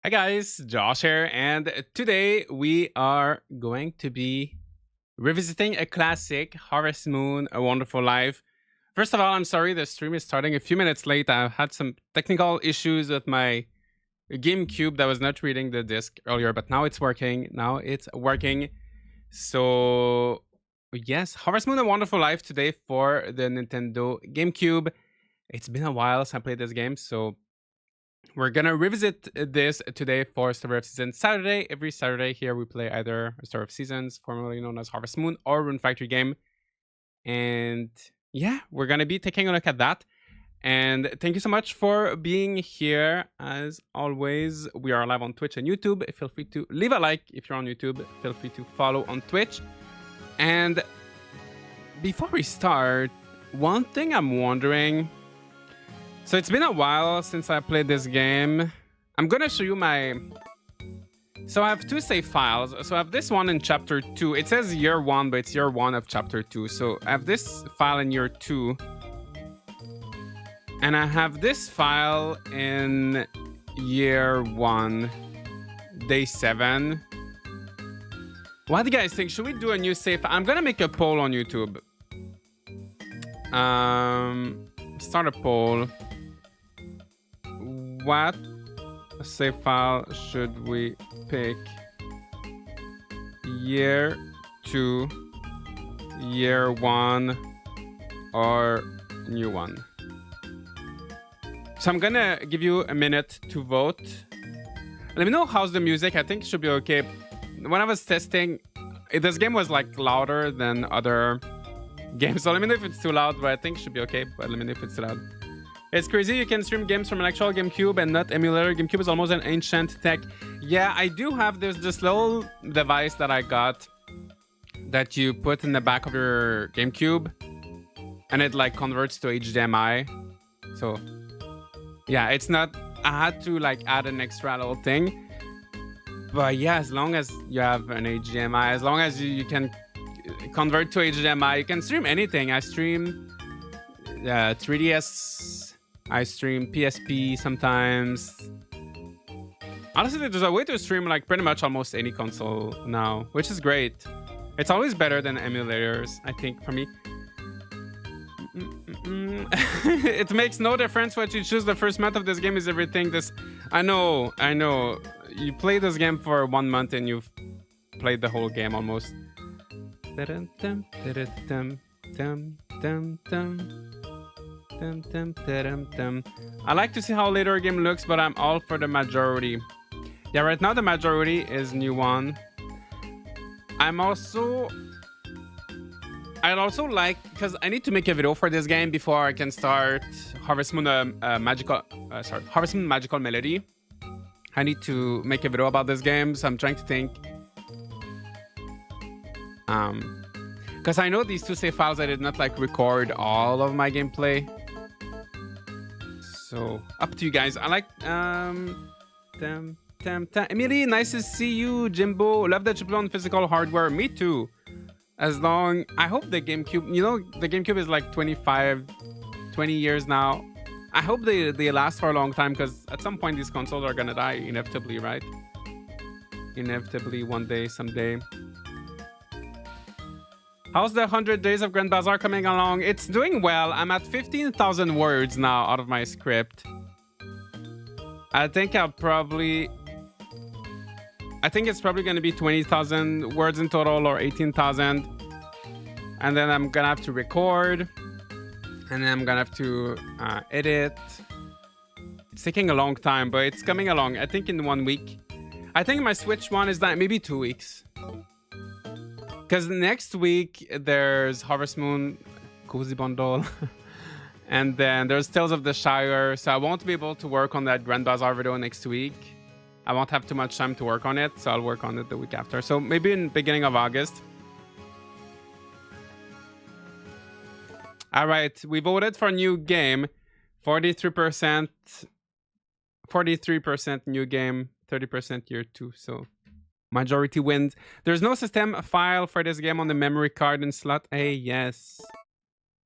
Hi guys, Josh here, and today we are going to be revisiting a classic, Harvest Moon, A Wonderful Life. First of all, I'm sorry the stream is starting a few minutes late. I had some technical issues with my GameCube that was not reading the disc earlier, but now it's working. So, yes, Harvest Moon, A Wonderful Life today for the Nintendo GameCube. It's been a while since I played this game, so we're gonna revisit this today for Story of Seasons Saturday. Every Saturday here we play either Story of Seasons, formerly known as Harvest Moon, or Rune Factory game. And yeah, we're gonna be taking a look at that. And thank you so much for being here. As always, we are live on Twitch and YouTube. Feel free to leave a like if you're on YouTube. Feel free to follow on Twitch. And before we start, one thing I'm wondering. So it's been a while since I played this game. I'm gonna show you my... So I have two save files. So I have this one in chapter 2. It says year 1, but it's year 1 of chapter 2. So I have this file in year 2. And I have this file in year 1, day 7. What do you guys think? Should we do a new save? I'm gonna make a poll on YouTube. Start a poll. What save file should we pick? Year 2, year 1, or new one? So I'm gonna give you a minute to vote. Let me know how's the music. I think it should be okay. When I was testing, this game was like louder than other games. So let me know if it's too loud, but I think it should be okay. But let me know if it's too loud. It's crazy you can stream games from an actual GameCube and not emulator. GameCube is almost an ancient tech. Yeah, I do have this little device that I got that you put in the back of your GameCube and it like converts to HDMI. So yeah, it's not... I had to like add an extra little thing. But yeah, as long as you have an HDMI, as long as you can convert to HDMI, you can stream anything. I stream 3DS... I stream PSP sometimes. Honestly, there's a way to stream like pretty much almost any console now, which is great. It's always better than emulators, I think, for me. It makes no difference what you choose. The first month of this game is everything. I know. You play this game for 1 month and you've played the whole game almost. I like to see how later a game looks, but I'm all for the majority. Yeah, right now the majority is new one. I'd also like, because I need to make a video for this game before I can start Harvest Moon Harvest Moon Magical Melody. I need to make a video about this game, so I'm trying to think. Because I know these two save files, I did not like record all of my gameplay. So up to you guys. I like Emily, nice to see you. Jimbo, love that you play on physical hardware. Me too. As long... I hope the GameCube... You know, the GameCube is like 20 years now. I hope they last for a long time, because at some point these consoles are gonna die inevitably, right? Inevitably, one day, someday. How's the 100 Days of Grand Bazaar coming along? It's doing well. I'm at 15,000 words now out of my script. I think it's probably going to be 20,000 words in total, or 18,000. And then I'm going to have to record. And then I'm going to have to edit. It's taking a long time, but it's coming along. I think in 1 week. I think my Switch one is that maybe 2 weeks. Because next week there's Harvest Moon Cozy Bundle. And then there's Tales of the Shire. So I won't be able to work on that Grand Bazaar video next week. I won't have too much time to work on it. So I'll work on it the week after. So maybe in the beginning of August. All right. We voted for a new game. 43%. 43% new game. 30% year 2. So... majority wins. There's no system file for this game on the memory card and slot A. Yes.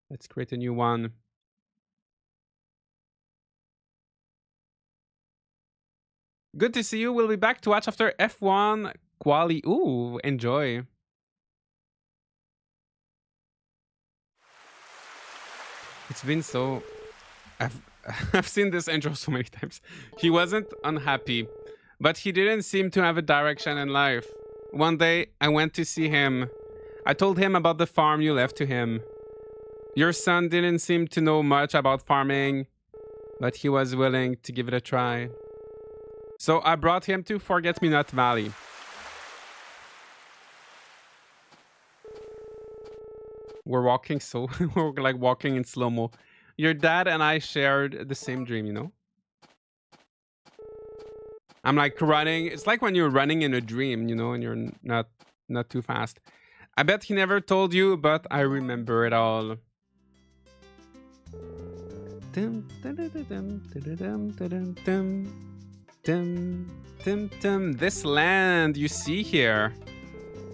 Let's create a new one. Good to see you. We'll be back to watch after F1 quali. Ooh, enjoy. It's been so... I've seen this intro so many times. He wasn't unhappy, but he didn't seem to have a direction in life. One day, I went to see him. I told him about the farm you left to him. Your son didn't seem to know much about farming, but he was willing to give it a try. So I brought him to Forget-Me-Not Valley. We're walking so... we're like walking in slow-mo. Your dad and I shared the same dream, you know? I'm like running. It's like when you're running in a dream, you know, and you're not too fast. I bet he never told you, but I remember it all. This land you see here,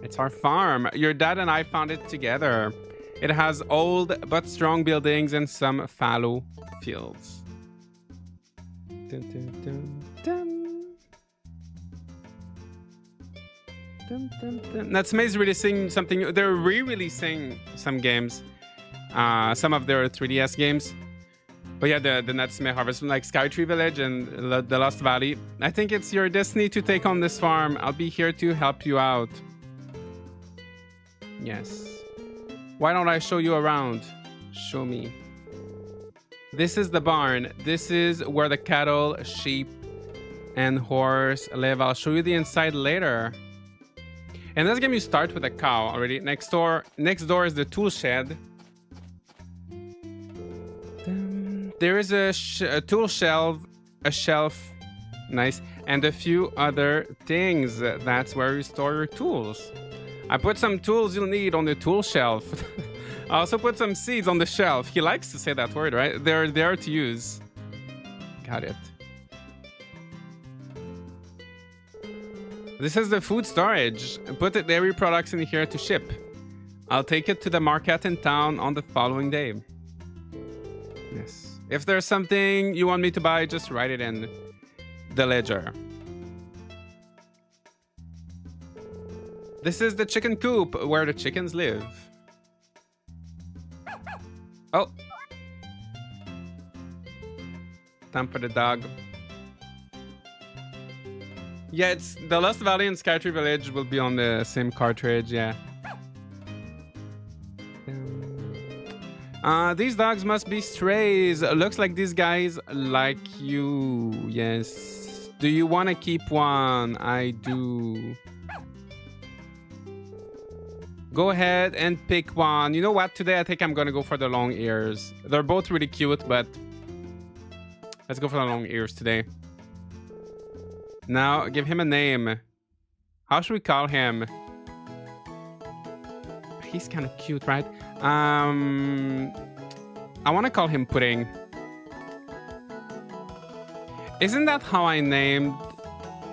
it's our farm. Your dad and I found it together. It has old but strong buildings and some fallow fields. Natsume's releasing something. They're re-releasing some games, some of their 3DS games. But yeah, the Natsume Harvest, like Skytree Village and the Lost Valley. I think it's your destiny to take on this farm. I'll be here to help you out. Yes. Why don't I show you around? Show me. This is the barn. This is where the cattle, sheep, and horse live. I'll show you the inside later. In this game, you start with a cow already. Next door is the tool shed. There is a tool shelf, nice, and a few other things. That's where you store your tools. I put some tools you'll need on the tool shelf. I also put some seeds on the shelf. He likes to say that word, right? They're there to use. Got it. This is the food storage. Put the dairy products in here to ship. I'll take it to the market in town on the following day. Yes. If there's something you want me to buy, just write it in the ledger. This is the chicken coop where the chickens live. Oh. Time for the dog. Yeah, it's the Lost Valley and Skytree Village will be on the same cartridge, yeah. These dogs must be strays. Looks like these guys like you. Yes. Do you want to keep one? I do. Go ahead and pick one. You know what? Today I think I'm gonna go for the long ears. They're both really cute, but let's go for the long ears today. Now, give him a name. How should we call him? He's kind of cute, right? I want to call him Pudding. Isn't that how I named...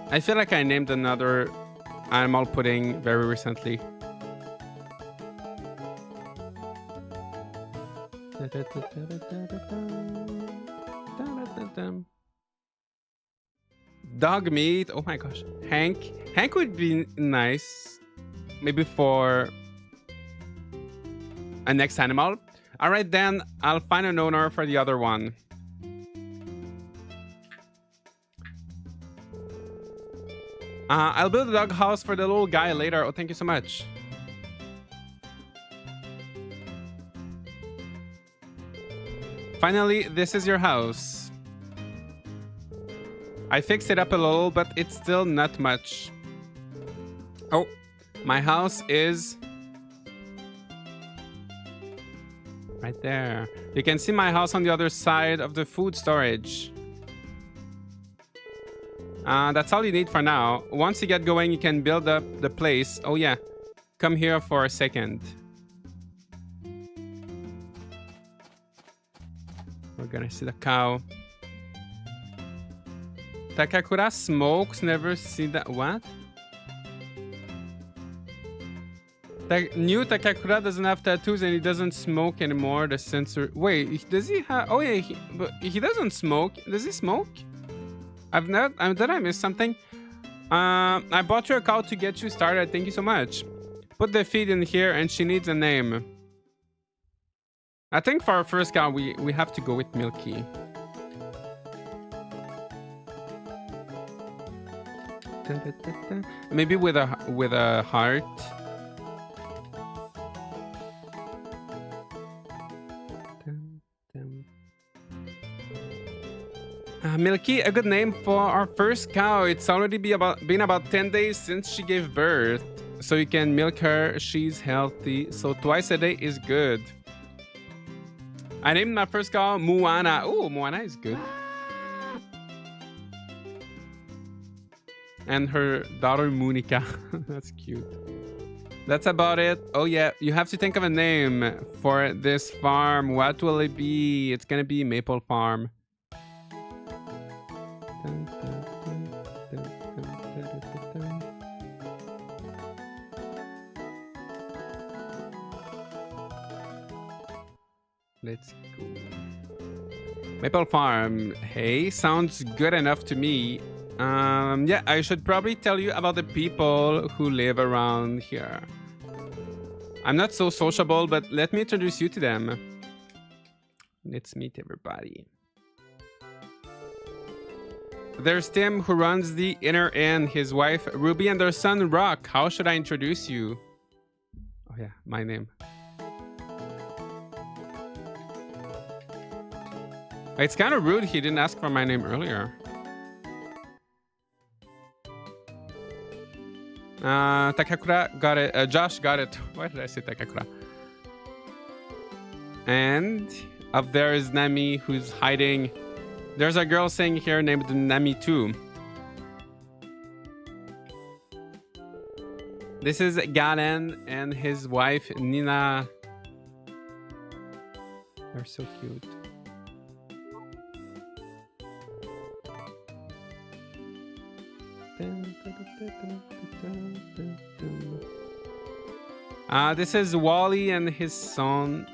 I feel like I named another animal Pudding very recently. Dog meat. Oh my gosh. Hank. Hank would be nice. Maybe for a next animal. All right, then I'll find an owner for the other one. I'll build a dog house for the little guy later. Oh, thank you so much. Finally, this is your house. I fixed it up a little, but it's still not much. Oh, my house is right there. You can see my house on the other side of the food storage. That's all you need for now. Once you get going, you can build up the place. Oh yeah, come here for a second. We're gonna see the cow. Takakura smokes, never see that. What? New Takakura doesn't have tattoos and he doesn't smoke anymore. The sensor. Wait, does he have? Oh yeah, but he doesn't smoke. Does he smoke? Did I miss something? I bought you a cow to get you started. Thank you so much. Put the feed in here, and she needs a name. I think for our first cow, we have to go with Milky. Maybe with a heart. Milky, a good name for our first cow. It's already been about 10 days since she gave birth. So you can milk her. She's healthy. So twice a day is good. I named my first cow Moana. Oh, Moana is good. And her daughter Monica. That's cute. That's about it. Oh yeah, you have to think of a name for this farm. What will it be? It's gonna be Maple Farm. Let's go. Maple Farm. Hey, sounds good enough to me. Yeah, I should probably tell you about the people who live around here. I'm not so sociable, but let me introduce you to them. Let's meet everybody. There's Tim, who runs the inner inn, his wife Ruby, and their son Rock. How should I introduce you? Oh yeah, my name. It's kind of rude he didn't ask for my name earlier. Takakura got it. Josh got it. Why did I say Takakura? And up there is Nami, who's hiding. There's a girl staying here named Nami too. This is Galen and his wife Nina. They're so cute. This is Wally and his son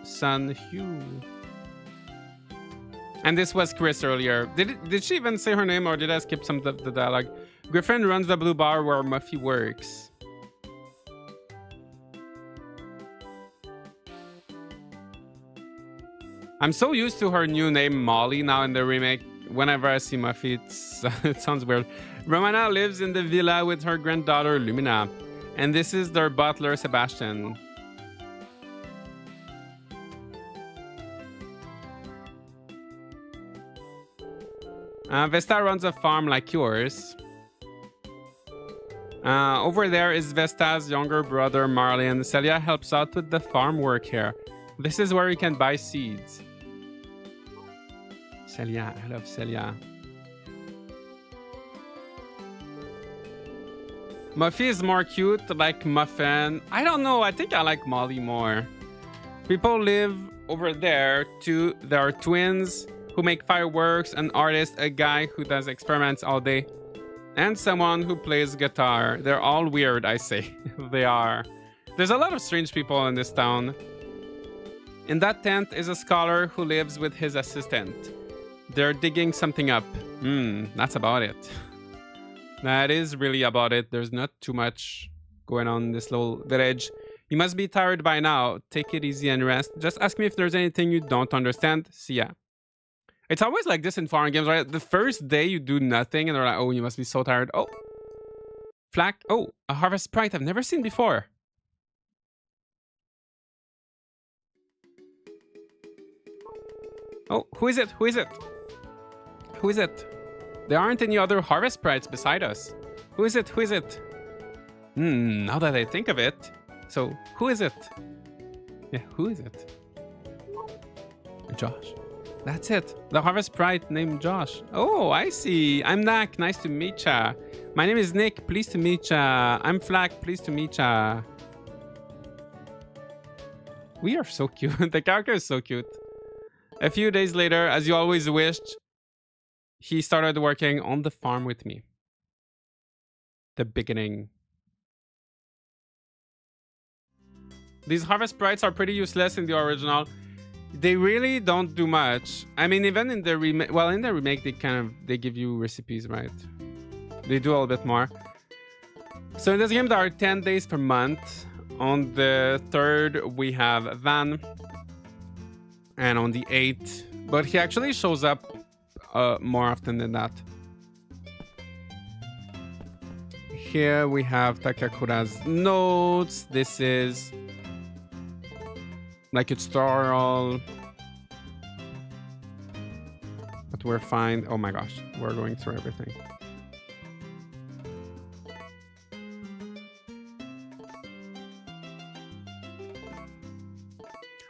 Hugh. And this was Chris earlier. Did she even say her name, or did I skip some of the dialogue? Griffin runs the blue bar where Muffy works. I'm so used to her new name Molly now in the remake. Whenever I see Muffy, it sounds weird. Romana lives in the villa with her granddaughter Lumina. And this is their butler Sebastian. Vesta runs a farm like yours. Over there is Vesta's younger brother Marlin. Celia helps out with the farm work here. This is where you can buy seeds. Celia, I love Celia. Muffy is more cute, like Muffin. I don't know, I think I like Molly more. People live over there too. There are twins who make fireworks, an artist, a guy who does experiments all day, and someone who plays guitar. They're all weird, I say. They are. There's a lot of strange people in this town. In that tent is a scholar who lives with his assistant. They're digging something up. That's about it. That is really about it. There's not too much going on in this little village. You must be tired by now. Take it easy and rest. Just ask me if there's anything you don't understand. See ya. It's always like this in farm games, right? The first day you do nothing and they're like, oh, you must be so tired. Oh, Flack. Oh, a harvest sprite I've never seen before. Oh, who is it? Who is it? Who is it? There aren't any other harvest sprites beside us. Who is it? Who is it? Now that I think of it. So, who is it? Yeah, who is it? Josh. That's it. The harvest sprite named Josh. Oh, I see. I'm Nak. Nice to meet ya. My name is Nick. Pleased to meet ya. I'm Flack. Pleased to meet ya. We are so cute. The character is so cute. A few days later, as you always wished, he started working on the farm with me. The beginning. These harvest sprites are pretty useless in the original. They really don't do much. I mean, even in the remake, well, in the remake, they give you recipes, right? They do a little bit more. So in this game, there are 10 days per month. On the 3rd, we have Van, and on the 8th, but he actually shows up more often than that. Here we have Takakura's notes. This is like a tutorial, but we're fine. Oh my gosh, we're going through everything.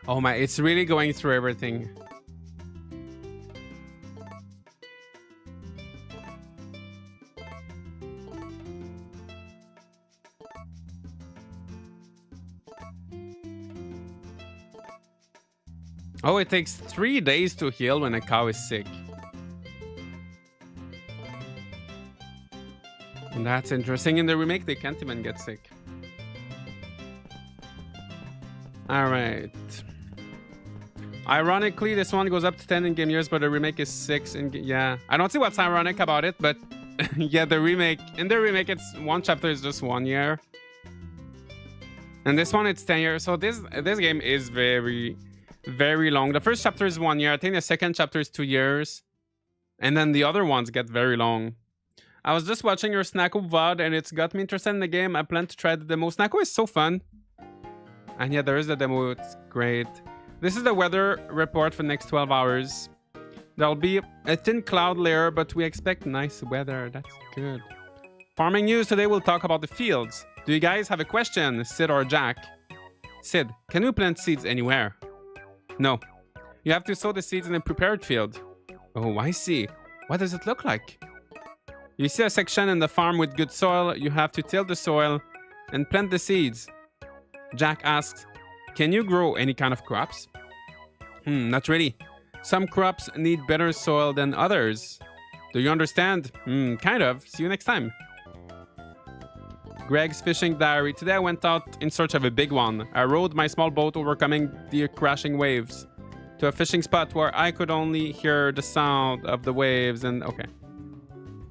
Oh my, it's really going through everything. Oh, it takes 3 days to heal when a cow is sick. And that's interesting. In the remake, they can't even get sick. All right. Ironically, this one goes up to 10 in game years, but the remake is 6 in yeah. I don't see what's ironic about it, but yeah, in the remake, it's one chapter is just 1 year. And this one, it's 10 years. So this game is very, very long. The first chapter is 1 year. I think the second chapter is 2 years. And then the other ones get very long. I was just watching your Snacko VOD and it's got me interested in the game. I plan to try the demo. Snacko is so fun. And yeah, there is the demo. It's great. This is the weather report for the next 12 hours. There'll be a thin cloud layer, but we expect nice weather. That's good. Farming news. Today we'll talk about the fields. Do you guys have a question, Sid or Jack? Sid, can we plant seeds anywhere? No. You have to sow the seeds in a prepared field. Oh, I see. What does it look like? You see a section in the farm with good soil. You have to till the soil and plant the seeds. Jack asks, can you grow any kind of crops? Not really. Some crops need better soil than others. Do you understand? Kind of. See you next time. Greg's fishing diary. Today I went out in search of a big one. I rowed my small boat overcoming the crashing waves to a fishing spot where I could only hear the sound of the waves and okay.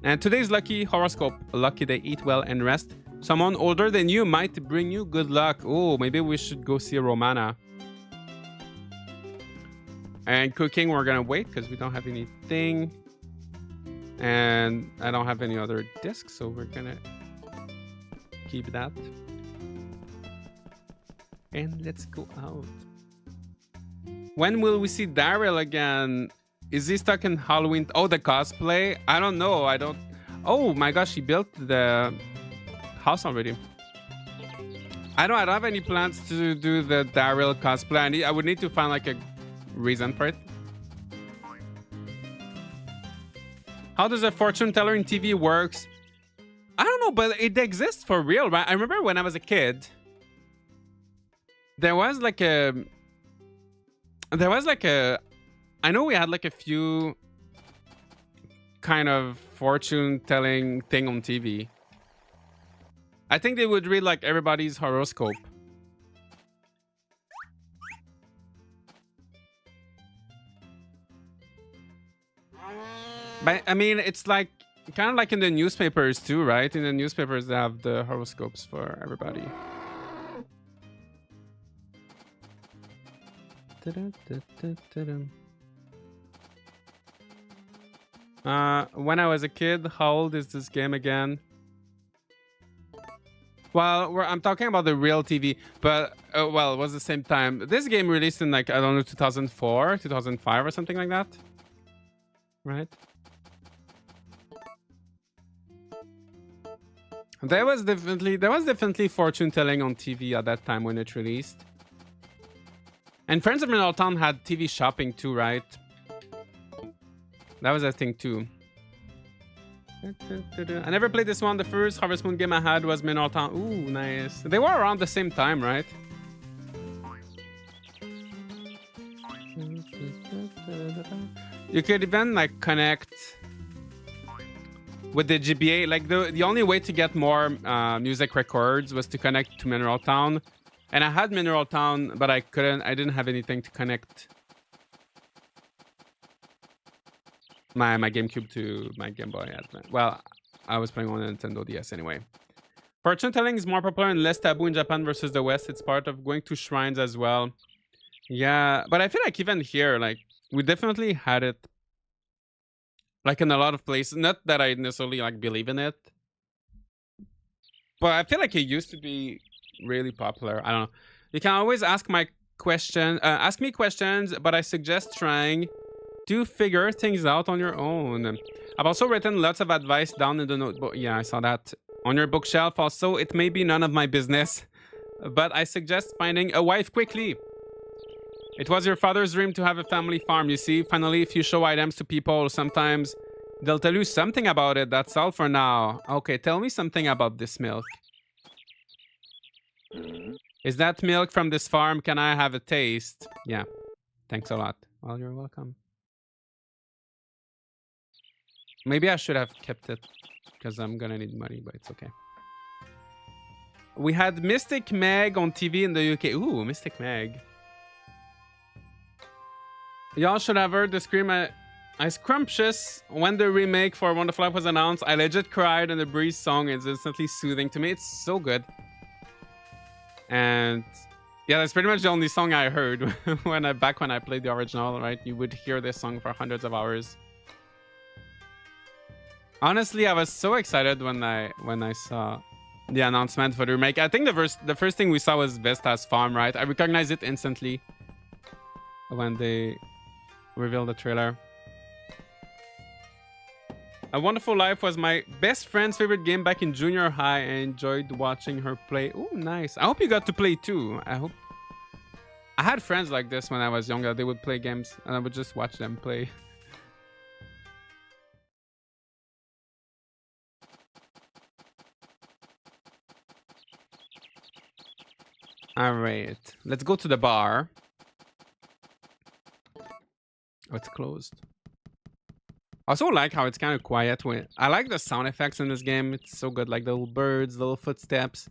And today's lucky horoscope. Lucky they eat well and rest. Someone older than you might bring you good luck. Oh, maybe we should go see Romana. And cooking, we're gonna wait because we don't have anything. And I don't have any other discs, so we're gonna keep that. And let's go out. When will we see Daryl again? Is he stuck in Halloween? Oh, the cosplay? I don't know. I don't... Oh my gosh, he built the house already. I don't have any plans to do the Daryl cosplay. I would need to find like a reason for it. How does a fortune teller in TV works? I don't know, but it exists for real, right? I remember when I was a kid, there was like a... I know we had like a few kind of fortune telling thing on TV. I think they would read like everybody's horoscope. But I mean, it's like kind of like in the newspapers too, right? In the newspapers, they have the horoscopes for everybody. When I was a kid, how old is this game again? Well, I'm talking about the real TV, but well, it was the same time. This game released in like, I don't know, 2004, 2005 or something like that. Right? There was definitely fortune telling on TV at that time when it released. And Friends of Mineral Town had TV shopping too, right? That was a thing too. I never played this one. The first Harvest Moon game I had was Mineral Town. Ooh, nice. They were around the same time, right? You could even like connect with the GBA. Like the only way to get more music records was to connect to Mineral Town. And I had Mineral Town, but I didn't have anything to connect my GameCube to my Game Boy Advance. Well, I was playing on a Nintendo DS anyway. Fortune telling is more popular and less taboo in Japan versus the West. It's part of going to shrines as well. Yeah, but I feel like even here, like we definitely had it, like in a lot of places. Not that I necessarily like believe in it, but I feel like it used to be really popular. I don't know. You can always ask ask me questions, but I suggest trying to figure things out on your own. I've also written lots of advice down in the notebook. Yeah, I saw that on your bookshelf. Also, it may be none of my business, but I suggest finding a wife quickly. It was your father's dream to have a family farm. You see, finally, if you show items to people, sometimes they'll tell you something about it. That's all for now. Okay, tell me something about this milk. Is that milk from this farm? Can I have a taste? Yeah, thanks a lot. Well, you're welcome. Maybe I should have kept it because I'm gonna need money, but it's okay. We had Mystic Meg on TV in the UK. Ooh, Mystic Meg. Y'all should have heard the scream I scrumptious when the remake for Wonderful Life was announced. I legit cried, and the Breeze song is instantly soothing to me. It's so good. And yeah, that's pretty much the only song I heard back when I played the original, right? You would hear this song for hundreds of hours. Honestly, I was so excited when I saw the announcement for the remake. I think the first thing we saw was Vesta's farm, right? I recognized it instantly when they revealed the trailer. A Wonderful Life was my best friend's favorite game back in junior high. I enjoyed watching her play. Oh, nice. I hope you got to play too. I had friends like this when I was younger. They would play games and I would just watch them play. All right, let's go to the bar. Oh, it's closed. I also like how it's kind of quiet. I like the sound effects in this game. It's so good, like the little birds, the little footsteps.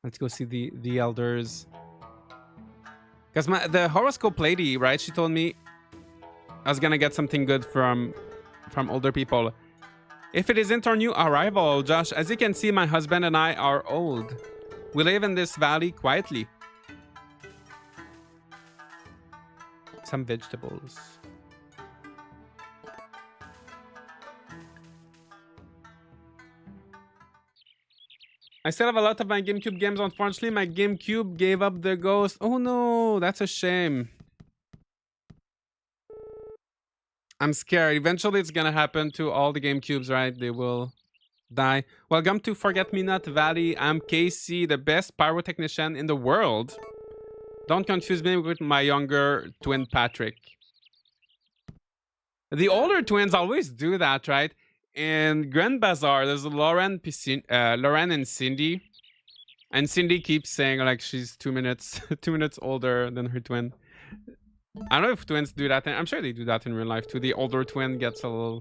Let's go see the elders. Because the horoscope lady, right? She told me I was gonna get something good from older people. If it isn't our new arrival, Josh, as you can see, my husband and I are old. We live in this valley quietly. Some vegetables. I still have a lot of my GameCube games. Unfortunately, my GameCube gave up the ghost. Oh no, that's a shame. I'm scared. Eventually, it's gonna happen to all the GameCubes, right? They will die. Welcome to Forget Me Not Valley. I'm Casey, the best pyrotechnician in the world. Don't confuse me with my younger twin Patrick. The older twins always do that, right? In Grand Bazaar, there's Lauren and Cindy. And Cindy keeps saying like she's 2 minutes 2 minutes older than her twin. I don't know if twins do that. I'm sure they do that in real life too. The older twin gets a little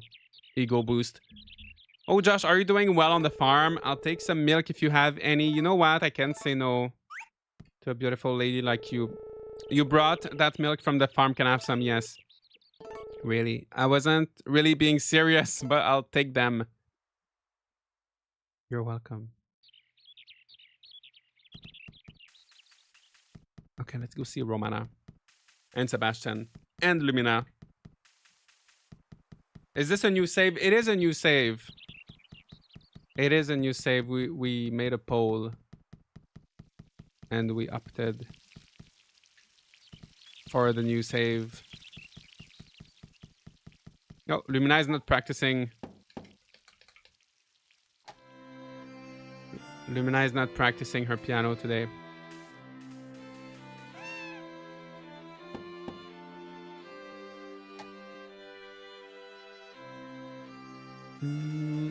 ego boost. Oh, Josh, are you doing well on the farm? I'll take some milk if you have any. You know what? I can't say no to a beautiful lady like you. You brought that milk from the farm. Can I have some? Yes. Really? I wasn't really being serious, but I'll take them. You're welcome. Okay, let's go see Romana. And Sebastian. And Lumina. Is this a new save? It is a new save. It is a new save. We made a poll. And we opted for the new save. No, Lumina is not practicing. Lumina is not practicing her piano today.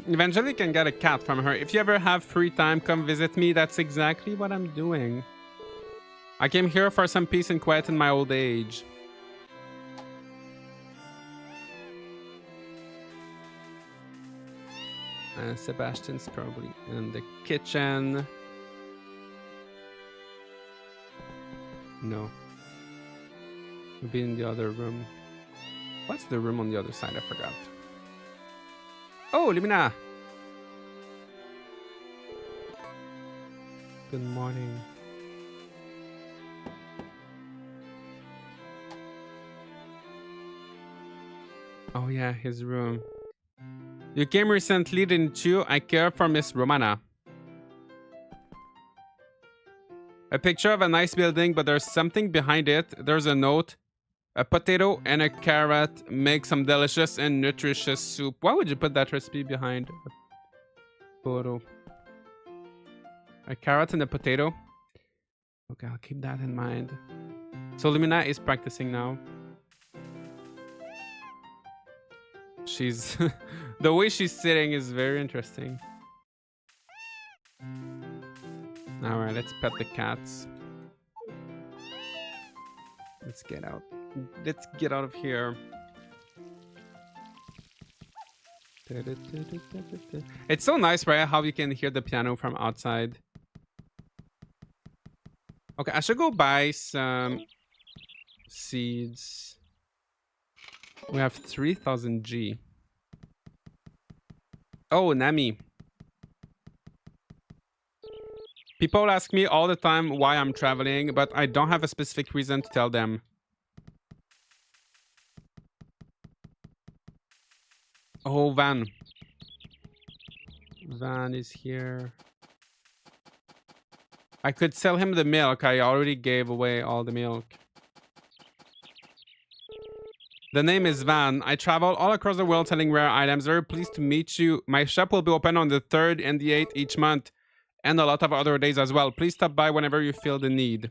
Eventually you can get a cat from her. If you ever have free time, come visit me. That's exactly what I'm doing. I came here for some peace and quiet in my old age. Sebastian's probably in the kitchen. No. He'll be in the other room. What's the room on the other side? I forgot. Oh, Lumina. Good morning. Oh yeah, his room. You came recently, didn't you? I care for Miss Romana. A picture of a nice building, but there's something behind it. There's a note. A potato and a carrot make some delicious and nutritious soup. Why would you put that recipe behind a photo? A carrot and a potato. Okay, I'll keep that in mind. So Lumina is practicing now. She's... the way she's sitting is very interesting. Alright, let's pet the cats. Let's get out. Let's get out of here. It's so nice, right? How you can hear the piano from outside. Okay, I should go buy some seeds. We have 3000 G. Oh, Nami. People ask me all the time why I'm traveling, but I don't have a specific reason to tell them. Oh, Van. Van is here. I could sell him the milk. I already gave away all the milk. The name is Van. I travel all across the world selling rare items. Very pleased to meet you. My shop will be open on the 3rd and the 8th each month, and a lot of other days as well. Please stop by whenever you feel the need.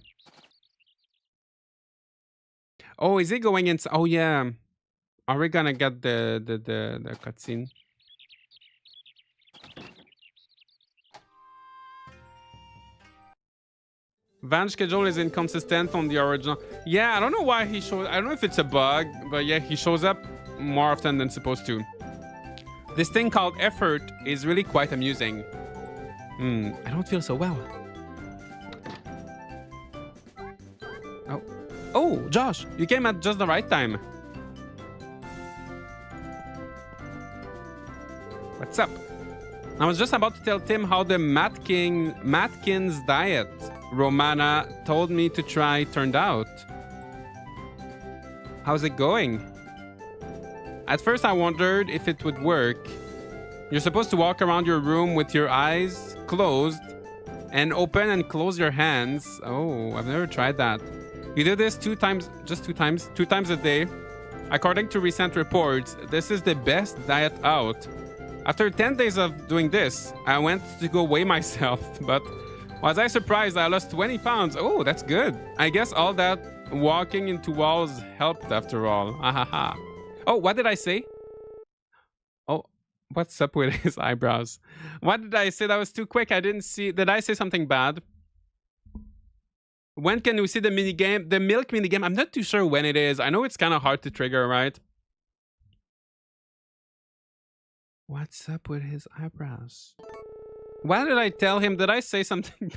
Oh, is he going in? Oh, yeah. Are we gonna get the cutscene? Van's schedule is inconsistent on the original. Yeah, I don't know why he shows. I don't know if it's a bug, but yeah, he shows up more often than supposed to. This thing called effort is really quite amusing. I don't feel so well. Oh, Josh, you came at just the right time. What's up? I was just about to tell Tim how the Matkins diet Romana told me to try turned out. How's it going? At first I wondered if it would work. You're supposed to walk around your room with your eyes closed and open and close your hands. Oh, I've never tried that. You do this two times a day. According to recent reports, this is the best diet out. After 10 days of doing this, I went to go weigh myself, but was I surprised I lost 20 pounds? Oh, that's good. I guess all that walking into walls helped after all. Ahaha. Oh, what did I say? Oh, what's up with his eyebrows? What did I say? That was too quick. I didn't see. Did I say something bad? When can we see the minigame? The milk minigame? I'm not too sure when it is. I know it's kind of hard to trigger, right? What's up with his eyebrows? Why did I tell him? Did I say something?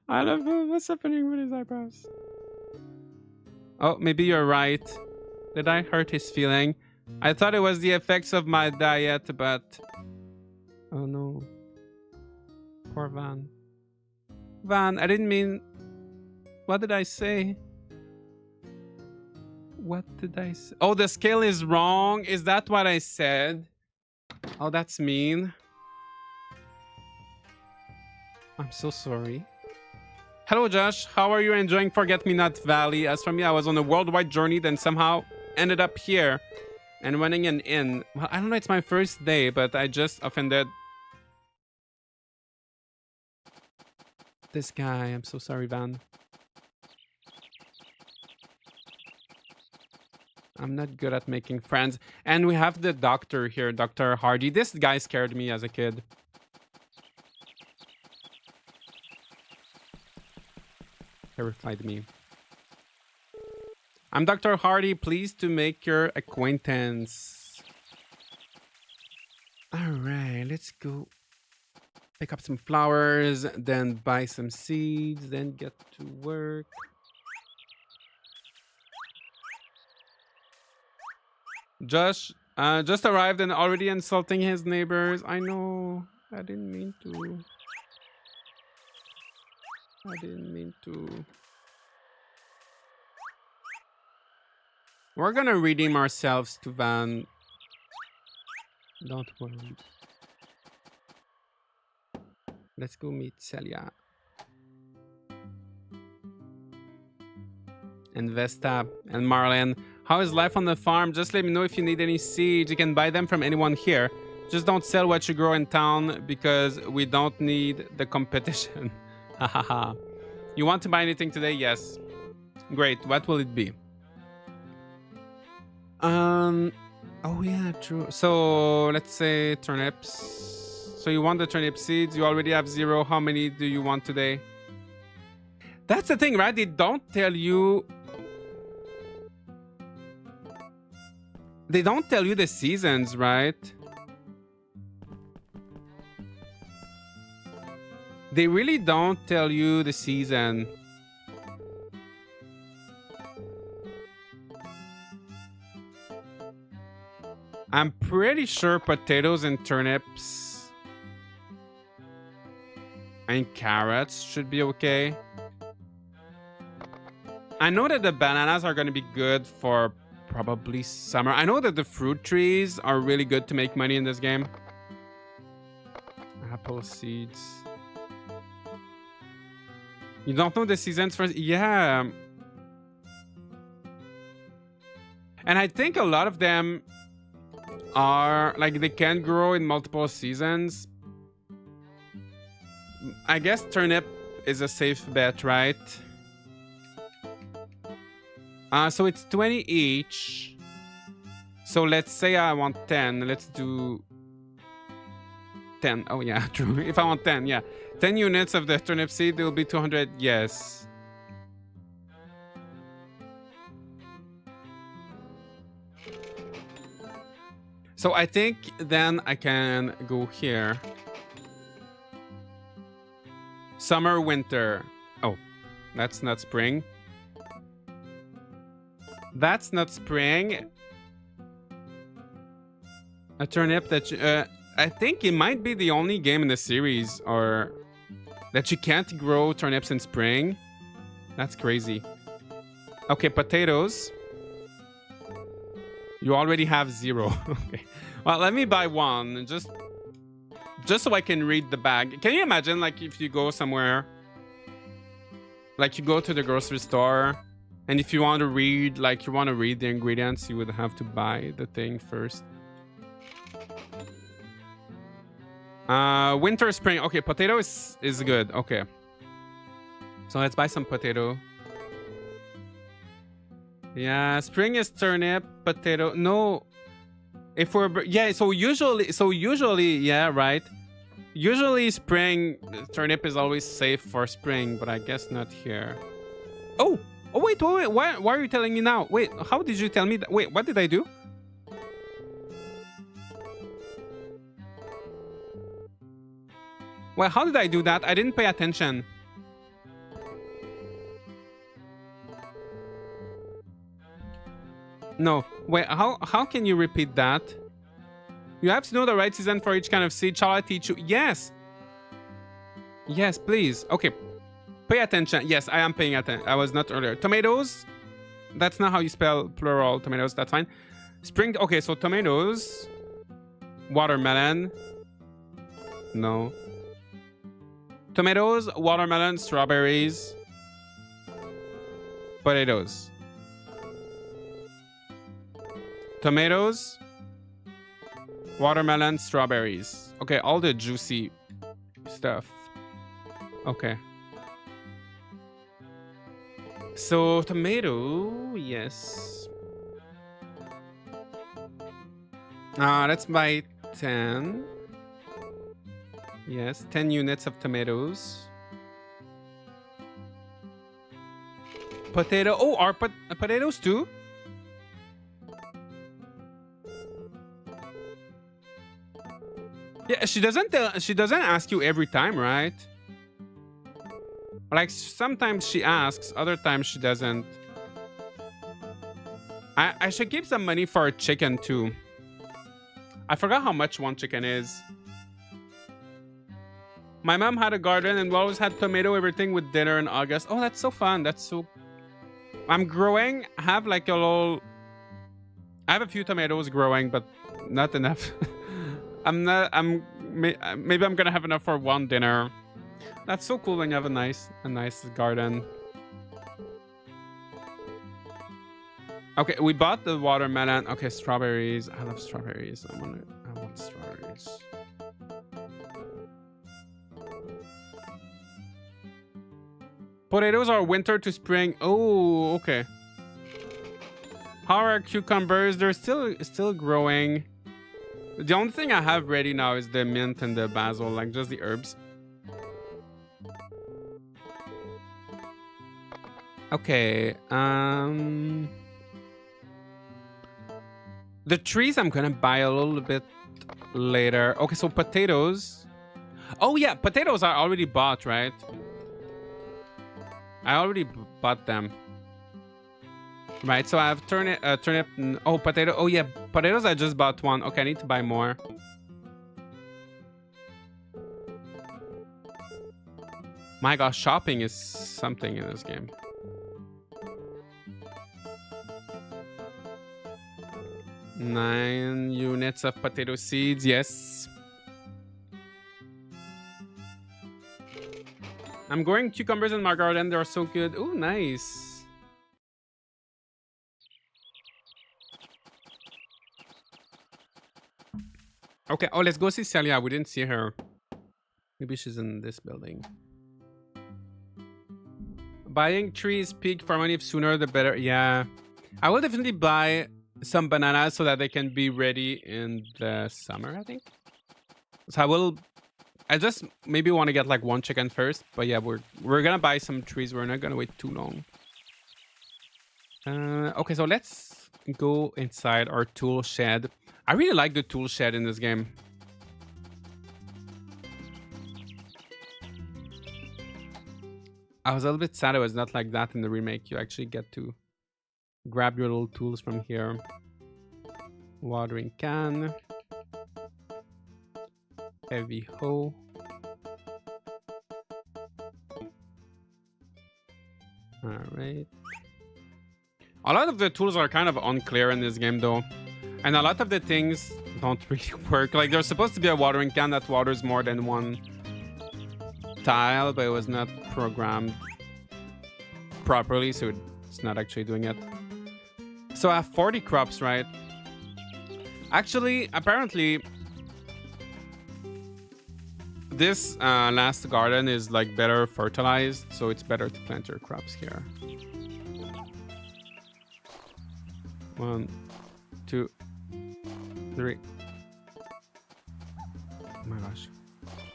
I don't know what's happening with his eyebrows. Oh, maybe you're right. Did I hurt his feeling? I thought it was the effects of my diet, but... Oh no. Poor Van. Van, I didn't mean... What did I say? What did I say? Oh, the scale is wrong. Is that what I said? Oh, that's mean. I'm so sorry. Hello, Josh. How are you enjoying Forget-Me-Not Valley? As for me, I was on a worldwide journey, then somehow ended up here and running an inn. Well, I don't know. It's my first day, but I just offended this guy. I'm so sorry, Van. I'm not good at making friends. And we have the doctor here, Dr. Hardy. This guy scared me as a kid. Terrified me. I'm Dr. Hardy. Pleased to make your acquaintance. All right, let's go pick up some flowers, then buy some seeds, then get to work. Josh just arrived and already insulting his neighbors. I know. I didn't mean to. I didn't mean to. We're gonna redeem ourselves to Van. Don't worry. Let's go meet Celia. And Vesta and Marlin. How is life on the farm? Just let me know if you need any seeds. You can buy them from anyone here. Just don't sell what you grow in town because we don't need the competition. Hahaha. You want to buy anything today? Yes. Great. What will it be? Oh yeah, true. So let's say turnips. So you want the turnip seeds? You already have 0. How many do you want today? That's the thing, right? They don't tell you. They don't tell you the seasons, right? They really don't tell you the season. I'm pretty sure potatoes and turnips and carrots should be okay. I know that the bananas are going to be good for probably summer. I know that the fruit trees are really good to make money in this game. Apple seeds. You don't know the seasons for... Yeah. And I think a lot of them are... Like, they can grow in multiple seasons. I guess turnip is a safe bet, right? So it's 20 each. So let's say I want 10. Let's do 10. Oh, yeah, true. If I want 10, yeah. 10 units of the turnip seed, it will be 200. Yes. So I think then I can go here. Summer, winter. Oh, that's not spring. That's not spring. A turnip that I think it might be the only game in the series or that you can't grow turnips in spring. That's crazy. Okay, potatoes. You already have 0. Okay. Well, let me buy one just so I can read the bag. Can you imagine, like, if you go somewhere, like you go to the grocery store, and if you want to read, like, you want to read the ingredients, you would have to buy the thing first. Winter, spring. Okay, potato is good. Okay. So let's buy some potato. Yeah, spring is turnip, potato. No. If we're... Yeah, so usually, yeah, right. Usually spring, turnip is always safe for spring, but I guess not here. Oh, wait. Why are you telling me now? Wait, how did you tell me that? Wait, what did I do? Well, how did I do that? I didn't pay attention. No. Wait, how can you repeat that? You have to know the right season for each kind of seed. Shall I teach you? Yes. Yes, please. Okay. Pay attention. Yes, I am paying attention. I was not earlier. Tomatoes. That's not how you spell plural tomatoes. That's fine. Spring. Okay, so tomatoes. Watermelon. No. Tomatoes, watermelon, strawberries. Potatoes. Tomatoes, watermelon, strawberries. Okay, all the juicy stuff. Okay. So, tomato, yes. Let's buy 10. Yes, 10 units of tomatoes. Potato. Oh, are potatoes too? Yeah, she doesn't ask you every time, right? Like, sometimes she asks, other times she doesn't. I should keep some money for a chicken too. I forgot how much one chicken is. My mom had a garden and we always had tomato everything with dinner in August. Oh, that's so fun. That's so... I'm growing. I have like a little... I have a few tomatoes growing, but not enough. Maybe I'm gonna have enough for one dinner. That's so cool when you have a nice garden. Okay, we bought the watermelon. Okay, strawberries. I love strawberries. I want strawberries. Potatoes are winter to spring. Oh, okay. How are cucumbers? They're still growing. The only thing I have ready now is the mint and the basil, like just the herbs. Okay. The trees I'm gonna buy a little bit later. Okay, so potatoes. Oh yeah, potatoes are already bought, right? I already bought them. Right, so I have turnip. Oh, potato. Oh yeah, potatoes. I just bought one. Okay, I need to buy more. My gosh, shopping is something in this game. Nine units of potato seeds. Yes. I'm growing cucumbers in my garden. They're so good. Oh, nice. Okay. Oh, let's go see Celia. We didn't see her. Maybe she's in this building. Buying trees peak for money. Sooner the better. Yeah. I will definitely buy some bananas so that they can be ready in the summer, I think. So I just maybe want to get like one chicken first, but yeah, we're gonna buy some trees. We're not gonna wait too long. Okay, so let's go inside our tool shed. I really like the tool shed in this game. I was a little bit sad it was not like that in the remake. You actually get to grab your little tools from here. Watering can. Heavy hoe. All right. A lot of the tools are kind of unclear in this game though. And a lot of the things don't really work. Like there's supposed to be a watering can that waters more than one tile, but it was not programmed properly, so it's not actually doing it. So I have 40 crops, right? Actually, apparently, this last garden is like better fertilized, so it's better to plant your crops here. 1, 2, 3. Oh my gosh.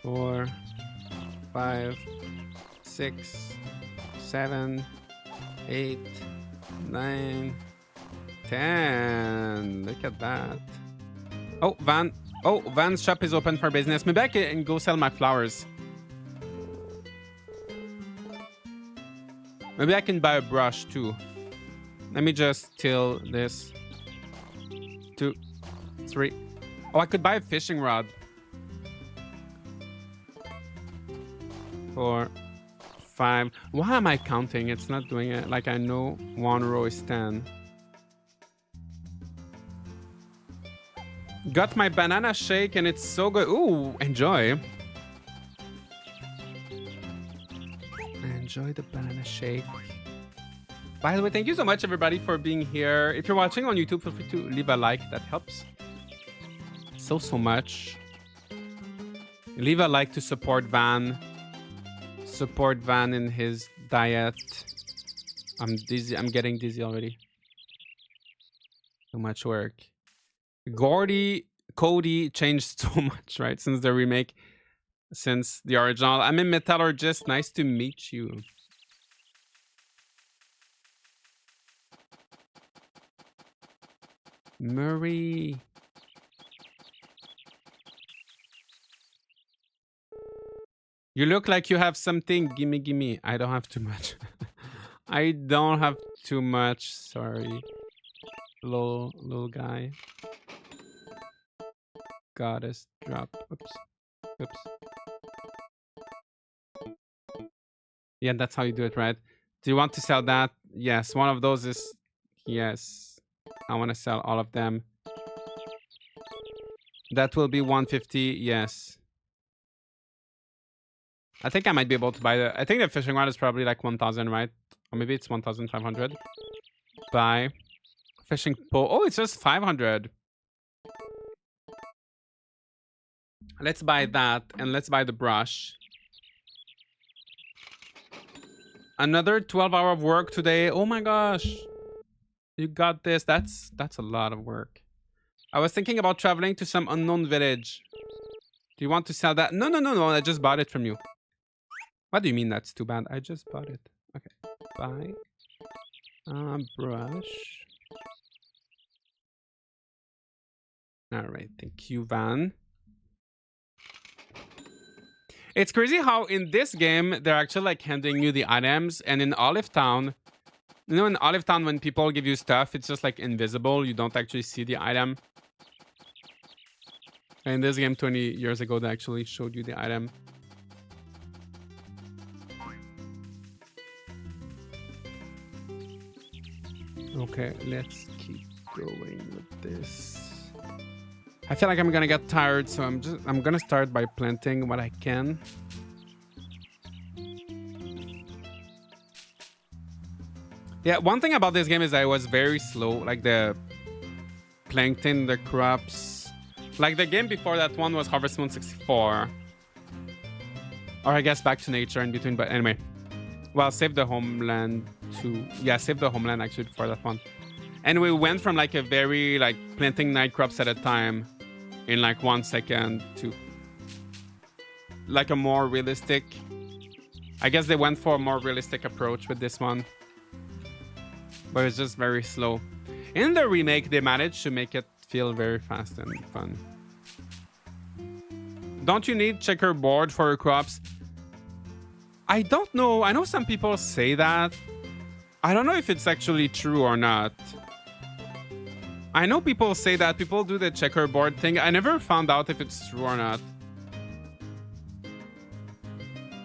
4, 5, 6, 7, 8, 9, 10. Look at that. Oh, Van's shop is open for business. Maybe I can go sell my flowers. Maybe I can buy a brush too. Let me just till this. 2, 3. Oh, I could buy a fishing rod. 4, 5. Why am I counting? It's not doing it. Like I know one row is 10. Got my banana shake and it's so good. Ooh, enjoy. Enjoy the banana shake. By the way, thank you so much everybody for being here. If you're watching on YouTube, feel free to leave a like. That helps so much. Leave a like to support Van. Support Van in his diet. I'm dizzy. I'm getting dizzy already. Too much work. Cody changed so much, right? Since the remake, since the original. I'm a metallurgist. Nice to meet you. Murray. You look like you have something. Gimme. I don't have too much. I don't have too much. Sorry. Little guy. Goddess drop. Oops. Oops. Yeah, that's how you do it, right? Do you want to sell that? Yes. One of those is yes. I want to sell all of them. That will be 150. Yes. I think I might be able to buy the. I think the fishing rod is probably like 1,000, right? Or maybe it's 1,500. Buy fishing pole. Oh, it's just 500. Let's buy that and let's buy the brush. Another 12-hour of work today. Oh my gosh. You got this. That's a lot of work. I was thinking about traveling to some unknown village. Do you want to sell that? No, no, no, no. I just bought it from you. What do you mean that's too bad? I just bought it. Okay. Buy. Brush. All right. Thank you, Van. It's crazy how in this game, they're actually like handing you the items. And in Olive Town, you know, in Olive Town, when people give you stuff, it's just like invisible. You don't actually see the item. And in this game, 20 years ago, they actually showed you the item. Okay, let's keep going with this. I feel like I'm gonna get tired, so I'm gonna start by planting what I can. Yeah, one thing about this game is I was very slow, like the planting the crops. Like the game before that one was Harvest Moon 64. Or I guess Back to Nature in between, but anyway. Well, Save the Homeland to... Yeah, Save the Homeland actually before that one. And we went from like a very like planting 9 crops at a time in like 1 second to like a more realistic... I guess they went for a more realistic approach with this one. But it's just very slow. In the remake, they managed to make it feel very fast and fun. Don't you need checkerboard for your crops? I don't know. I know some people say that. I don't know if it's actually true or not. I know people say that. People do the checkerboard thing. I never found out if it's true or not.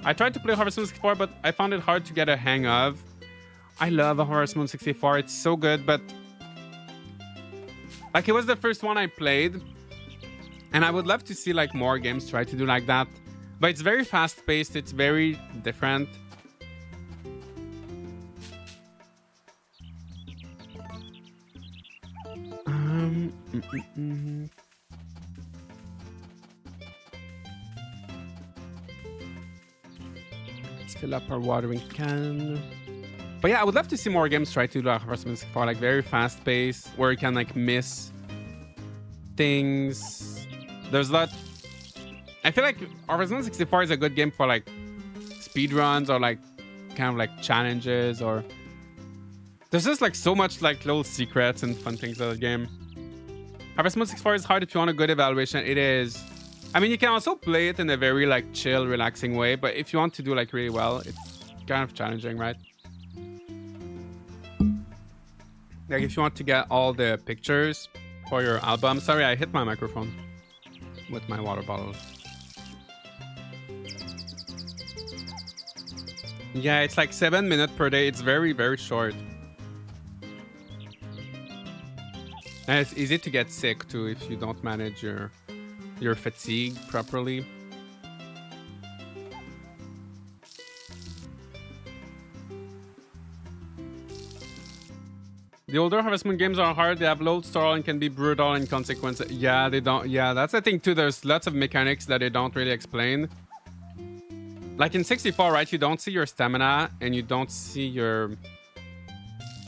I tried to play Harvest Moon 64, but I found it hard to get a hang of. I love Harvest Moon 64. It's so good, but... Like, it was the first one I played. And I would love to see, like, more games try to do like that. But it's very fast-paced. It's very different. Let's fill up our watering can. But yeah, I would love to see more games try to do like Harvest Moon 64, like very fast-paced, where you can like miss things. There's a lot. I feel like Harvest Moon 64 is a good game for like speed runs or like kind of like challenges, or there's just like so much like little secrets and fun things of the game. Harvest Moon 64 is hard if you want a good evaluation. It is. I mean, you can also play it in a very like chill, relaxing way, but if you want to do like really well, it's kind of challenging, right? Like if you want to get all the pictures for your album. Sorry, I hit my microphone with my water bottle. Yeah, it's like 7 minutes per day. It's very, very short. And it's easy to get sick too if you don't manage your fatigue properly. The older Harvest Moon games are hard. They have load stall and can be brutal in consequence. Yeah, they don't. Yeah, that's the thing too. There's lots of mechanics that they don't really explain. Like in 64, right? You don't see your stamina and you don't see your...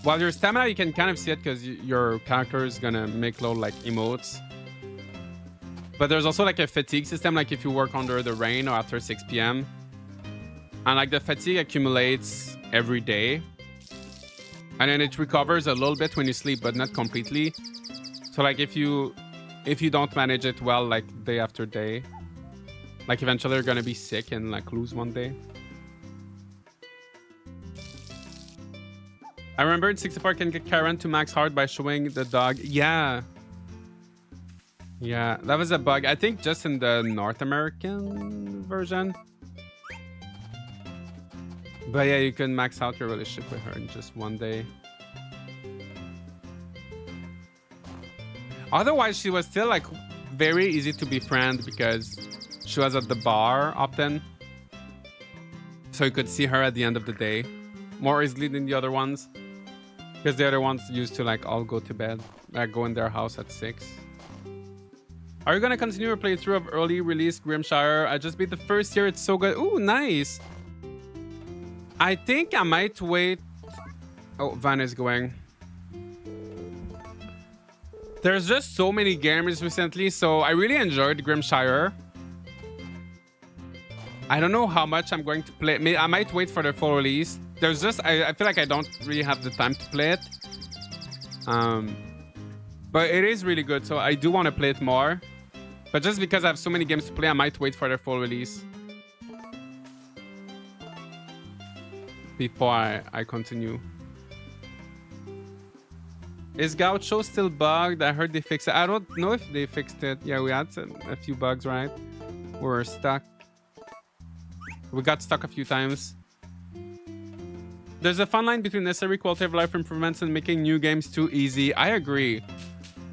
Well, your stamina, you can kind of see it because your character is gonna make load like emotes. But there's also like a fatigue system, like if you work under the rain or after 6 p.m. And like the fatigue accumulates every day. And then it recovers a little bit when you sleep, but not completely. So like if you don't manage it well, like day after day, like eventually you're gonna be sick and like lose one day. I remember in 64 can get Karen to max hard by showing the dog. Yeah. Yeah, that was a bug. I think just in the North American version. But yeah, you can max out your relationship with her in just one day. Otherwise, she was still like very easy to befriend because she was at the bar often. So you could see her at the end of the day more easily than the other ones. Because the other ones used to like all go to bed, like go in their house at 6. Are you gonna continue your playthrough of early release Grimshire? I just beat the first year. It's so good. Ooh, nice. I think I might wait. Oh, Van is going. There's just so many games recently, so I really enjoyed Grimshire. I don't know how much I'm going to play. I might wait for the full release. There's just I feel like I don't really have the time to play it. But it is really good, so I do want to play it more. But just because I have so many games to play, I might wait for the full release before I continue. Is Gaucho still bugged? I heard they fixed it. I don't know if they fixed it. Yeah, we had a few bugs, right? We're stuck. We got stuck a few times. There's a fine line between necessary quality of life improvements and making new games too easy. I agree.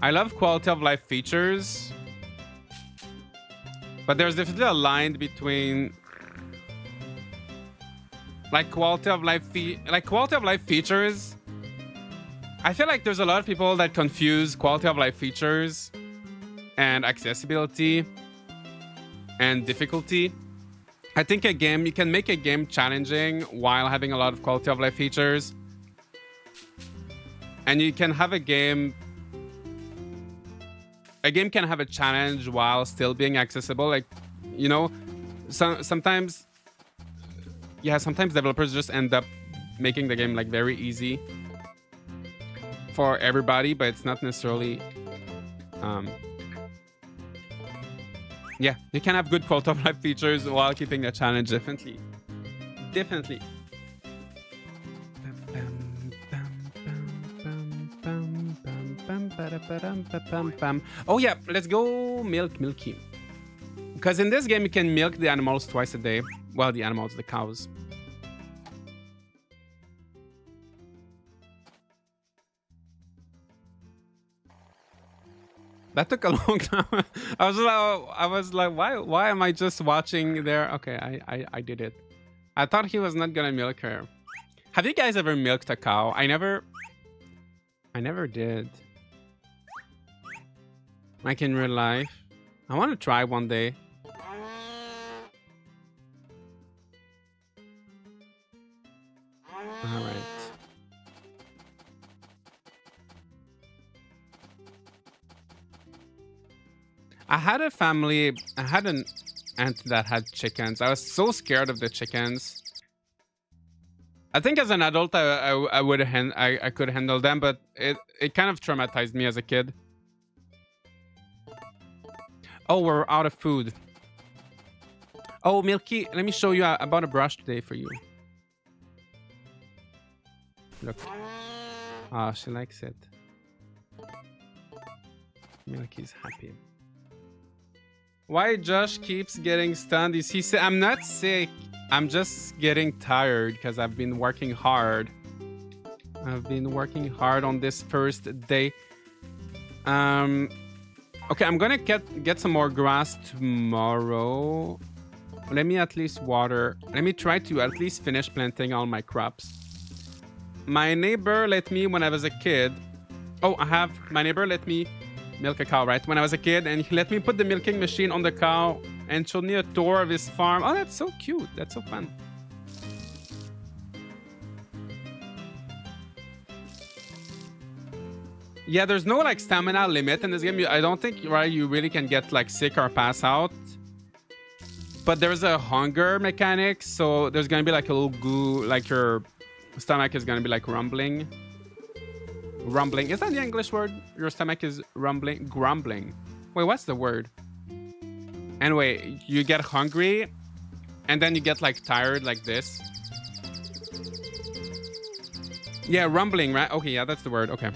I love quality of life features. But there's definitely a line between like quality of life features. I feel like there's a lot of people that confuse quality of life features and accessibility and difficulty. I think you can make a game challenging while having a lot of quality of life features. And you can have a game can have a challenge while still being accessible. Like, you know, sometimes developers just end up making the game like very easy for everybody, but it's not necessarily yeah, you can have good quality of life features while keeping the challenge. Definitely. Oh yeah, let's go milk Milky. Because in this game you can milk the animals twice a day. Well, the cows. That took a long time. I was like, why am I just watching there? Okay, I did it. I thought he was not gonna milk her. Have you guys ever milked a cow? I never did. Like in real life. I want to try one day. All right. I had an aunt that had chickens. I was so scared of the chickens. I think as an adult, I could handle them, but it kind of traumatized me as a kid. Oh, we're out of food. Oh, Milky, let me show you. I bought a brush today for you. Look. Ah, she likes it. Milky's happy. Why Josh keeps getting stunned? Is he sick? I'm not sick. I'm just getting tired because I've been working hard. I've been working hard on this first day. Okay, I'm gonna get some more grass tomorrow. Let me at least water. Let me try to at least finish planting all my crops. My neighbor let me when I was a kid. Oh, my neighbor let me milk a cow, right? When I was a kid, and he let me put the milking machine on the cow and showed me a tour of his farm. Oh, that's so cute. That's so fun. Yeah, there's no like stamina limit in this game. I don't think you really can get like sick or pass out. But there's a hunger mechanic, so there's gonna be like a little goo, like your stomach is gonna be like rumbling. Rumbling. Is that the English word? Your stomach is rumbling. Grumbling. Wait, what's the word? Anyway, you get hungry and then you get like tired like this. Yeah, rumbling, right? Okay, yeah, that's the word. Okay.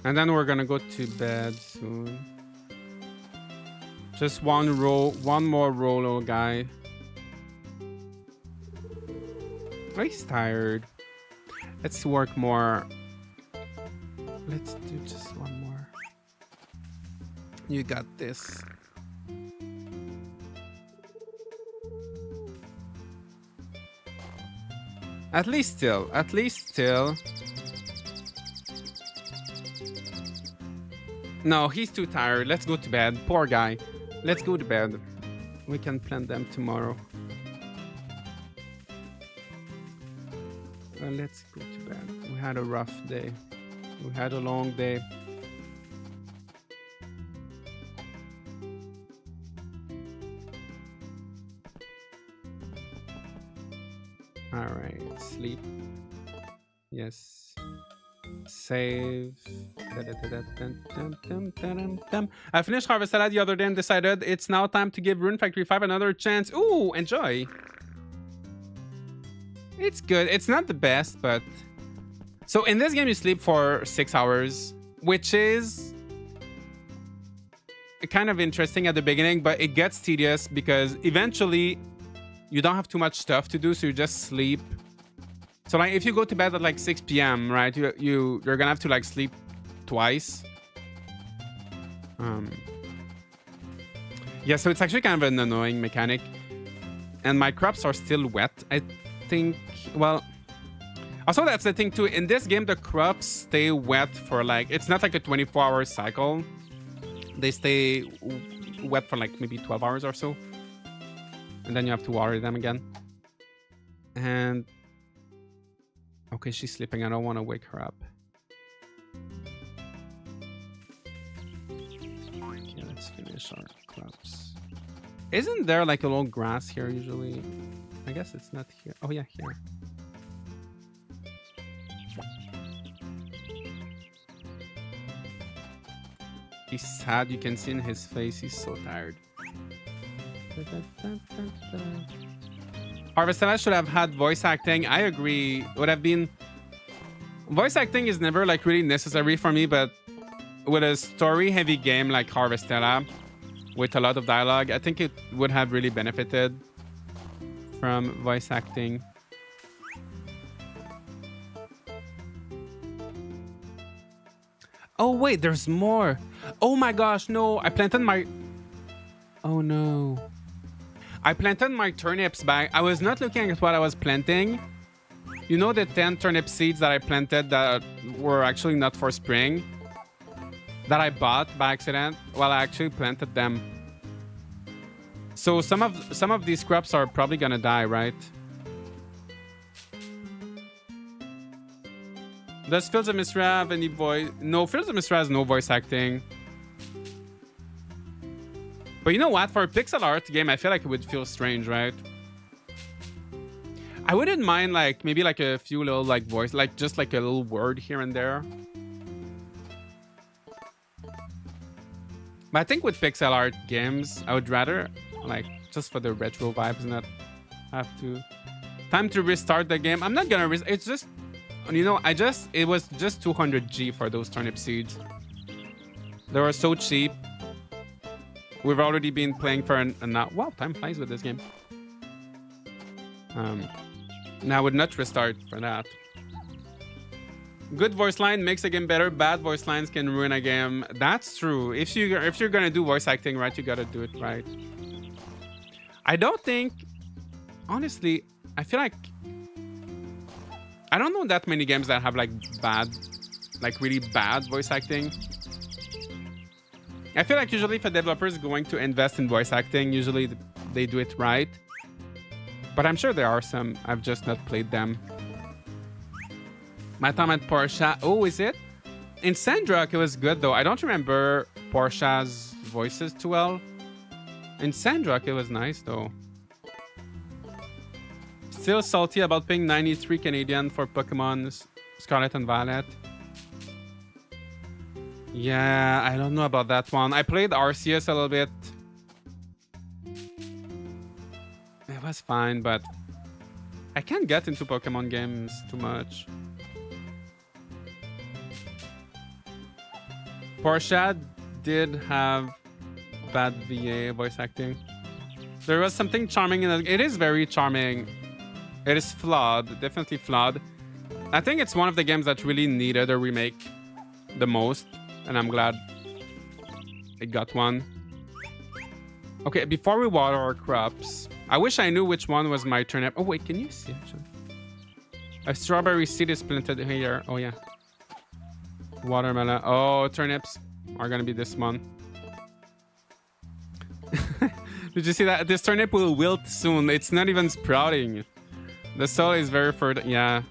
And then we're gonna go to bed soon. Just one more Rolo guy. Oh, he's tired. Let's work more. Let's do just one more. You got this. At least still. No, he's too tired. Let's go to bed. Poor guy. Let's go to bed. We can plan them tomorrow. Well, let's go to bed. We had a rough day. We had a long day. All right, sleep. Yes. Save. I finished Harvest Salad the other day and decided it's now time to give Rune Factory 5 another chance. Ooh, enjoy. It's good. It's not the best, but... So in this game, you sleep for 6 hours, which is kind of interesting at the beginning, but it gets tedious because eventually you don't have too much stuff to do, so you just sleep. So like if you go to bed at like 6 p.m., right, you're gonna have to like sleep twice. Yeah, so it's actually kind of an annoying mechanic. And my crops are still wet, I think. Well, also that's the thing too. In this game, the crops stay wet for like, it's not like a 24-hour cycle. They stay wet for like maybe 12 hours or so. And then you have to water them again. And okay, she's sleeping. I don't want to wake her up. Okay, let's finish our crops. Isn't there like a little grass here usually? I guess it's not here. Oh yeah, here. He's sad. You can see in his face. He's so tired. Harvestella should have had voice acting. I agree. Would have been... Voice acting is never like really necessary for me, but with a story-heavy game like Harvestella, with a lot of dialogue, I think it would have really benefited from voice acting. Oh wait, there's more. Oh my gosh, no. I planted my... Oh no. I planted my turnips back. I was not looking at what I was planting. You know the 10 turnip seeds that I planted that were actually not for spring? That I bought by accident? Well, I actually planted them. So some of these crops are probably gonna die, right? Does Fields of Misra have any voice? No, Fields of Misra has no voice acting. But you know what? For a pixel art game, I feel like it would feel strange, right? I wouldn't mind like maybe like a few little like voice, like just like a little word here and there. But I think with pixel art games, I would rather like just for the retro vibes, not have to. Time to restart the game. I'm not gonna it's just, you know, it was just 200G for those turnip seeds. They were so cheap. We've already been playing for an hour. Wow, time flies with this game. Now I would not restart for that. Good voice line makes a game better. Bad voice lines can ruin a game. That's true. If you're gonna do voice acting right, you gotta do it right. I don't think, honestly, I feel like I don't know that many games that have like bad, like really bad voice acting. I feel like usually if a developer is going to invest in voice acting, usually they do it right. But I'm sure there are some. I've just not played them. My time at Porsche. Oh, is it? In Sandrock, it was good though. I don't remember Porsche's voices too well. In Sandrock, it was nice though. Still salty about paying 93 Canadian for Pokemon Scarlet and Violet. Yeah, I don't know about that one. I played RCS a little bit. It was fine, but I can't get into Pokemon games too much. Portia did have bad VA voice acting. There was something charming in it. It is very charming. It is flawed, definitely flawed. I think it's one of the games that really needed a remake the most, and I'm glad it got one. Okay, before we water our crops, I wish I knew which one was my turnip. Oh wait, can you see actually? A strawberry seed is planted here. Oh yeah. Watermelon. Oh, turnips are gonna be this one. Did you see that? This turnip will wilt soon. It's not even sprouting. The soil is very fertile. Yeah.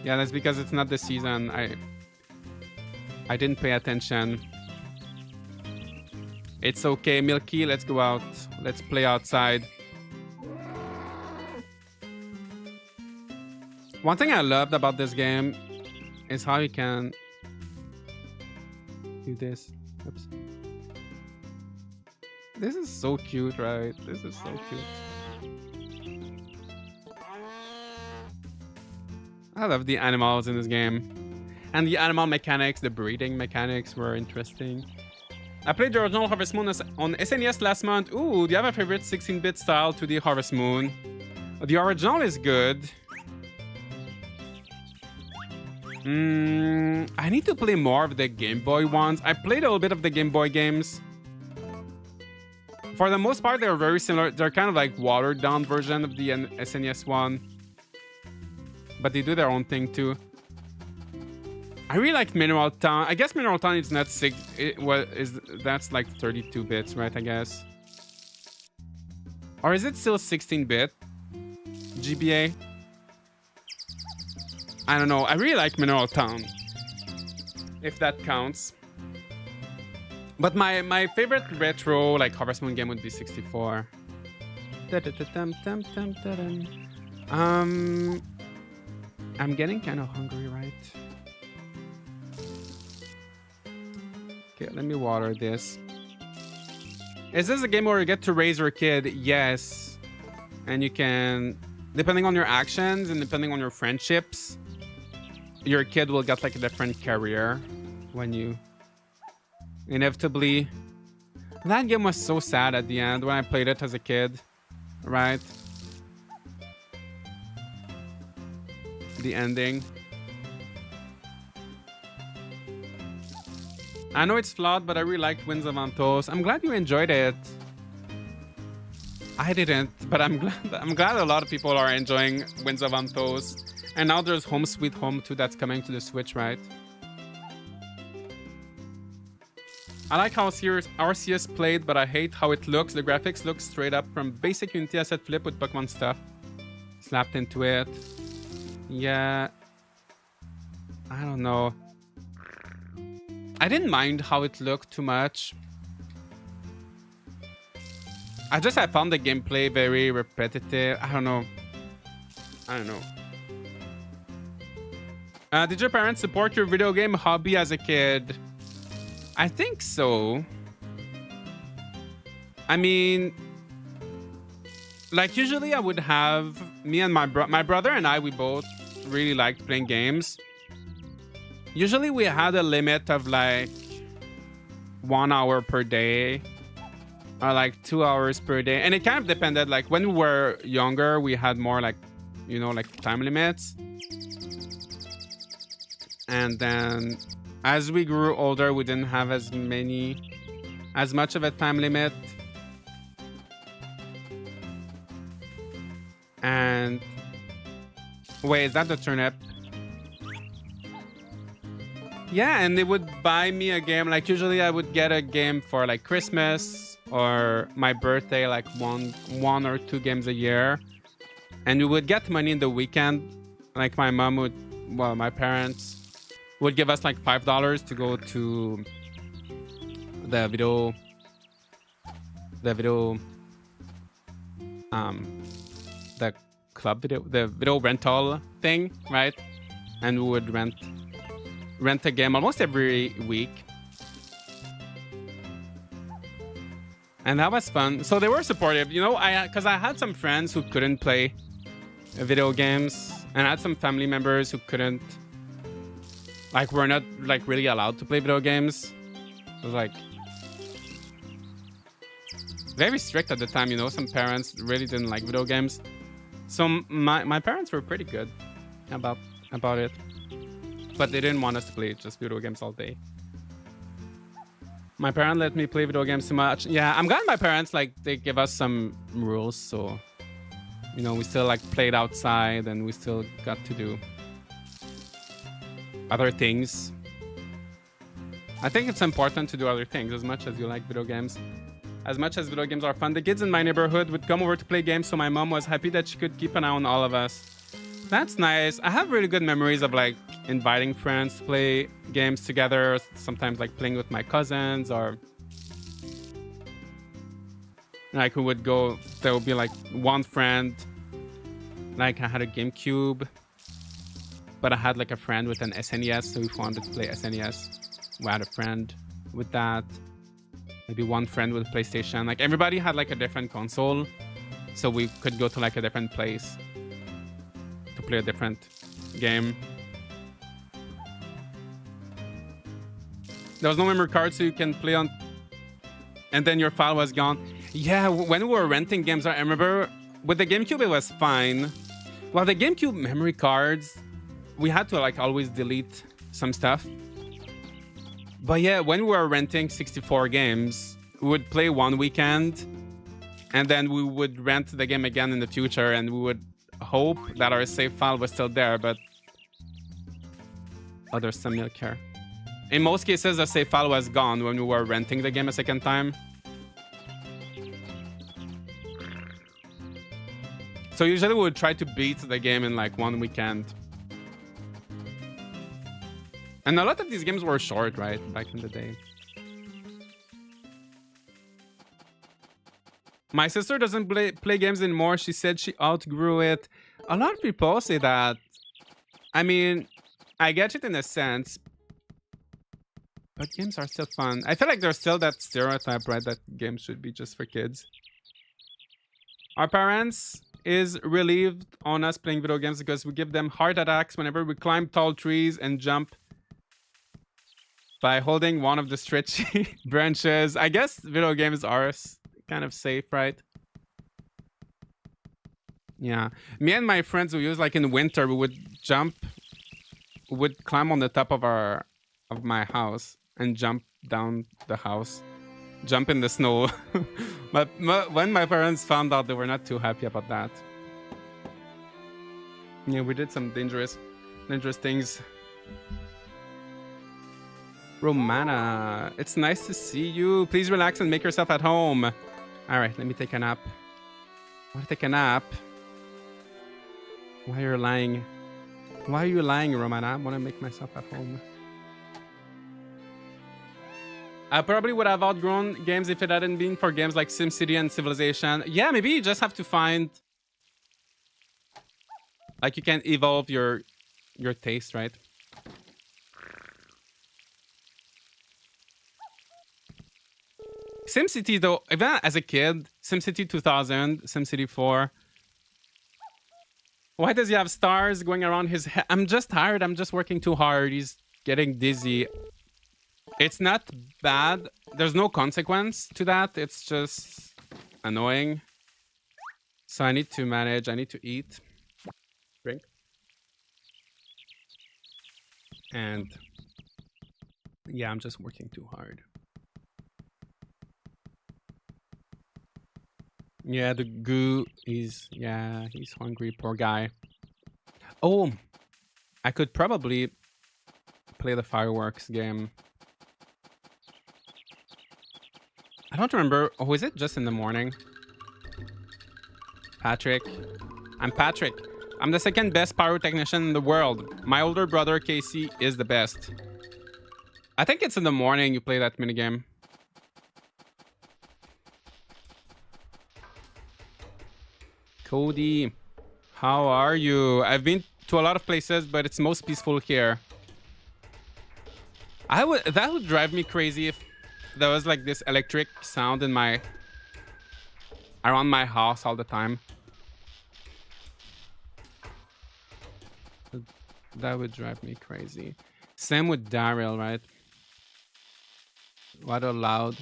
Yeah, that's because it's not the season. I didn't pay attention. It's okay, Milky. Let's go out. Let's play outside. One thing I loved about this game is how you can do this. Oops. This is so cute, right? This is so cute. I love the animals in this game. And the animal mechanics, the breeding mechanics were interesting. I played the original Harvest Moon on SNES last month. Ooh, do you have a favorite 16-bit style 2D Harvest Moon? The original is good. I need to play more of the Game Boy ones. I played a little bit of the Game Boy games. For the most part, they're very similar. They're kind of like watered down version of the SNES one. But they do their own thing too. I really liked Mineral Town. I guess Mineral Town is not six. That's like 32 bits, right? I guess. Or is it still 16-bit? GBA? I don't know. I really like Mineral Town, if that counts. But my favorite retro like Harvest Moon game would be 64. I'm getting kind of hungry, right? Okay, let me water this. Is this a game where you get to raise your kid? Yes. And you can, depending on your actions and depending on your friendships, your kid will get like a different career when you inevitably. That game was so sad at the end when I played it as a kid, right? The ending. I know it's flawed, but I really liked Winds of Antos. I'm glad you enjoyed it. I didn't, but I'm glad a lot of people are enjoying Winds of Antos. And now there's Home Sweet Home 2 that's coming to the Switch, right? I like how RCS played, but I hate how it looks. The graphics look straight up from basic Unity asset flip with Pokemon stuff slapped into it. Yeah. I don't know. I didn't mind how it looked too much. I found the gameplay very repetitive. I don't know. Did your parents support your video game hobby as a kid? I think so. I mean, like usually I would have me and my brother and I, we both really liked playing games. Usually we had a limit of like 1 hour per day or like 2 hours per day. And it kind of depended, like when we were younger, we had more like, you know, like time limits. And then as we grew older, we didn't have as much of a time limit. And wait, is that the turnip? Yeah, and they would buy me a game. Like usually I would get a game for like Christmas or my birthday, like one or two games a year. And we would get money in the weekend. Like my mom would, well, my parents would give us like $5 to go to the video the club video, the video rental thing, right? And we would rent a game almost every week. And that was fun. So they were supportive, you know. Because I had some friends who couldn't play video games, and I had some family members who couldn't, like, were not like really allowed to play video games. It was like very strict at the time, you know. Some parents really didn't like video games. So my parents were pretty good about it, but they didn't want us to play just video games all day. My parents let me play video games too much. Yeah, I'm glad my parents, like, they give us some rules, so, you know, we still like played outside and we still got to do other things. I think it's important to do other things as much as you like video games. As much as video games are fun, the kids in my neighborhood would come over to play games, so my mom was happy that she could keep an eye on all of us. That's nice. I have really good memories of like inviting friends to play games together. Sometimes like playing with my cousins, or like who would go. There would be like one friend. Like I had a GameCube, but I had like a friend with an SNES. So if we wanted to play SNES, we had a friend with that. Maybe one friend with PlayStation. Like everybody had like a different console, so we could go to like a different place to play a different game. There was no memory card, so you can play on, and then your file was gone. Yeah, when we were renting games, I remember with the GameCube it was fine. Well, the GameCube memory cards, we had to like always delete some stuff. But yeah, when we were renting 64 games, we would play one weekend, and then we would rent the game again in the future, and we would hope that our save file was still there, but oh, there's some milk here. In most cases, the save file was gone when we were renting the game a second time. So usually we would try to beat the game in like one weekend. And a lot of these games were short, right? Back in the day. My sister doesn't play games anymore. She said she outgrew it. A lot of people say that. I mean, I get it in a sense. But games are still fun. I feel like there's still that stereotype, right? That games should be just for kids. Our parents is relieved on us playing video games because we give them heart attacks whenever we climb tall trees and jump by holding one of the stretchy branches. I guess video games are kind of safe, right? Yeah. Me and my friends, we use like in winter, we would climb on the top of my house and jump down the house, jump in the snow. But when my parents found out, they were not too happy about that. Yeah, we did some dangerous things. Romana, it's nice to see you. Please relax and make yourself at home. All right, let me take a nap. I want to take a nap. Why are you lying? Why are you lying, Romana? I want to make myself at home. I probably would have outgrown games if it hadn't been for games like SimCity and Civilization. Yeah, maybe you just have to find, like, you can evolve your taste, right? SimCity, though, even as a kid, SimCity 2000, SimCity 4. Why does he have stars going around his head? I'm just tired. I'm just working too hard. He's getting dizzy. It's not bad. There's no consequence to that. It's just annoying. So I need to manage. I need to eat, drink, and yeah, I'm just working too hard. Yeah, the goo is, yeah, he's hungry, poor guy. Oh, I could probably play the fireworks game. I don't remember. Oh, is it just in the morning? Patrick. I'm Patrick. I'm the second best pyrotechnician in the world. My older brother, Casey, is the best. I think it's in the morning you play that minigame. Cody, how are you? I've been to a lot of places, but it's most peaceful here. That would drive me crazy if there was like this electric sound in my around my house all the time. That would drive me crazy. Same with Daryl, right? What a loud.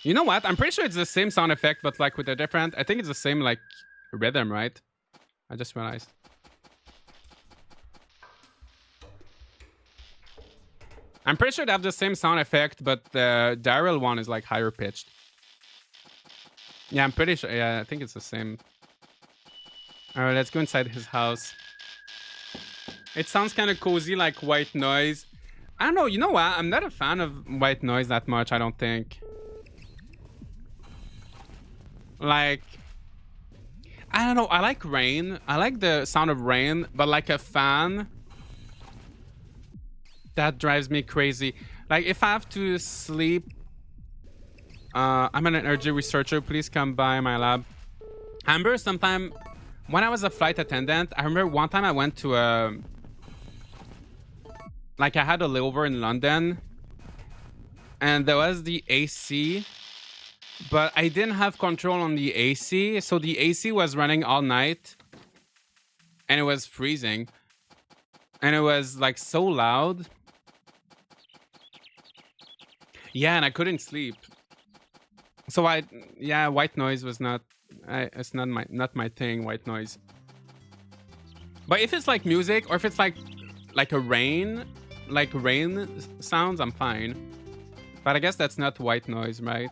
You know what? I'm pretty sure it's the same sound effect, but like with a different. I think it's the same like rhythm, right? I just realized. I'm pretty sure they have the same sound effect, but the Daryl one is like higher pitched. Yeah, I'm pretty sure. Yeah, I think it's the same. All right, let's go inside his house. It sounds kind of cozy, like white noise. I don't know. You know what? I'm not a fan of white noise that much, I don't think. Like, I don't know. I like rain. I like the sound of rain, but like a fan, that drives me crazy. Like, if I have to sleep, I'm an energy researcher. Please come by my lab. I remember sometime when I was a flight attendant, I remember one time I went to a, like I had a layover in London and there was the AC, but I didn't have control on the AC. So the AC was running all night and it was freezing and it was like so loud. Yeah, and I couldn't sleep. So yeah, white noise was not, it's not my thing, white noise. But if it's like music or if it's like a rain sounds, I'm fine. But I guess that's not white noise, right?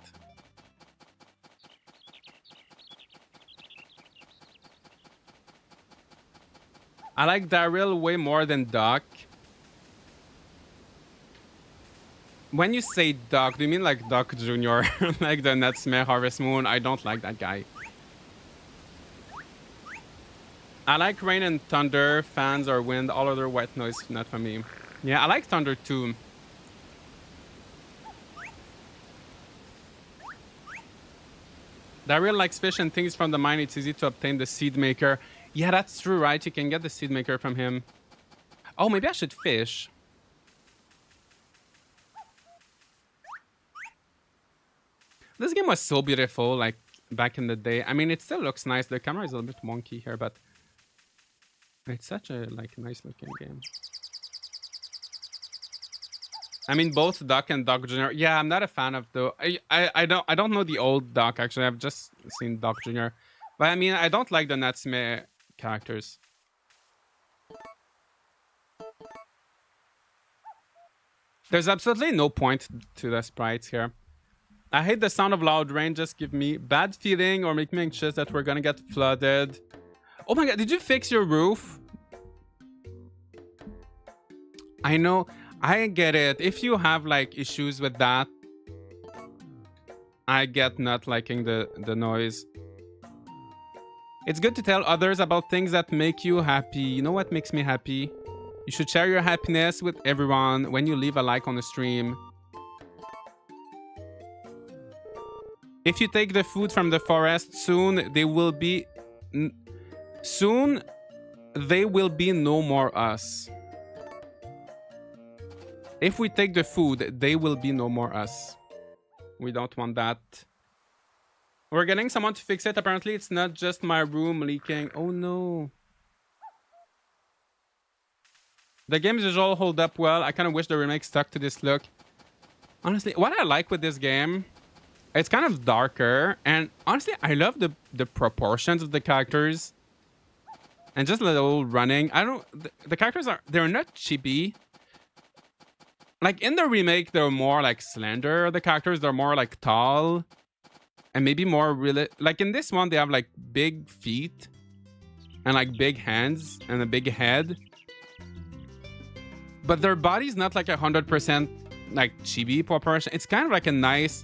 I like Daryl way more than Doc. When you say Doc, do you mean like Doc Jr.? Like the Natsume Harvest Moon? I don't like that guy. I like rain and thunder, fans or wind, all other white noise, not for me. Yeah, I like thunder too. Daryl likes fish and things from the mine. It's easy to obtain the seed maker. Yeah, that's true, right? You can get the seed maker from him. Oh, maybe I should fish. This game was so beautiful, like back in the day. I mean, it still looks nice. The camera is a little bit wonky here, but it's such a like nice looking game. I mean, both Doc and Doc Jr. Yeah, I'm not a fan of the. I don't know the old Doc actually. I've just seen Doc Jr. But I mean, I don't like the Natsume characters. There's absolutely no point to the sprites here. I hate the sound of loud rain. Just give me bad feeling or make me anxious that we're gonna get flooded. Oh my god, did you fix your roof? I know, I get it. If you have like issues with that, I get not liking the noise. It's good to tell others about things that make you happy. You know what makes me happy? You should share your happiness with everyone when you leave a like on the stream. If you take the food from the forest, soon they will be no more us. If we take the food, they will be no more us. We don't want that. We're getting someone to fix it. Apparently, it's not just my room leaking. Oh no. The game's visual hold up well. I kind of wish the remake stuck to this look. Honestly, what I like with this game, it's kind of darker, and honestly, I love the proportions of the characters, and just a little running. I don't. The characters they're not chibi. Like in the remake, they're more like slender. The characters they're more like tall, and maybe more really. Like in this one, they have like big feet, and like big hands and a big head. But their body's not like 100% like chibi proportion. It's kind of like a nice.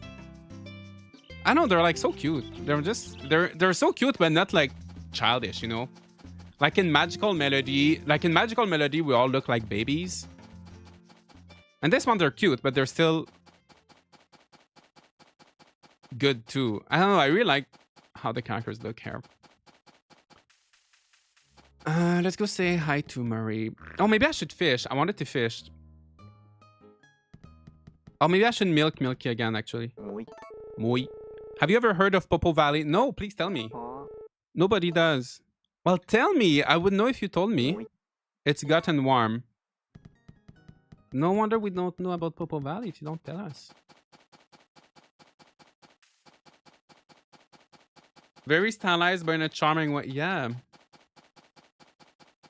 I know, they're like so cute. They're so cute, but not like childish, you know? Like in Magical Melody, we all look like babies. And this one, they're cute, but they're still good too. I don't know, I really like how the characters look here. Let's go say hi to Marie. Oh, maybe I should fish. I wanted to fish. Oh, maybe I should milk Milky again, actually. Muy. Have you ever heard of Popo Valley? No, please tell me. Nobody does. Well, tell me. I would know if you told me. It's gotten warm. No wonder we don't know about Popo Valley if you don't tell us. Very stylized, but in a charming way. Yeah.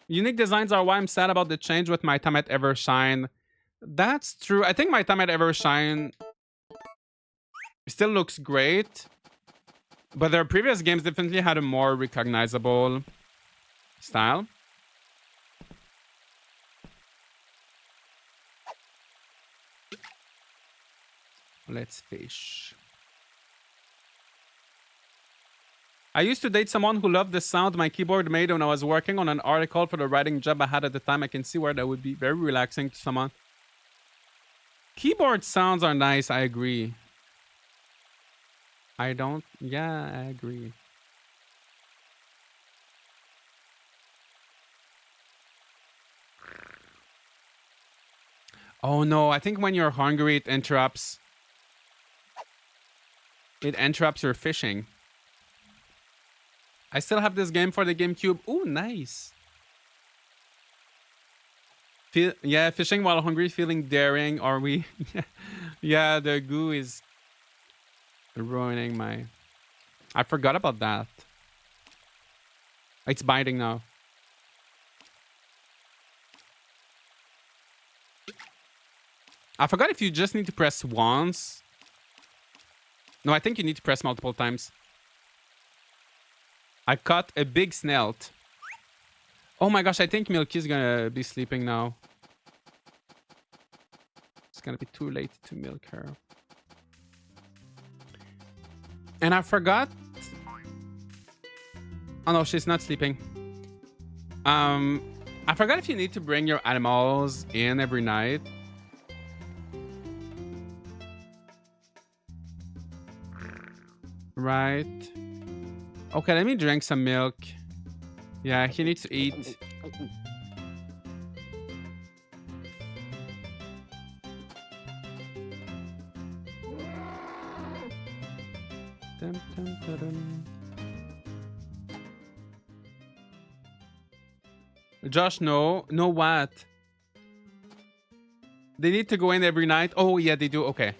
Unique designs are why I'm sad about the change with my time at Evershine. That's true. I think my time at Evershine still looks great. But their previous games definitely had a more recognizable style. Let's fish. I used to date someone who loved the sound my keyboard made when I was working on an article for the writing job I had at the time. I can see where that would be very relaxing to someone. Keyboard sounds are nice, I agree. Yeah, I agree. Oh no, I think when you're hungry, it interrupts. It interrupts your fishing. I still have this game for the GameCube. Ooh, nice. Yeah, fishing while hungry, feeling daring. Are we? Yeah, the goo is ruining my... I forgot about that. It's biting now. I forgot if you just need to press once. No, I think you need to press multiple times. I caught a big snelt. Oh my gosh, I think Milky's gonna be sleeping now. It's gonna be too late to milk her. And I forgot... Oh no, she's not sleeping. I forgot if you need to bring your animals in every night. Right. Okay, let me drink some milk. Yeah, he needs to eat. Dum, dum, dum, dum. Josh, no. No what? They need to go in every night? Oh, yeah, they do. Okay.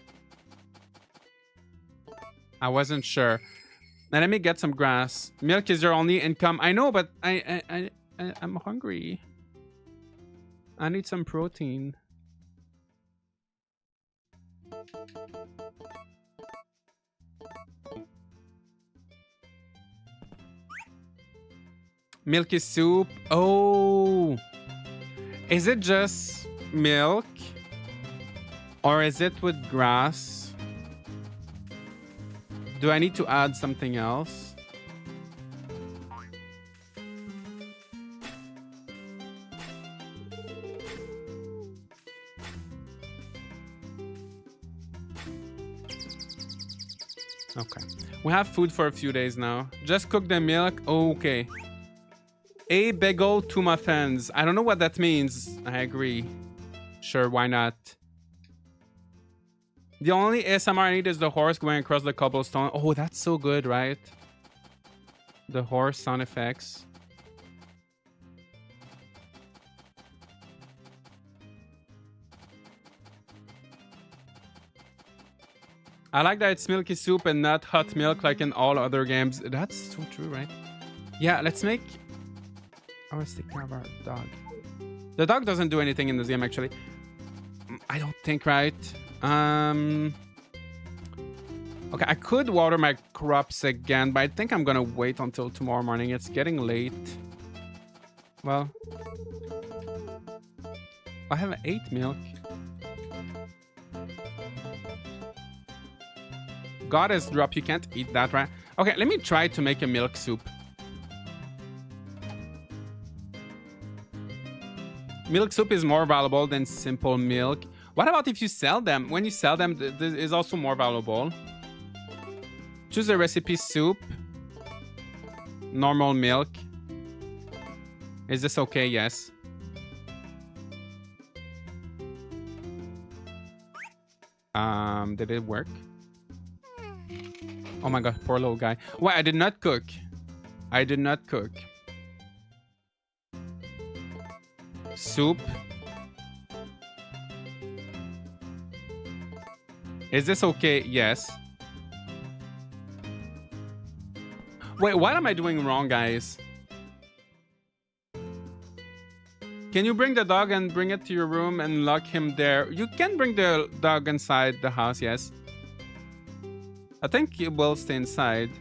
I wasn't sure. Now let me get some grass. Milk is your only income. I know, but I'm hungry. I need some protein. Milky soup. Oh. Is it just milk? Or is it with grass? Do I need to add something else? Okay. We have food for a few days now. Just cook the milk. Okay. A bagel, 2 muffins. I don't know what that means. I agree. Sure, why not? The only ASMR I need is the horse going across the cobblestone. Oh, that's so good, right? The horse sound effects. I like that it's milky soup and not hot milk like in all other games. That's so true, right? Yeah, let's make... Oh, let's take care of our dog. The dog doesn't do anything in this game, actually. I don't think, right? Okay, I could water my crops again, but I think I'm gonna wait until tomorrow morning. It's getting late. Well, I have 8 milk. Goddess drop, you can't eat that, right? Okay, let me try to make a milk soup. Milk soup is more valuable than simple milk. What about if you sell them? When you sell them, this is also more valuable. Choose a recipe: soup, normal milk. Is this okay? Yes. Did it work? Oh my god, poor little guy. Why, I did not cook. I did not cook. Soup. Is this okay? Yes. Wait, what am I doing wrong, guys? Can you bring the dog and bring it to your room and lock him there? You can bring the dog inside the house, yes. I think it will stay inside.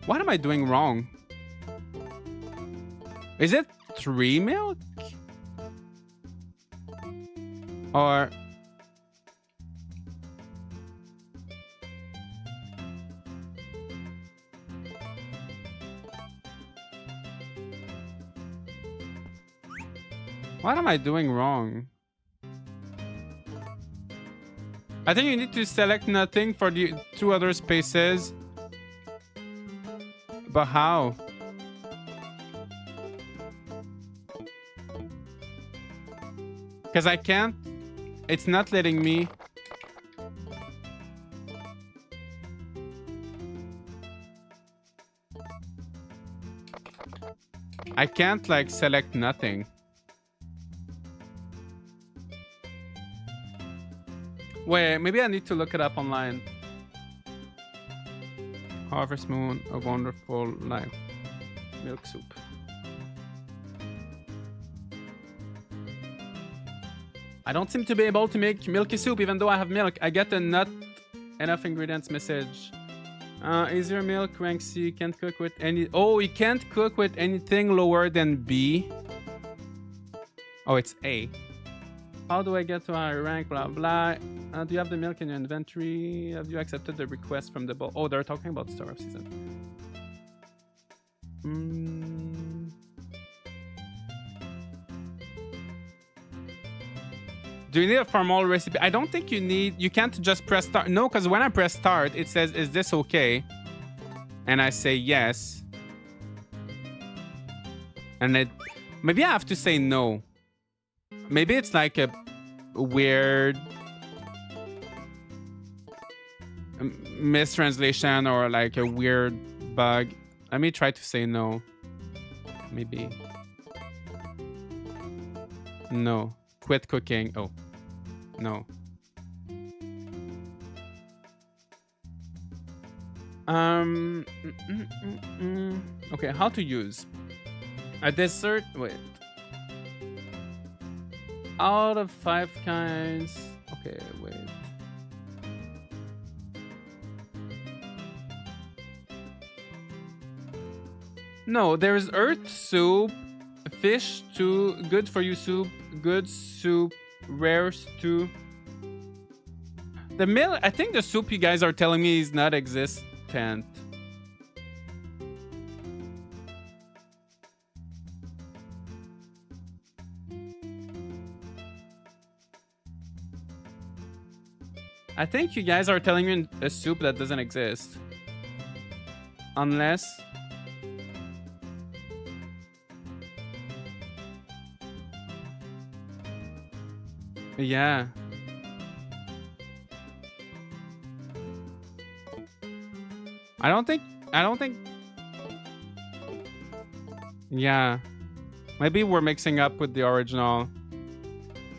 What am I doing wrong? Is it 3 milk? Or... what am I doing wrong? I think you need to select nothing for the 2 other spaces. But how? Because I can't. It's not letting me. I can't like select nothing. Wait, maybe I need to look it up online. Harvest Moon, A Wonderful Life. Milk soup. I don't seem to be able to make milky soup even though I have milk. I get a not enough ingredients message. Easier milk, rank C, can't cook with any... oh, you can't cook with anything lower than B. Oh, it's A. How do I get to a higher rank? Blah, blah. Do you have the milk in your inventory? Have you accepted the request from the bowl? Oh, they're talking about Star of Season. Do you need a formal recipe? I don't think you need... you can't just press start. No, because when I press start, it says, is this okay? And I say yes. And it... maybe I have to say no. Maybe it's like a weird mistranslation or like a weird bug. Let me try to say no. Maybe. No. Quit cooking. Oh. No. Okay, how to use a dessert. Wait. Out of 5 kinds. Okay, wait. No, there's earth soup, fish stew, good for you soup, good soup, rare stew. The milk, I think the soup you guys are telling me is not existent. I think you guys are telling me a soup that doesn't exist. Unless... yeah. I don't think... yeah. Maybe we're mixing up with the original.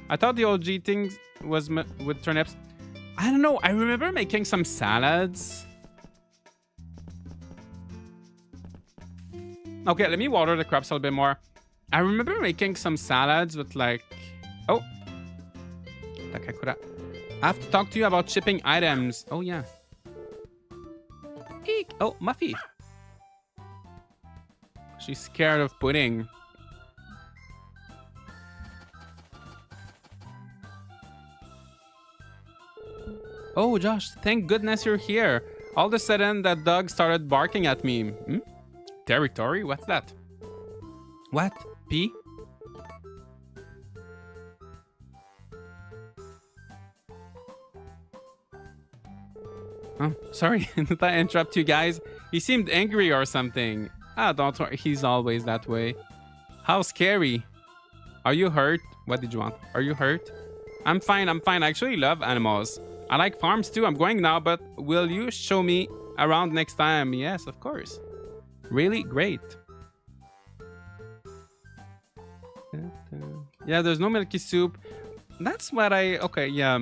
I thought the OG thing was with turnips. I don't know. I remember making some salads. Okay, let me water the crops a little bit more. I remember making some salads with like... oh. I have to talk to you about shipping items. Oh, yeah. Eek. Oh, Muffy. She's scared of pudding. Oh, Josh, thank goodness you're here. All of a sudden, that dog started barking at me. Territory? What's that? What? P? Oh, sorry. Did I interrupt you guys? He seemed angry or something. Ah, don't worry. He's always that way. How scary. Are you hurt? What did you want? Are you hurt? I'm fine. I'm fine. I actually love animals. I like farms too. I'm going now, but will you show me around next time? Yes, of course. Really great. Yeah, there's no milky soup. That's what I... Okay, yeah.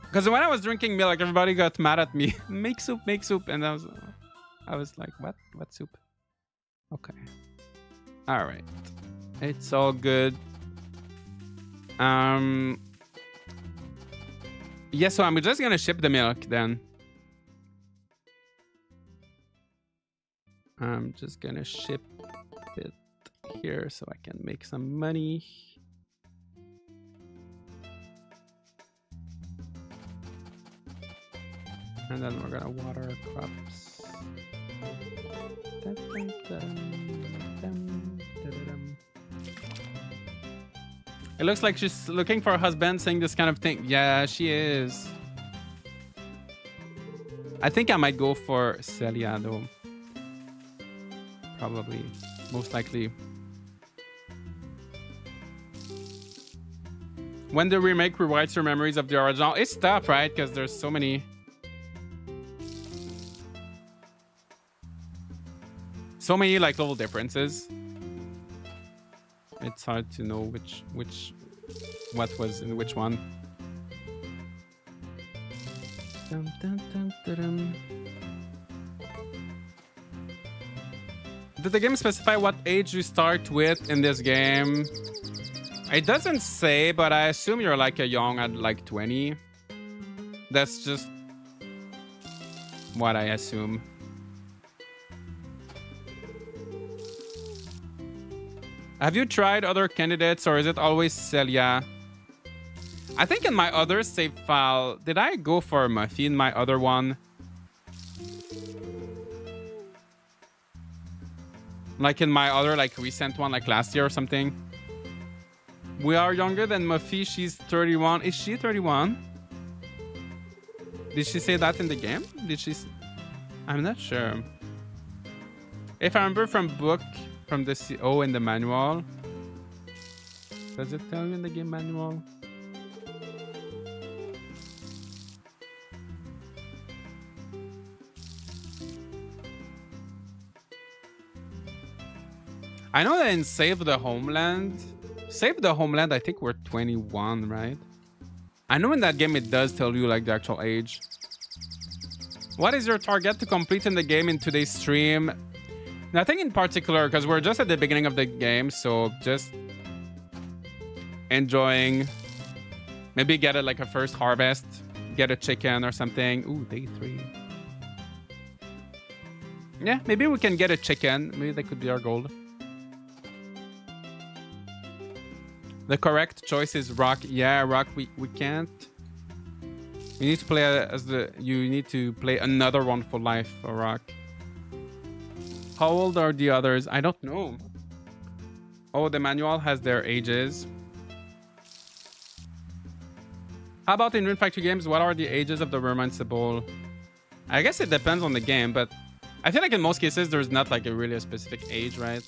Because when I was drinking milk, everybody got mad at me. Make soup, make soup. And I was like, what? What soup? Okay. All right. It's all good. Yeah, so I'm just gonna ship the milk then. I'm just gonna ship it here so I can make some money. And then we're gonna water our crops. It looks like she's looking for a husband saying this kind of thing. Yeah, she is. I think I might go for Celia though. Probably. Most likely. When the remake rewrites your memories of the original, it's tough, right? Because there's so many. So many like little differences. It's hard to know what was in which one. Dun, dun, dun, dun, dun. Did the game specify what age you start with in this game? It doesn't say, but I assume you're like a young at like 20. That's just what I assume. Have you tried other candidates or is it always Celia? I think in my other save file, did I go for Muffy in my other one? Like in my other like recent one, like last year or something. We are younger than Muffy. She's 31. Is she 31? Did she say that in the game? Did she? I'm not sure. If I remember from book, from the CO in the manual. Does it tell you in the game manual? I know that in Save the Homeland, I think we're 21, right? I know in that game it does tell you like the actual age. What is your target to complete in the game in today's stream? Nothing in particular, because we're just at the beginning of the game, so just enjoying. Maybe get like a first harvest, get a chicken or something. Ooh, day 3. Yeah, maybe we can get a chicken. Maybe that could be our goal. The correct choice is rock. Yeah, rock. We can't. We need to play you need to play another one for life for rock. How old are the others? I don't know. Oh, the manual has their ages. How about in Rune Factory games? What are the ages of the Romanceable? I guess it depends on the game, but I feel like in most cases there's not like a specific age, right?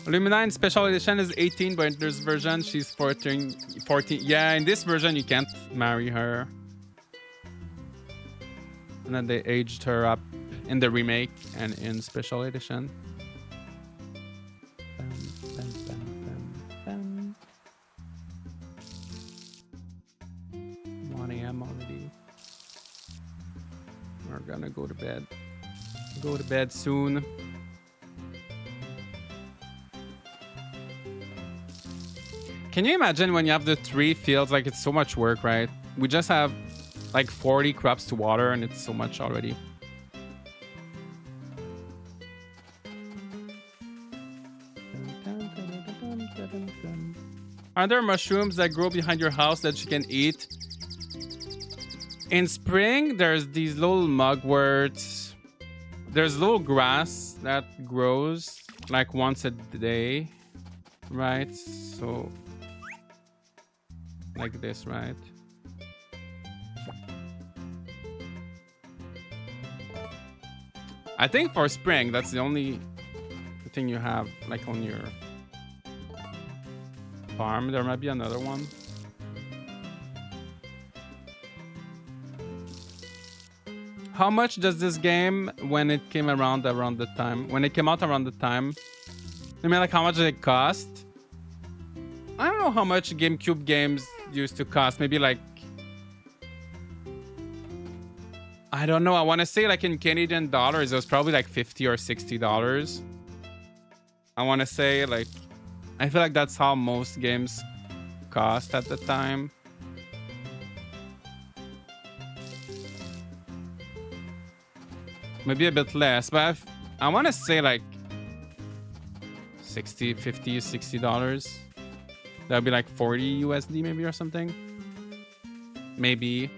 Lumina in special edition is 18, but in this version she's 14. Yeah, in this version you can't marry her. And then they aged her up in the remake and in special edition. 1 a.m. already. We're gonna go to bed. Go to bed soon. Can you imagine when you have the 3 fields? Like, it's so much work, right? We just have like 40 crops to water and it's so much already. Are there mushrooms that grow behind your house that you can eat? In spring, there's these little mugworts. There's little grass that grows like once a day, right? So like this, right? I think for spring, that's the only everything you have, like on your farm. There might be another one. How much does this game, when it came around the time, when it came out around the time, I mean, like, how much did it cost? I don't know how much GameCube games used to cost. Maybe like, I don't know. I want to say like in Canadian dollars, it was probably like $50 or $60. I want to say like, I feel like that's how most games cost at the time. Maybe a bit less, but I want to say like 60, 50, $60. That would be like 40 USD maybe or something. Maybe.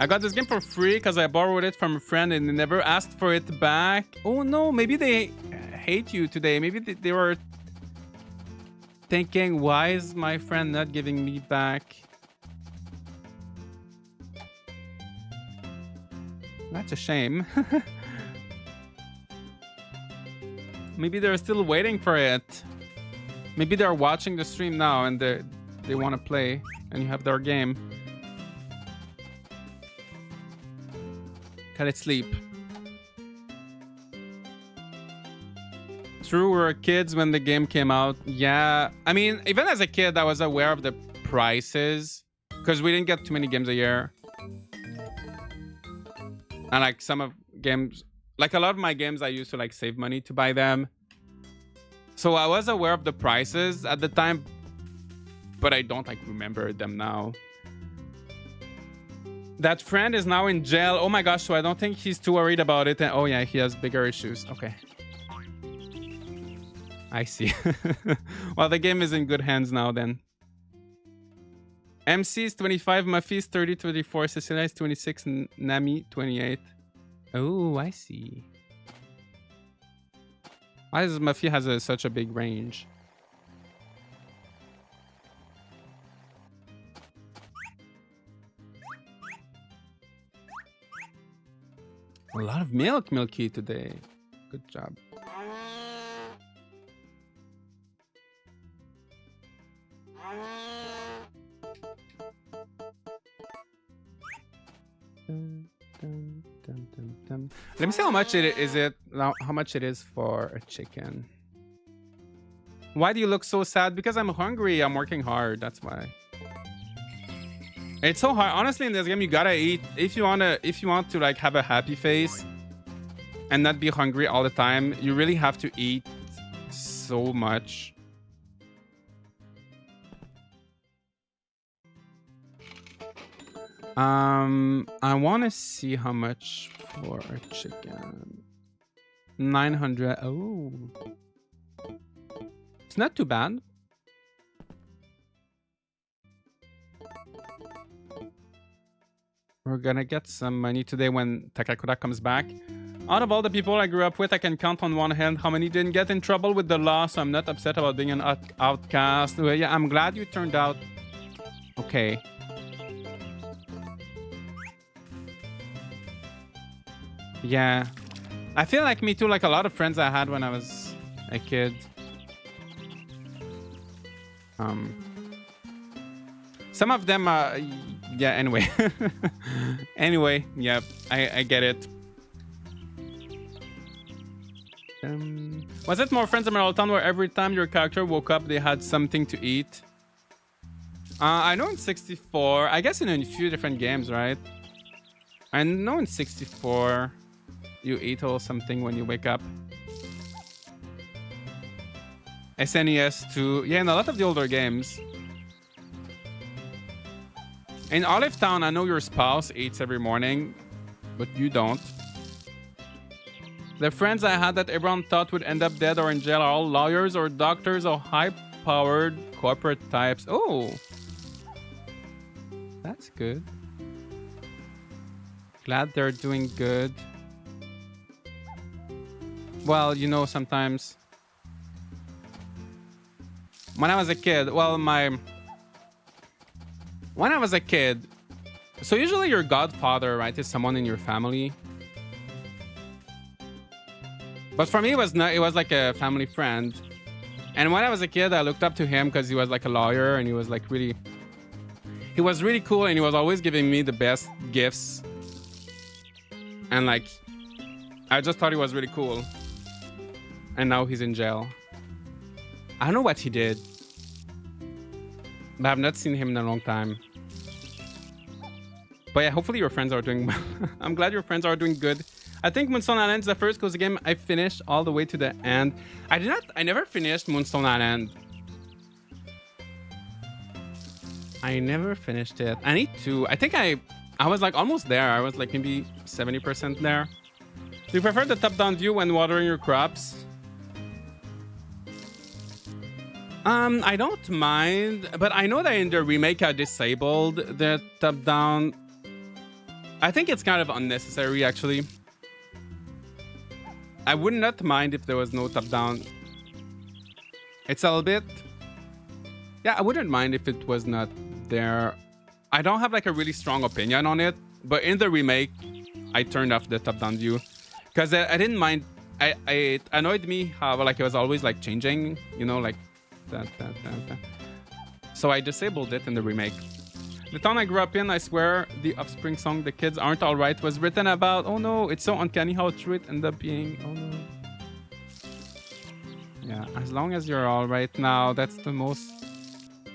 I got this game for free because I borrowed it from a friend and they never asked for it back. Oh no, maybe they hate you today. Maybe they were thinking, why is my friend not giving me back? That's a shame. Maybe they're still waiting for it. Maybe they're watching the stream now and they want to play and you have their game. Can it sleep? True, we were kids when the game came out. Yeah, I mean, even as a kid, I was aware of the prices because we didn't get too many games a year. And like some of games, like a lot of my games, I used to like save money to buy them. So I was aware of the prices at the time, but I don't like remember them now. That friend is now in jail. Oh my gosh, so I don't think he's too worried about it. And, oh yeah, he has bigger issues. Okay. I see. Well, the game is in good hands now then. MC is 25, Muffy is 30, 24, Cecilia is 26, and Nami 28. Oh, I see. Why does Muffy has such a big range? A lot of milk, Milky, today. Good job. Let me see how much how much it is for a chicken. Why do you look so sad? Because I'm hungry. I'm working hard. That's why. It's so hard. Honestly, in this game, you gotta eat if you want to like have a happy face and not be hungry all the time. You really have to eat so much. I want to see how much for a chicken. 900. Oh, it's not too bad. We're gonna get some money today when Takakura comes back. Out of all the people I grew up with, I can count on one hand how many didn't get in trouble with the law, so I'm not upset about being an outcast. Well, yeah, I'm glad you turned out okay. Yeah, I feel like me too, like a lot of friends I had when I was a kid. Some of them yeah, anyway. Anyway, yeah, I get it. Was it more Friends in Emerald Town where every time your character woke up they had something to eat? I know in 64, I guess in a few different games, right? I know in 64 you eat or something when you wake up. SNES too. Yeah, in a lot of the older games. In Olive Town, I know your spouse eats every morning, but you don't. The friends I had that everyone thought would end up dead or in jail are all lawyers or doctors or high-powered corporate types. Oh, that's good. Glad they're doing good. Well, you know, sometimes when I was a kid, when I was a kid, So usually your godfather, right, is someone in your family. But for me, it was not. It was like a family friend. And when I was a kid, I looked up to him because he was like a lawyer and he was like really. He was really cool and he was always giving me the best gifts. And like, I just thought he was really cool. And now he's in jail. I don't know what he did, but I've not seen him in a long time. But yeah, hopefully your friends are doing well. I'm glad your friends are doing good. I think Moonstone Island is the first cozy game I finished all the way to the end. I never finished Moonstone Island. I never finished it. I need to. I think I was like almost there. I was like maybe 70% there. Do you prefer the top-down view when watering your crops? I don't mind, but I know that in the remake I disabled the top-down. I think it's kind of unnecessary, actually. I would not mind if there was no top-down. It's a little bit... Yeah, I wouldn't mind if it was not there. I don't have like a really strong opinion on it, but in the remake, I turned off the top-down view. Because I didn't mind... It annoyed me how like it was always like changing, you know, like... So I disabled it in the remake. The town I grew up in, I swear, the Offspring song "The Kids Aren't Alright" was written about. Oh no, it's so uncanny how true it ended up being. Oh no. Yeah, as long as you're alright now, that's the most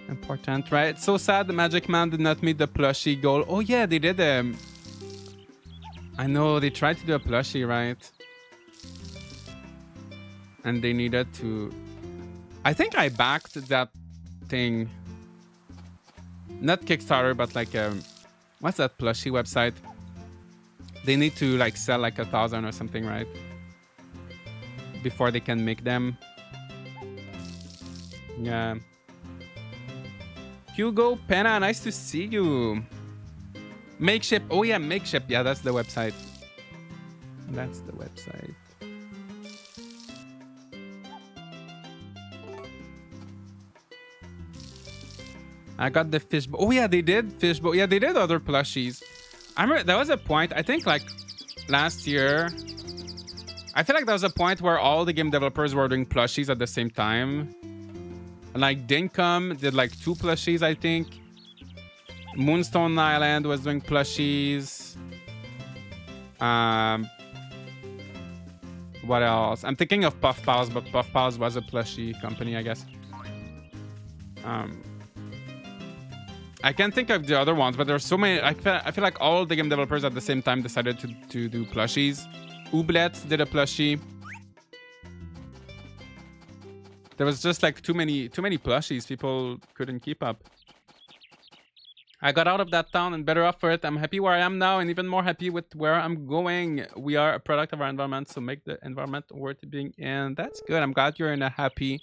important, right? It's so sad the Magic Man did not meet the plushie goal. Oh yeah, they did. I know they tried to do a plushie, right? And they needed to. I think I backed that thing. Not Kickstarter, but like what's that plushie website? They need to like sell like 1,000 or something, right? Before they can make them. Yeah. Hugo Pena, nice to see you. Makeship. Oh yeah, Makeship. Yeah, that's the website. That's the website. I got the fish. Oh yeah, they did fish. But yeah, they did other plushies. I remember there was a point. I think like last year. I feel like there was a point where all the game developers were doing plushies at the same time. Like Dinkum did like 2 plushies, I think. Moonstone Island was doing plushies. What else? I'm thinking of Puff Pals, but Puff Pals was a plushie company, I guess. I can't think of the other ones, but there's so many. I feel like all the game developers at the same time decided to do plushies. Oublette did a plushie. There was just like too many plushies. People couldn't keep up. I got out of that town and better off for it. I'm happy where I am now and even more happy with where I'm going. We are a product of our environment, so make the environment worth being in. That's good. I'm glad you're in a happy,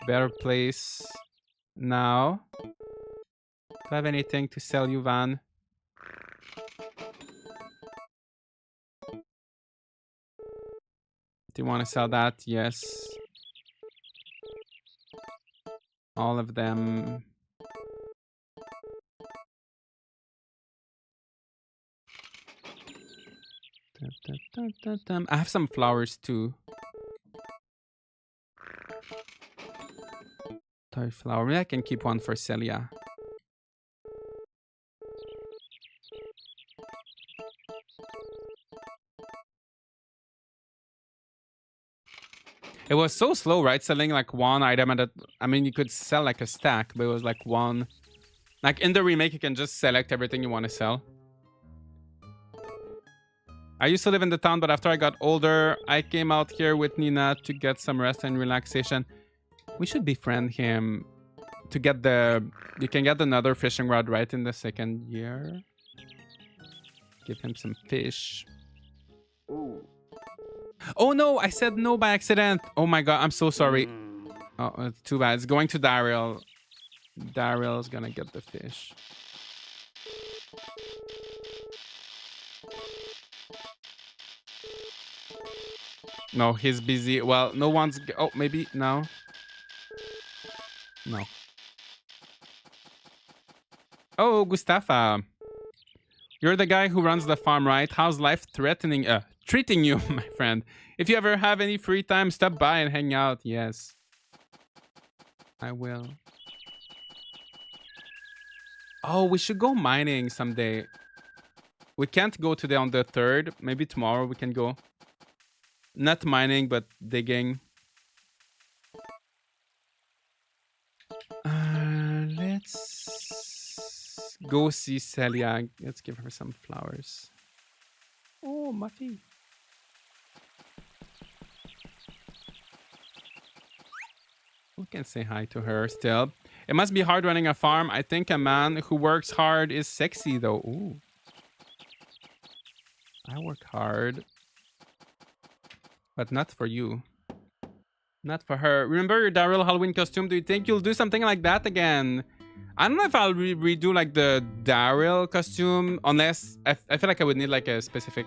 better place now. Do I have anything to sell you, Van? Do you want to sell that? Yes. All of them. I have some flowers too. Toy flower. Maybe I can keep one for Celia. It was so slow, right? Selling like one item at a... I mean, you could sell like a stack, but it was like one. Like in the remake, you can just select everything you want to sell. I used to live in the town, but after I got older, I came out here with Nina to get some rest and relaxation. We should befriend him to get the... You can get another fishing rod right in the second year. Give him some fish. Ooh. Oh no, I said no by accident. Oh my god, I'm so sorry. Oh, it's too bad. It's going to Daryl. Daryl's gonna get the fish. No, he's busy. Well, no one's... Oh, maybe no. No. Oh, Gustafa. You're the guy who runs the farm, right? How's life treating you, my friend? If you ever have any free time, stop by and hang out. Yes, I will. Oh, we should go mining someday. We can't go today on the 3rd. Maybe tomorrow we can go. Not mining, but digging. Let's go see Celia. Let's give her some flowers. Oh, Muffy. We can say hi to her still. It must be hard running a farm. I think a man who works hard is sexy, though. Ooh. I work hard. But not for you. Not for her. Remember your Daryl Halloween costume? Do you think you'll do something like that again? I don't know if I'll redo like the Daryl costume. Unless I feel like I would need like a specific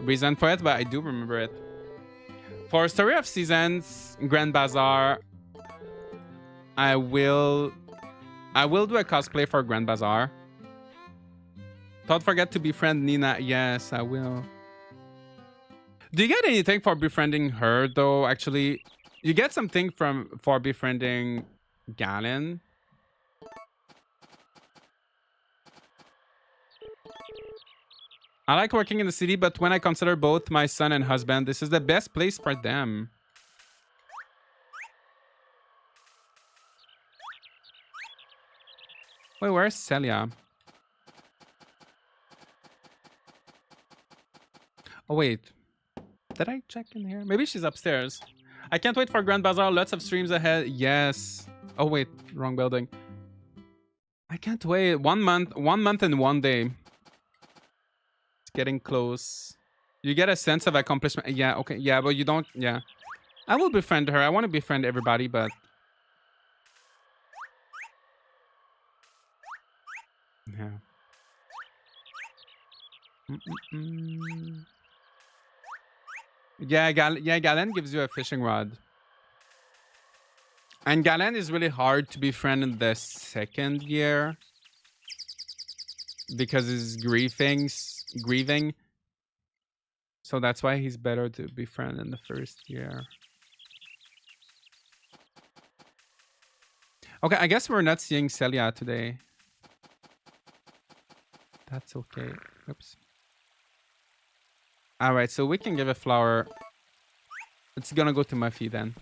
reason for it. But I do remember it. For Story of Seasons, Grand Bazaar, I will do a cosplay for Grand Bazaar. Don't forget to befriend Nina. Yes, I will. Do you get anything for befriending her though? Actually, you get something for befriending Galen. I like working in the city, but when I consider both my son and husband, this is the best place for them. Wait, where's Celia? Oh, wait. Did I check in here? Maybe she's upstairs. I can't wait for Grand Bazaar. Lots of streams ahead. Yes. Oh, wait. Wrong building. I can't wait. 1 month. 1 month and 1 day. It's getting close. You get a sense of accomplishment. Yeah, okay. Yeah, but you don't. Yeah. I will befriend her. I want to befriend everybody, but... Yeah. Yeah, Galen gives you a fishing rod. And Galen is really hard to befriend in the 2nd year. Because he's grieving. So that's why he's better to befriend in the 1st year. Okay, I guess we're not seeing Celia today. That's okay. Oops. All right, so we can give a flower. It's gonna go to Muffy then.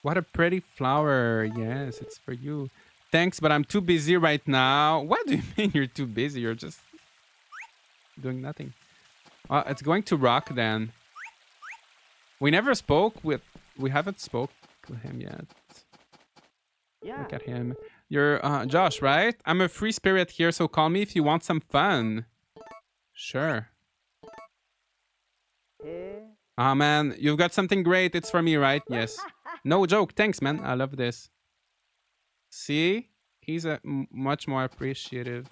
What a pretty flower. Yes, it's for you. Thanks, but I'm too busy right now. What do you mean you're too busy? You're just doing nothing. It's going to Rock then. We never spoke with... We haven't spoke with him yet. Yeah. Look at him. You're Josh, right? I'm a free spirit here, so call me if you want some fun. Sure. Ah, man, you've got something great. It's for me, right? Yes. No joke. Thanks, man. I love this. See? He's much more appreciative.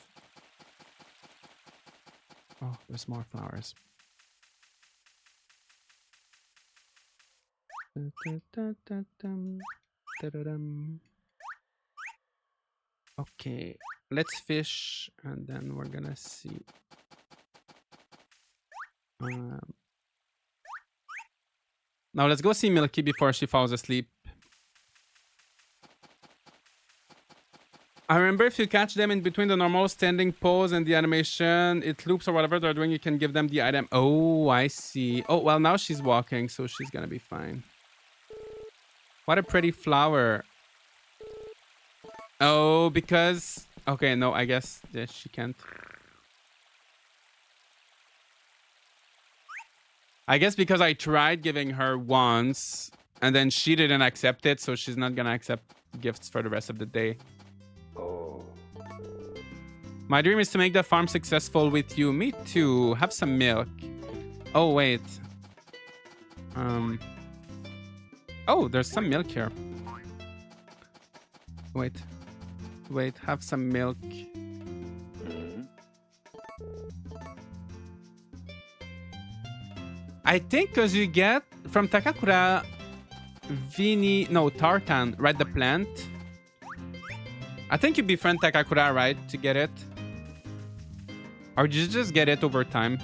Oh, there's more flowers. Okay, let's fish and then we're gonna see. Now let's go see Milky before she falls asleep. I remember if you catch them in between the normal standing pose and the animation, it loops or whatever they're doing, you can give them the item. Oh, I see. Oh, well, now she's walking, so she's gonna be fine. What a pretty flower. Oh, because... Okay, no, I guess she can't. I guess because I tried giving her once, and then she didn't accept it, so she's not gonna accept gifts for the rest of the day. Oh. My dream is to make the farm successful with you. Me too. Have some milk. Oh, wait. Oh, there's some milk here. Wait, have some milk. I think because you get from Takakura tartan, right? The plant. I think you befriend Takakura, right, to get it? Or did you just get it over time?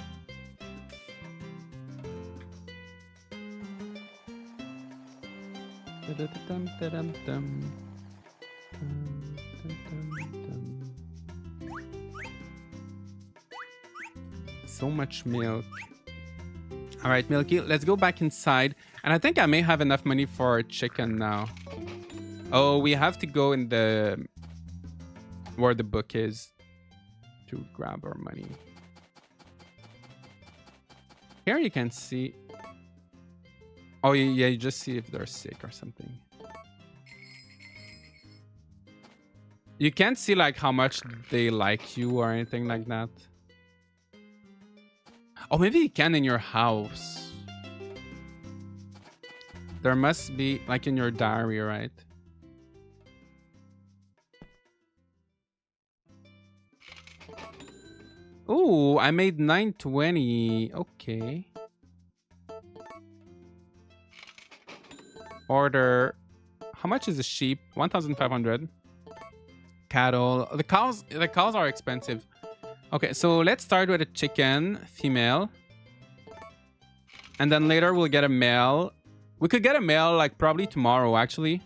So much milk. All right, Milky, let's go back inside. And I think I may have enough money for a chicken now. Oh, we have to go in the... where the book is to grab our money. Here you can see... Oh, yeah, you just see if they're sick or something. You can't see like how much they like you or anything like that. Oh, maybe you can in your house. There must be like in your diary, right? Oh, I made 920. Okay. Order. How much is a sheep? 1,500. Cattle. The cows are expensive. Okay, so let's start with a chicken, female. And then later we'll get a male. We could get a male like probably tomorrow, actually.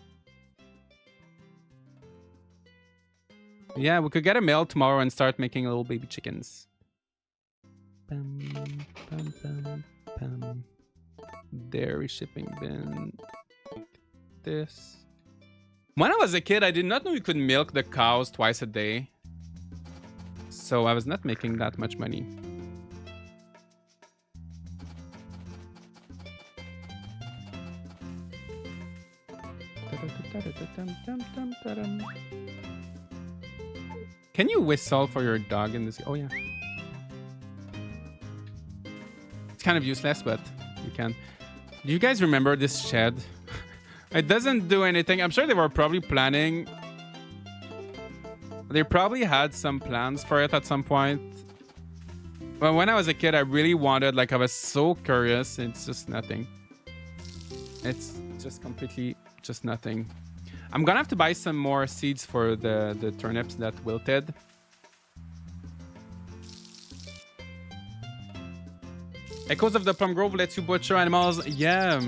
Yeah, we could get a male tomorrow and start making little baby chickens. Pam, pam, pam, pam. Dairy shipping bin. This. When I was a kid, I did not know you could milk the cows twice a day. So I was not making that much money. Can you whistle for your dog in this? Oh, yeah. It's kind of useless, but you can. Do you guys remember this shed? It doesn't do anything. I'm sure they were probably planning. They probably had some plans for it at some point. But when I was a kid, I really wanted, like, I was so curious. It's just nothing. It's just completely just nothing. I'm gonna have to buy some more seeds for the turnips that wilted. Echoes of the Plum Grove lets you butcher animals. Yeah.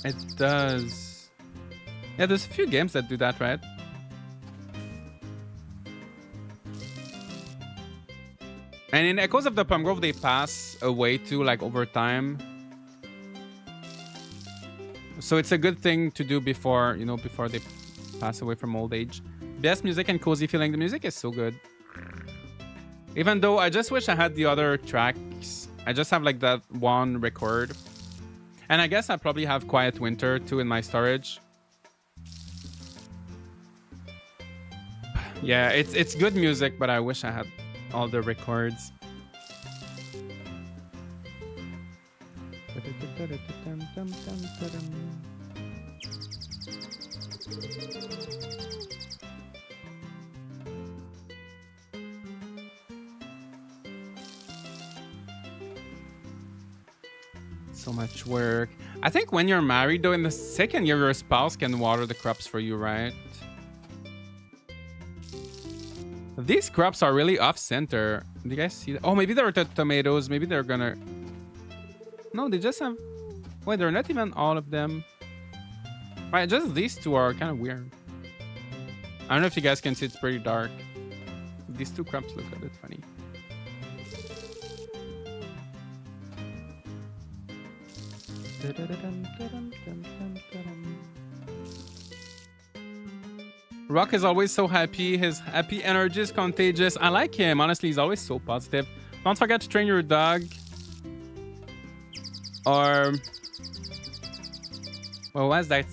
It does. Yeah, there's a few games that do that, right? And in Echoes of the Plum Grove, they pass away too, like over time. So it's a good thing to do before, you know, before they pass away from old age. Best music and cozy feeling. The music is so good. Even though I just wish I had the other tracks. I just have like that one record. And I guess I probably have Quiet Winter too in my storage. Yeah, it's good music, but I wish I had all the records. So much work. I think when you're married, though, in the second year, your spouse can water the crops for you, right? These crops are really off-center. Do you guys see that? Oh, maybe they're the tomatoes. Maybe they're gonna... No, they just have... Wait, they're not even all of them. Right, just these two are kind of weird. I don't know if you guys can see. It's pretty dark. These two crops look a bit funny. Rock is always so happy. His happy energy is contagious. I like him. Honestly, he's always so positive. Don't forget to train your dog. Or... Well, what's that?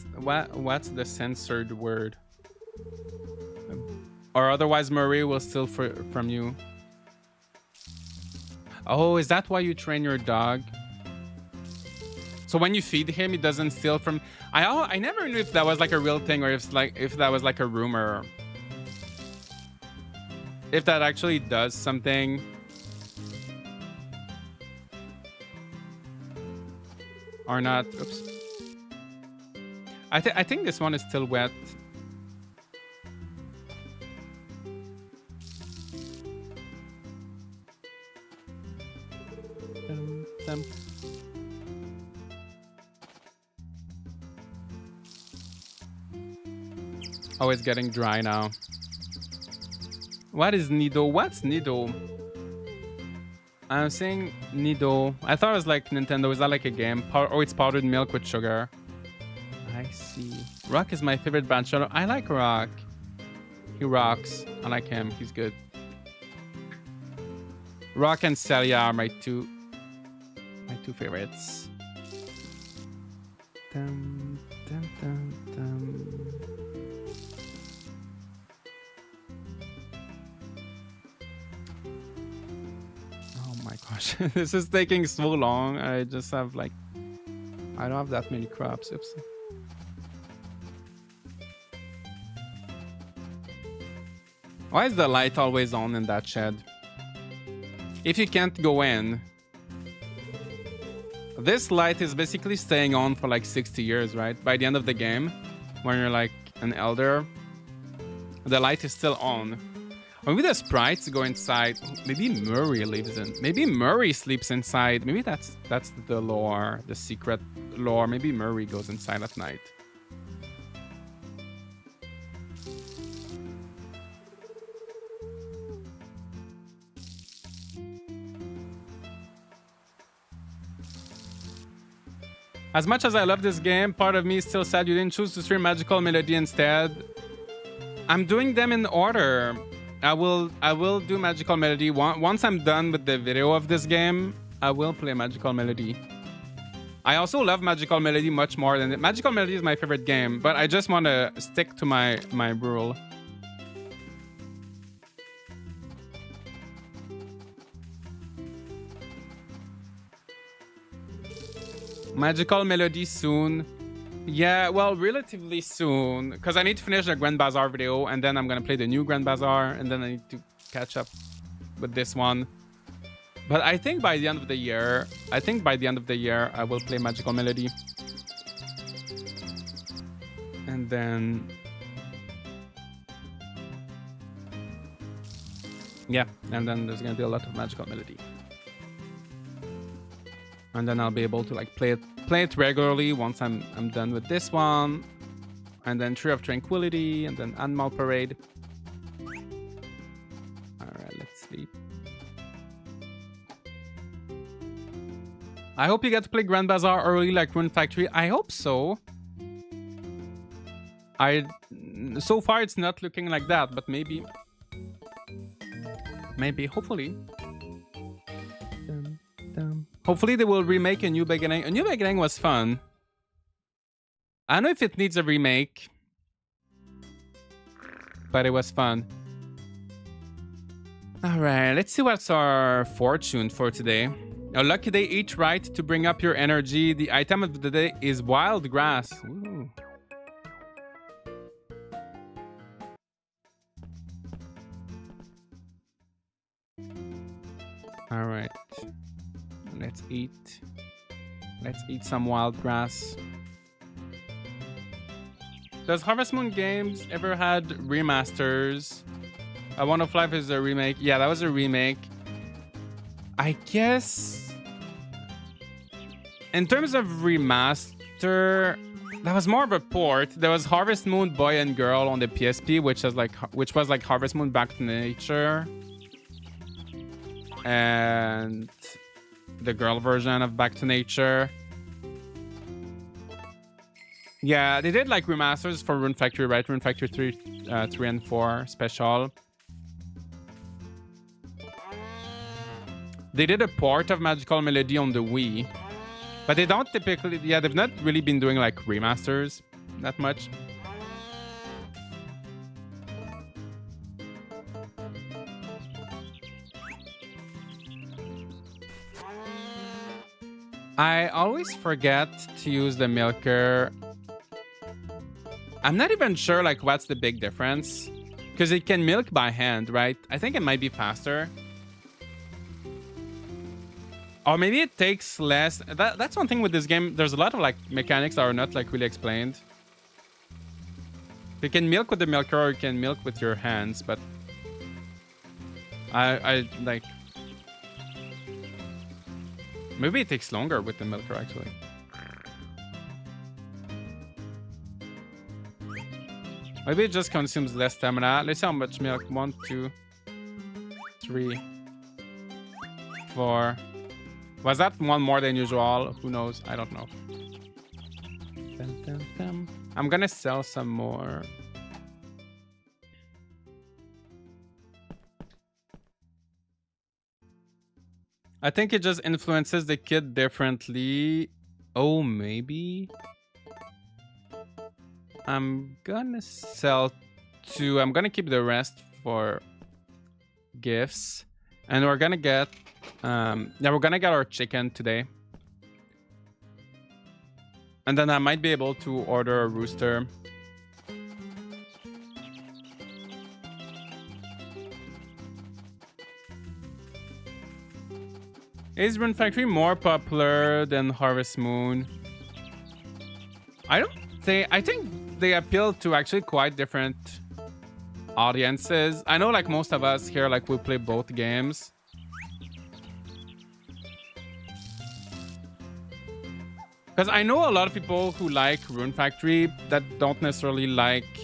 What's the censored word? Or otherwise Murray will steal from you. Oh, is that why you train your dog? So when you feed him, he doesn't steal from... I never knew if that was like a real thing or if that was like a rumor. If that actually does something. Or not. Oops. I think this one is still wet. Oh, it's getting dry now. What is Nido? What's Nido? I'm saying Nido. I thought it was like Nintendo. Is that like a game? Oh, it's powdered milk with sugar. I see. Rock is my favorite band. Shadow. I like Rock. He rocks. I like him. He's good. Rock and Celia are my two favorites. Dum, dum, dum, dum. Oh my gosh, this is taking so long. I just have like, I don't have that many crops. Oops. Why is the light always on in that shed? If you can't go in, this light is basically staying on for like 60 years, right? By the end of the game, when you're like an elder, the light is still on. Or maybe the sprites go inside. Maybe Murray lives in. Maybe Murray sleeps inside. Maybe that's the lore, the secret lore. Maybe Murray goes inside at night. As much as I love this game, part of me is still sad you didn't choose to stream Magical Melody instead. I'm doing them in order. I will do Magical Melody. Once I'm done with the video of this game, I will play Magical Melody. I also love Magical Melody much more than it. Magical Melody is my favorite game, but I just want to stick to my rule. Magical Melody soon. Yeah, well, relatively soon. Because I need to finish the Grand Bazaar video, and then I'm going to play the new Grand Bazaar, and then I need to catch up with this one. But I think by the end of the year, I will play Magical Melody. And then... yeah, and then there's going to be a lot of Magical Melody. And then I'll be able to like play it regularly once I'm done with this one. And then Tree of Tranquility, and then Animal Parade. Alright, let's sleep. I hope you get to play Grand Bazaar early like Rune Factory. I hope so. So far it's not looking like that, but maybe, hopefully. Hopefully they will remake A New Beginning. A New Beginning was fun. I don't know if it needs a remake, but it was fun. All right, let's see what's our fortune for today. A lucky day, eat right to bring up your energy. The item of the day is wild grass. Ooh. All right. Let's eat some wild grass. Does Harvest Moon Games ever had remasters? A One of Life is a remake. Yeah, that was a remake. I guess in terms of remaster, that was more of a port. There was Harvest Moon Boy and Girl on the PSP, which was like Harvest Moon Back to Nature. And the girl version of Back to Nature. Yeah, they did like remasters for Rune Factory, right? Rune Factory 3 and 4 special. They did a port of Magical Melody on the Wii. But they don't typically... yeah, they've not really been doing like remasters that much. I always forget to use the milker. I'm not even sure like what's the big difference, because it can milk by hand, right? I think it might be faster. Or maybe it takes less. That's one thing with this game. There's a lot of like mechanics that are not like really explained. You can milk with the milker or you can milk with your hands, but I like... maybe it takes longer with the milker, actually. Maybe it just consumes less stamina. Let's see how much milk. 1, 2, 3, 4. Was that one more than usual? Who knows? I don't know. Dun, dun, dun. I'm gonna sell some more. I think it just influences the kid differently. Oh, maybe. I'm gonna sell 2. I'm gonna keep the rest for gifts. And we're gonna get we're gonna get our chicken today. And then I might be able to order a rooster. Is Rune Factory more popular than Harvest Moon? I think they appeal to actually quite different audiences. I know like most of us here like we play both games. Because I know a lot of people who like Rune Factory that don't necessarily like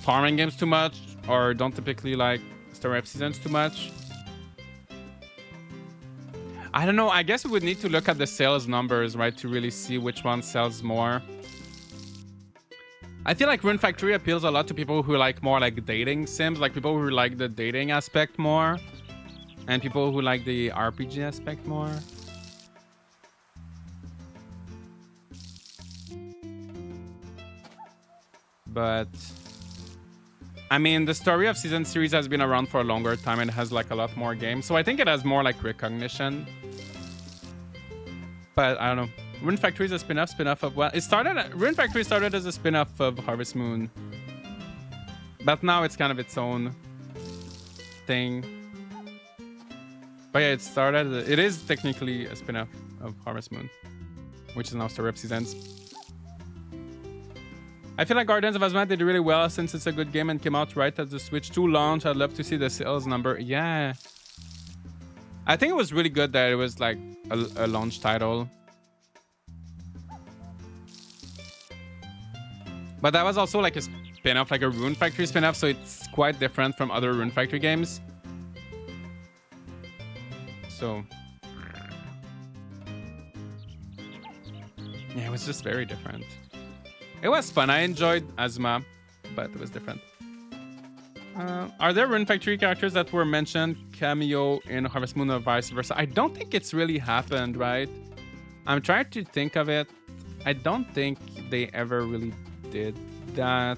farming games too much or don't typically like Story of Seasons too much. I don't know. I guess we would need to look at the sales numbers, right, to really see which one sells more. I feel like Rune Factory appeals a lot to people who like more like dating sims, like people who like the dating aspect more, and people who like the RPG aspect more. But I mean, the Story of Season series has been around for a longer time and has like a lot more games. So I think it has more like recognition. But I don't know. Rune Factory is a spin-off of what? Rune Factory started as a spin-off of Harvest Moon. But now it's kind of its own thing. But yeah, it is technically a spin-off of Harvest Moon, which is now Story of Seasons. I feel like Guardians of Azmat did really well since it's a good game and came out right at the Switch 2 launch. I'd love to see the sales number. Yeah. I think it was really good that it was like a launch title. But that was also like a spin-off, like a Rune Factory spin-off, so it's quite different from other Rune Factory games. So yeah, it was just very different. It was fun. I enjoyed Azma, but it was different. Are there Rune Factory characters that were mentioned cameo in Harvest Moon or vice versa? I don't think it's really happened, right? I'm trying to think of it. I don't think they ever really did that.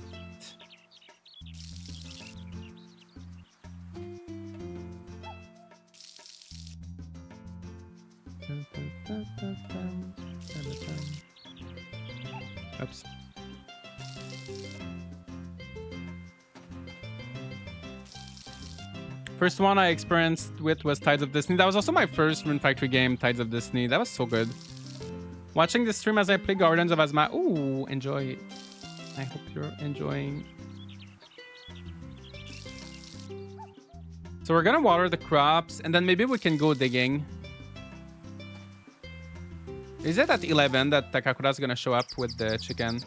Oops. First one I experienced with was Tides of Destiny. That was also my first Rune Factory game, Tides of Destiny. That was so good. Watching the stream as I play Guardians of Azmat. Ooh, enjoy. I hope you're enjoying. So we're gonna water the crops and then maybe we can go digging. Is it at 11 that Takakura's gonna show up with the chicken?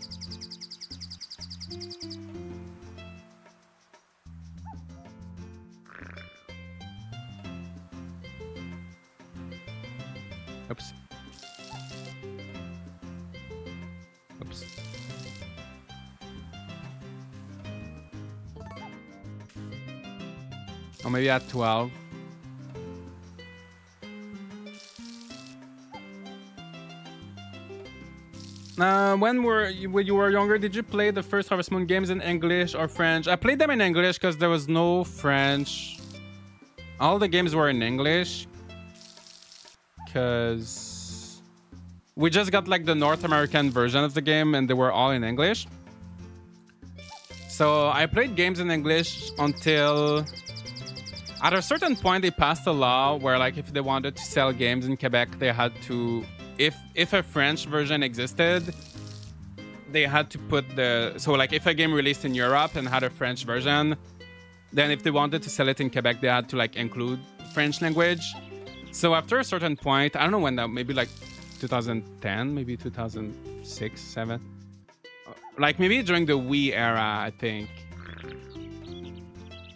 Oops. Oops. Or maybe at 12. When you were younger, did you play the first Harvest Moon games in English or French? I played them in English because there was no French. All the games were in English. Because we just got like the North American version of the game and they were all in English. So I played games in English until at a certain point they passed a law where like if they wanted to sell games in Quebec, they had to, if a French version existed, they had to put so like if a game released in Europe and had a French version, then if they wanted to sell it in Quebec, they had to like include French language. So after a certain point, I don't know when that, maybe like 2010, maybe 2006, 7. Like maybe during the Wii era, I think.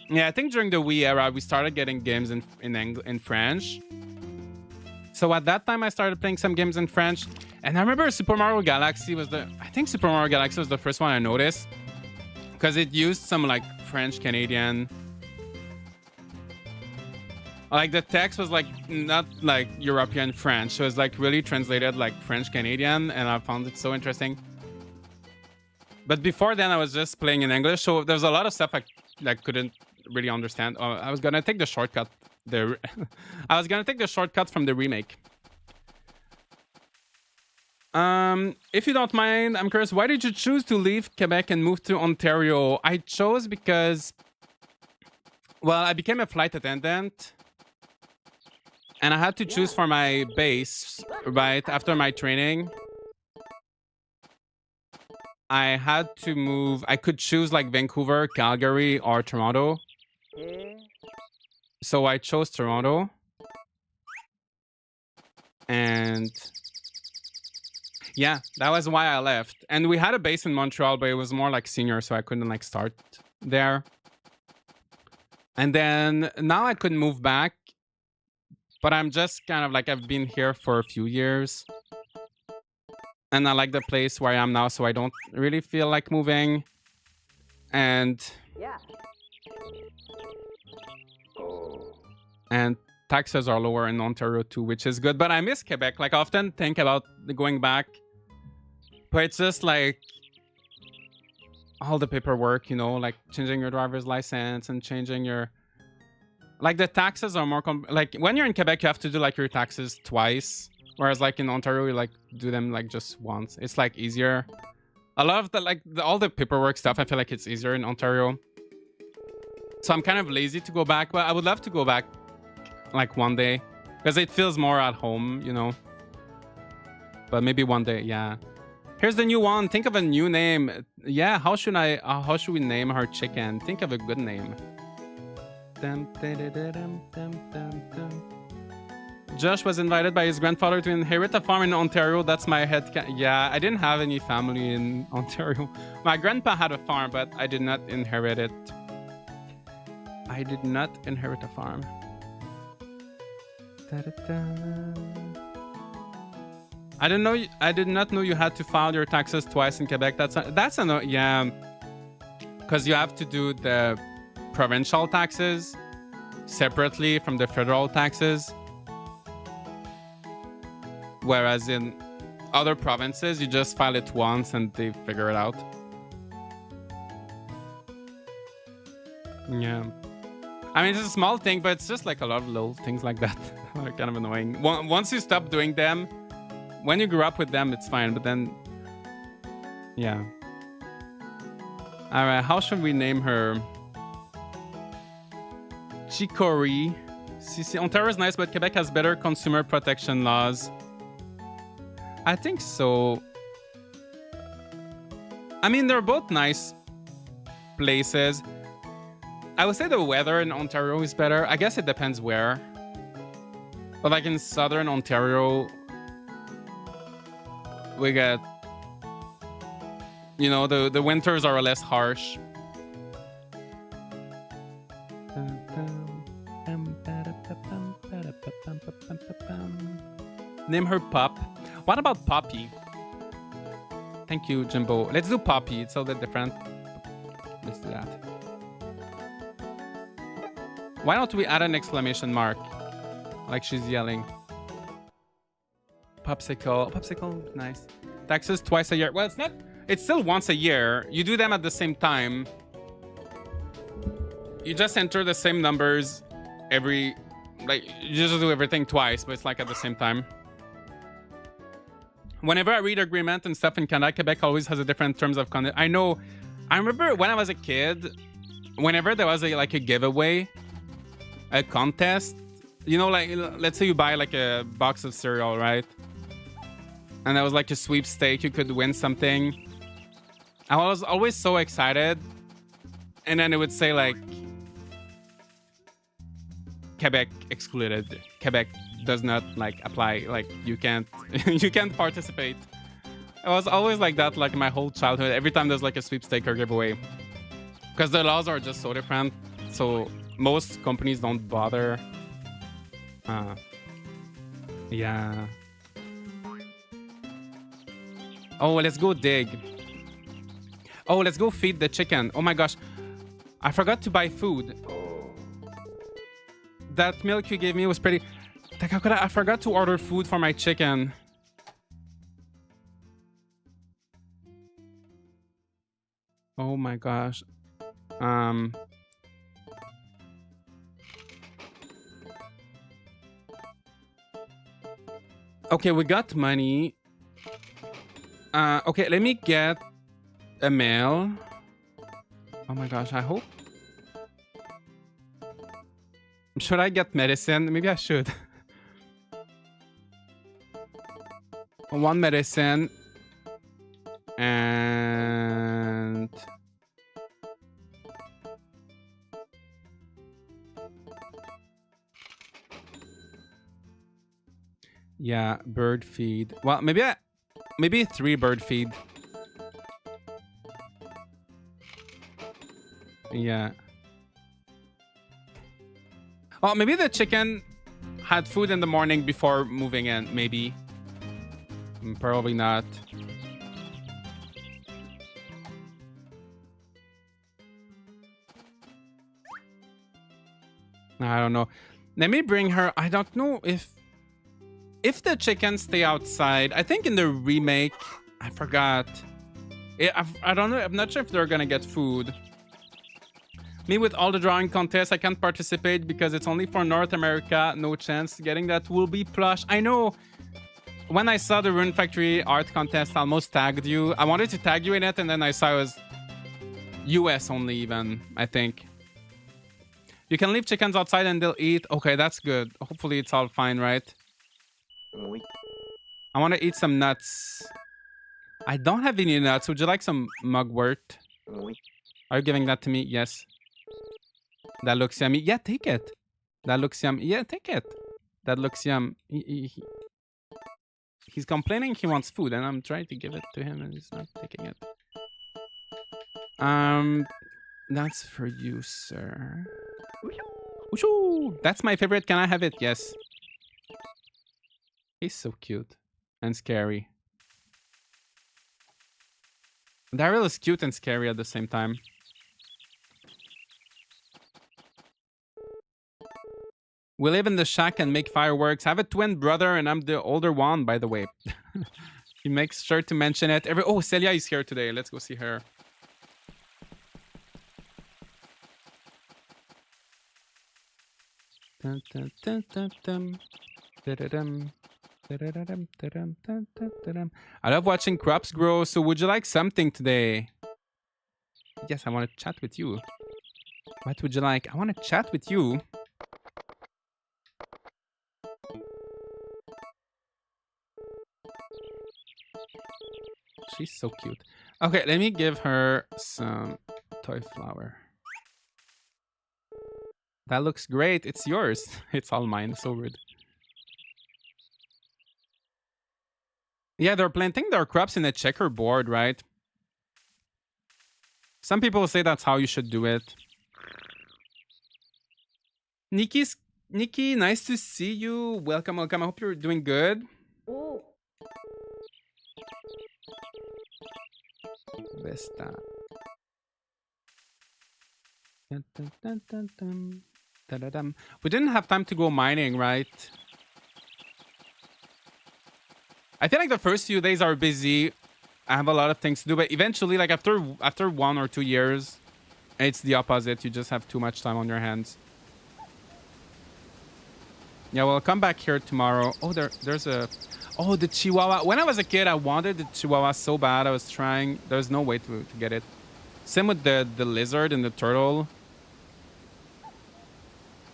Yeah, I think during the Wii era, we started getting games in French. So at that time, I started playing some games in French. And I remember Super Mario Galaxy was I think Super Mario Galaxy was the first one I noticed. Because it used some like French Canadian. Like the text was like not like European French. So it was like really translated like French Canadian. And I found it so interesting. But before then, I was just playing in English. So there's a lot of stuff I couldn't really understand. I was gonna take the shortcut. I was gonna take the shortcut from the remake. If you don't mind, I'm curious, why did you choose to leave Quebec and move to Ontario? I chose because, well, I became a flight attendant, and I had to choose for my base right after my training. I had to move. I could choose like Vancouver, Calgary, or Toronto. So I chose Toronto. And yeah, that was why I left. And we had a base in Montreal, but it was more like senior, so I couldn't like start there. And then now I couldn't move back. But I'm just kind of like, I've been here for a few years. And I like the place where I am now, so I don't really feel like moving. And and taxes are lower in Ontario too, which is good. But I miss Quebec. Like I often think about going back. But it's just like all the paperwork, you know, like changing your driver's license and changing your... Like the taxes are more... like when you're in Quebec, you have to do like your taxes twice. Whereas like in Ontario, you like do them like just once. It's like easier. I love the all the paperwork stuff. I feel like it's easier in Ontario. So I'm kind of lazy to go back, but I would love to go back like one day because it feels more at home, you know. But maybe one day, yeah. Here's the new one. Think of a new name. Yeah, how should we name her chicken? Think of a good name. Josh was invited by his grandfather to inherit a farm in Ontario. That's my head. Yeah, I didn't have any family in Ontario. My grandpa had a farm, but I did not inherit it. I did not inherit a farm. I didn't know. I did not know you had to file your taxes twice in Quebec. Yeah, because you have to do the provincial taxes separately from the federal taxes. Whereas in other provinces, you just file it once and they figure it out. Yeah. I mean, it's a small thing, but it's just like a lot of little things like that. Are kind of annoying. Once you stop doing them, when you grew up with them, it's fine. But then, yeah. All right, how should we name her? Chicory. Ontario is nice, but Quebec has better consumer protection laws. I think so. I mean, they're both nice places. I would say the weather in Ontario is better. I guess it depends where. But like in southern Ontario, we get, you know, the winters are less harsh. Name her Pop. What about Poppy? Thank you, Jimbo. Let's do Poppy. It's a little bit different. Let's do that. Why don't we add an exclamation mark? Like she's yelling. Popsicle. Popsicle, nice. Taxes twice a year. Well, it's not. It's still once a year. You do them at the same time. You just enter the same numbers every... Like, you just do everything twice, but it's like at the same time. Whenever I read agreement and stuff in Canada, Quebec always has a different terms of conduct. I know. I remember when I was a kid, whenever there was a giveaway, a contest, you know, like let's say you buy like a box of cereal, right? And there was like a sweepstake, you could win something. I was always so excited. And then it would say like Quebec excluded. Quebec does not like apply. Like you can't you can't participate. It was always like that, like my whole childhood. Every time there's like a sweepstake or giveaway, because the laws are just so different. So most companies don't bother. Uh, yeah. Oh, let's go dig. Oh, let's go feed the chicken. Oh my gosh, I forgot to buy food. That milk you gave me was pretty. I forgot to order food for my chicken. Oh my gosh. Okay, we got money. Okay, let me get a mail. Oh my gosh, I hope. Should I get medicine? Maybe I should. One medicine. And... yeah, bird feed. Well, maybe 3 bird feed. Yeah. Oh, maybe the chicken had food in the morning before moving in. Maybe. Probably not. I don't know. Let me bring her. I don't know if the chickens stay outside. I think in the remake, I forgot. I don't know. I'm not sure if they're gonna get food. Me with all the drawing contests, I can't participate because it's only for North America. No chance getting that will be plush. I know. When I saw the Rune Factory art contest, I almost tagged you. I wanted to tag you in it, and then I saw it was US only even, I think. You can leave chickens outside and they'll eat. Okay, that's good. Hopefully it's all fine, right? I want to eat some nuts. I don't have any nuts. Would you like some mugwort? Are you giving that to me? Yes. That looks yummy. Yeah, take it. That looks yummy. Yeah, take it. That looks yum. He's complaining he wants food, and I'm trying to give it to him, and he's not taking it. That's for you, sir. That's my favorite. Can I have it? Yes. He's so cute and scary. Daryl is cute and scary at the same time. We live in the shack and make fireworks. I have a twin brother, and I'm the older one, by the way. He makes sure to mention it. Oh, Celia is here today. Let's go see her. Dun, dun, dun, dun, dun. Da-da-dum. Da-da-da-dum, da-dum, dun, dun, da-dum. I love watching crops grow. So would you like something today? Yes, I want to chat with you. What would you like? I want to chat with you. She's so cute. Okay, let me give her some toy flower. That looks great. It's yours. It's all mine. So rude. Yeah, they're planting their crops in a checkerboard, right? Some people say that's how you should do it. Nikki, nice to see you. Welcome, welcome. I hope you're doing good. Ooh. Vesta. Dun, dun, dun, dun, dun. Da-da-dum. We didn't have time to go mining, right? I feel like the first few days are busy. I have a lot of things to do, but eventually, like after 1 or 2 years, it's the opposite. You just have too much time on your hands. Yeah, we'll come back here tomorrow. Oh, there's a... Oh, the Chihuahua. When I was a kid, I wanted the Chihuahua so bad. I was trying. There's no way to get it. Same with the lizard and the turtle.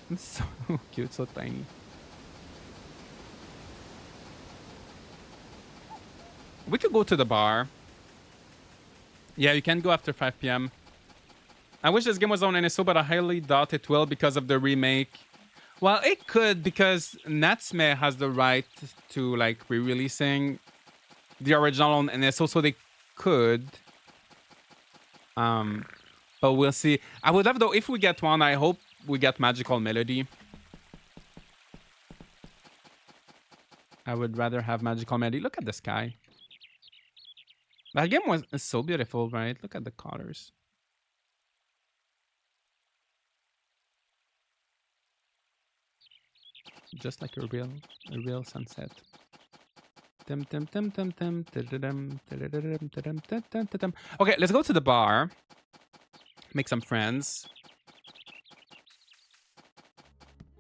It's so cute, so tiny. We could go to the bar. Yeah, you can go after 5 p.m. I wish this game was on NSO, but I highly doubt it will because of the remake. Well, it could because Natsume has the right to like re-releasing the original on NSO, so they could. But we'll see. I would love though if we get one. I hope we get Magical Melody. I would rather have Magical Melody. Look at the sky. That game is so beautiful, right? Look at the colors. Just like a real sunset. Okay, let's go to the bar. Make some friends.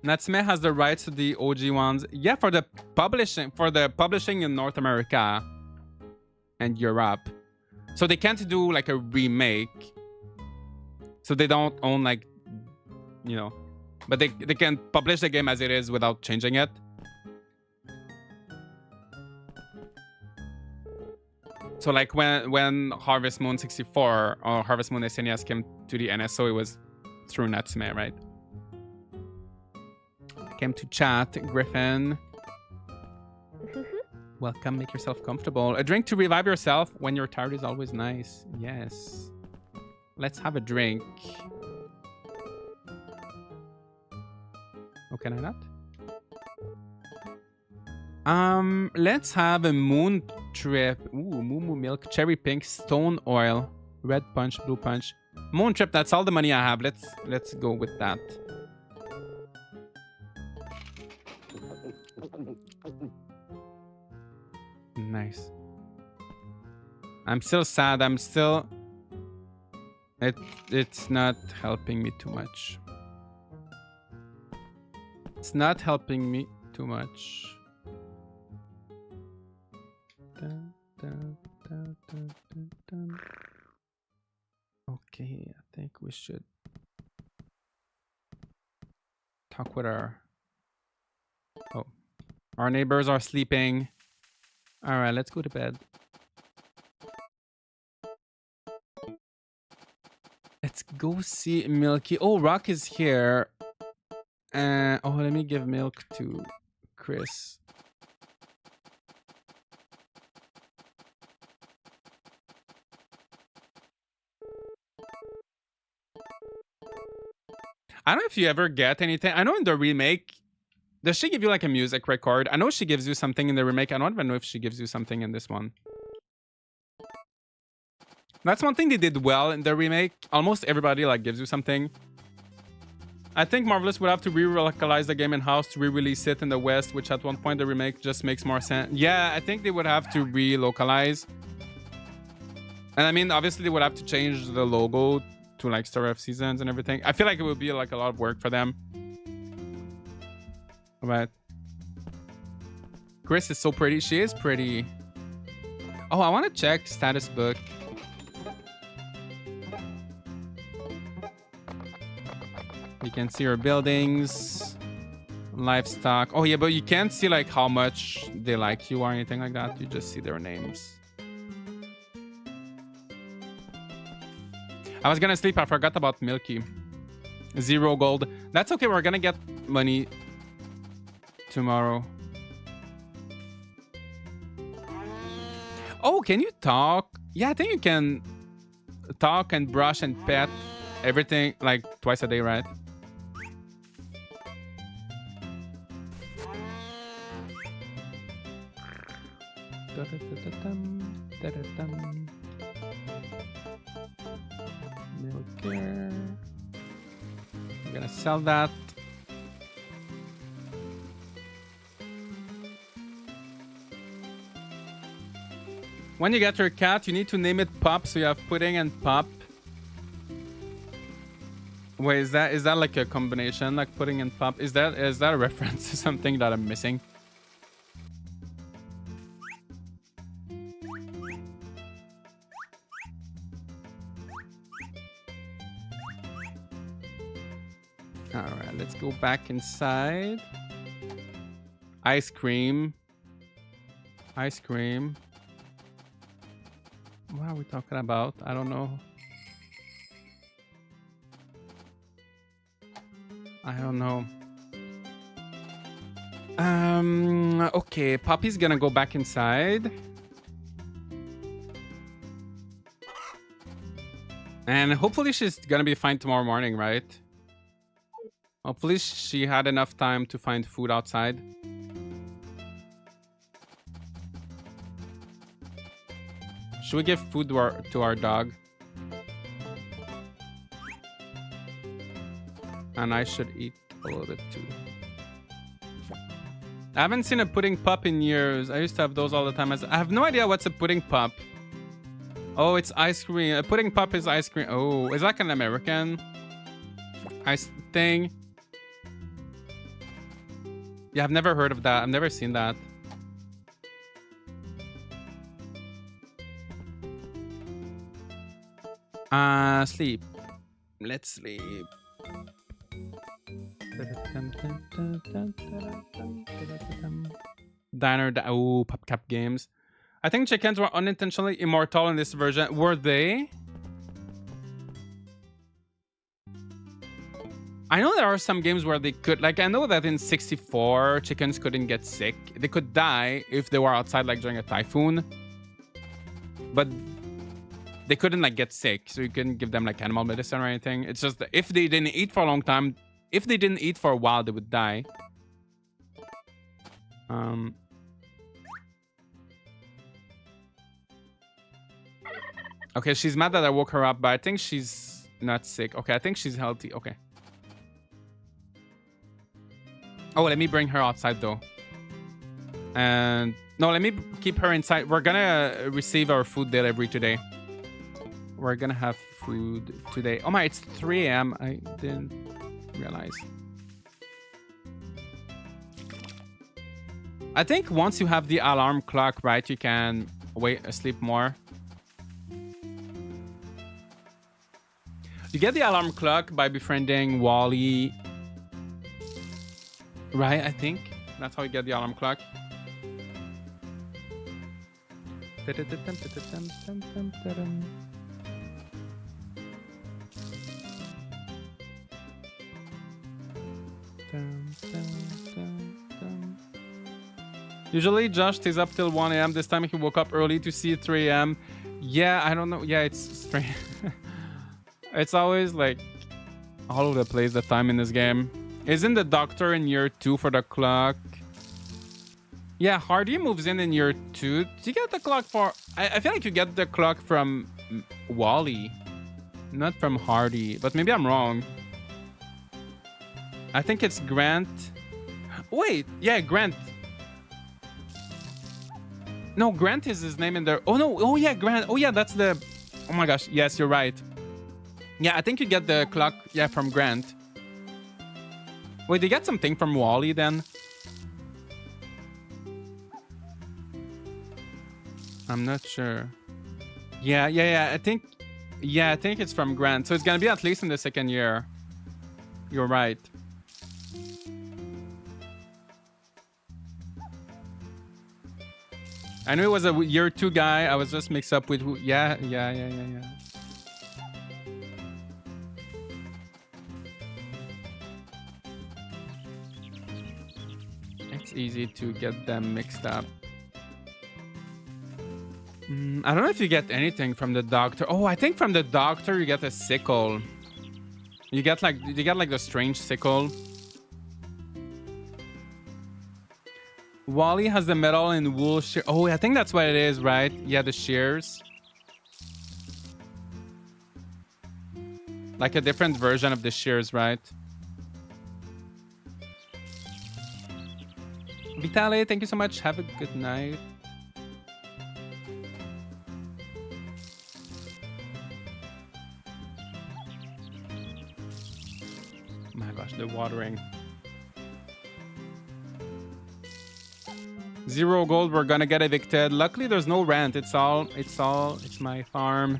Natsume has the rights to the OG ones. Yeah, for the publishing in North America and Europe. So they can't do like a remake. So they don't own like, you know, but they can publish the game as it is without changing it. So like when Harvest Moon 64 or Harvest Moon SNES came to the NSO, it was through Natsume, right? Came to chat, Griffin. Welcome, make yourself comfortable. A drink to revive yourself when you're tired is always nice. Yes. Let's have a drink. Oh, can I not? Let's have a moon trip. Ooh, moo milk, cherry pink, stone oil, red punch, blue punch. Moon trip, that's all the money I have. Let's go with that. Nice. I'm still sad. I'm still... It's not helping me too much. It's not helping me too much. Dun, dun, dun, dun, dun, dun. Okay, I think we should talk with our... Oh, our neighbors are sleeping. All right, let's go to bed. Let's go see Milky. Oh, Rock is here. Oh, let me give milk to Chris. I don't know if you ever get anything. I know in the remake, does she give you like a music record? I know she gives you something in the remake. I don't even know if she gives you something in this one. That's one thing they did well in the remake. Almost everybody like gives you something. I think Marvelous would have to re-localize the game in-house to re-release it in the West, which at one point the remake just makes more sense. Yeah, I think they would have to re-localize. And I mean, obviously they would have to change the logo to like Story of Seasons and everything. I feel like it would be like a lot of work for them. But Chris is so pretty. She is pretty. Oh, I want to check status book. You can see her buildings, livestock. Oh yeah, but you can't see like how much they like you or anything like that. You just see their names. I was gonna sleep. I forgot about Milky. 0 gold. That's okay. We're gonna get money tomorrow. Oh, can you talk? Yeah, I think you can talk and brush and pet everything like twice a day, right? Milk care. I'm gonna sell that. When you get your cat, you need to name it Pop, so you have Pudding and Pop. Wait, is that like a combination, like Pudding and Pop? Is that a reference to something that I'm missing? All right, let's go back inside. Ice cream. Ice cream. What are we talking about? I don't know. I don't know. Okay, Poppy's gonna go back inside. And hopefully she's gonna be fine tomorrow morning, right? Hopefully she had enough time to find food outside. Should we give food to our dog? And I should eat a little bit too. I haven't seen a pudding pup in years. I used to have those all the time. I have no idea what's a pudding pup. Oh, it's ice cream. A pudding pup is ice cream. Oh, is that like an American ice thing? Yeah, I've never heard of that. I've never seen that. Sleep. Let's sleep. Diner. Oh, PopCap games. I think chickens were unintentionally immortal in this version. Were they? I know there are some games where they could, like, I know that in 64, chickens couldn't get sick. They could die if they were outside, like, during a typhoon. But they couldn't, like, get sick. So you couldn't give them, like, animal medicine or anything. It's just that if they didn't eat for a long time, if they didn't eat for a while, they would die. Okay, she's mad that I woke her up, but I think she's not sick. Okay, I think she's healthy. Okay. Oh, let me bring her outside, though. And no, let me keep her inside. We're gonna receive our food delivery today. We're gonna have food today. Oh my, it's 3 a.m. I didn't realize. I think once you have the alarm clock, right, you can sleep more. You get the alarm clock by befriending Wally. Right, I think. That's how you get the alarm clock. Usually Josh stays up till 1 a.m. This time he woke up early to see 3 a.m. Yeah, I don't know. Yeah, it's strange. It's always like all over the place, the time in this game. Isn't the doctor in year 2 for the clock? Yeah, Hardy moves in year 2. Do you get the clock for... I feel like you get the clock from Wally, not from Hardy. But maybe I'm wrong. I think it's Grant. Wait, yeah, Grant. No, Grant is his name in there. Oh, no. Oh, yeah, Grant. Oh, yeah, that's the... Oh, my gosh. Yes, you're right. Yeah, I think you get the clock, yeah, from Grant. Wait, they get something from Wally then? I'm not sure. Yeah. I think it's from Grant. So it's gonna be at least in the second year. You're right. I knew it was a year 2 guy. I was just mixed up with who. Yeah. It's easy to get them mixed up. I don't know if you get anything from the doctor. Oh, I think from the doctor you get a sickle. You get like the strange sickle. Wally has the metal and wool shear. Oh, I think that's what it is, right? Yeah, the shears. Like a different version of the shears, right? Vitale, thank you so much. Have a good night. Oh my gosh, the watering. 0 gold, we're gonna get evicted. Luckily there's no rent. It's my farm.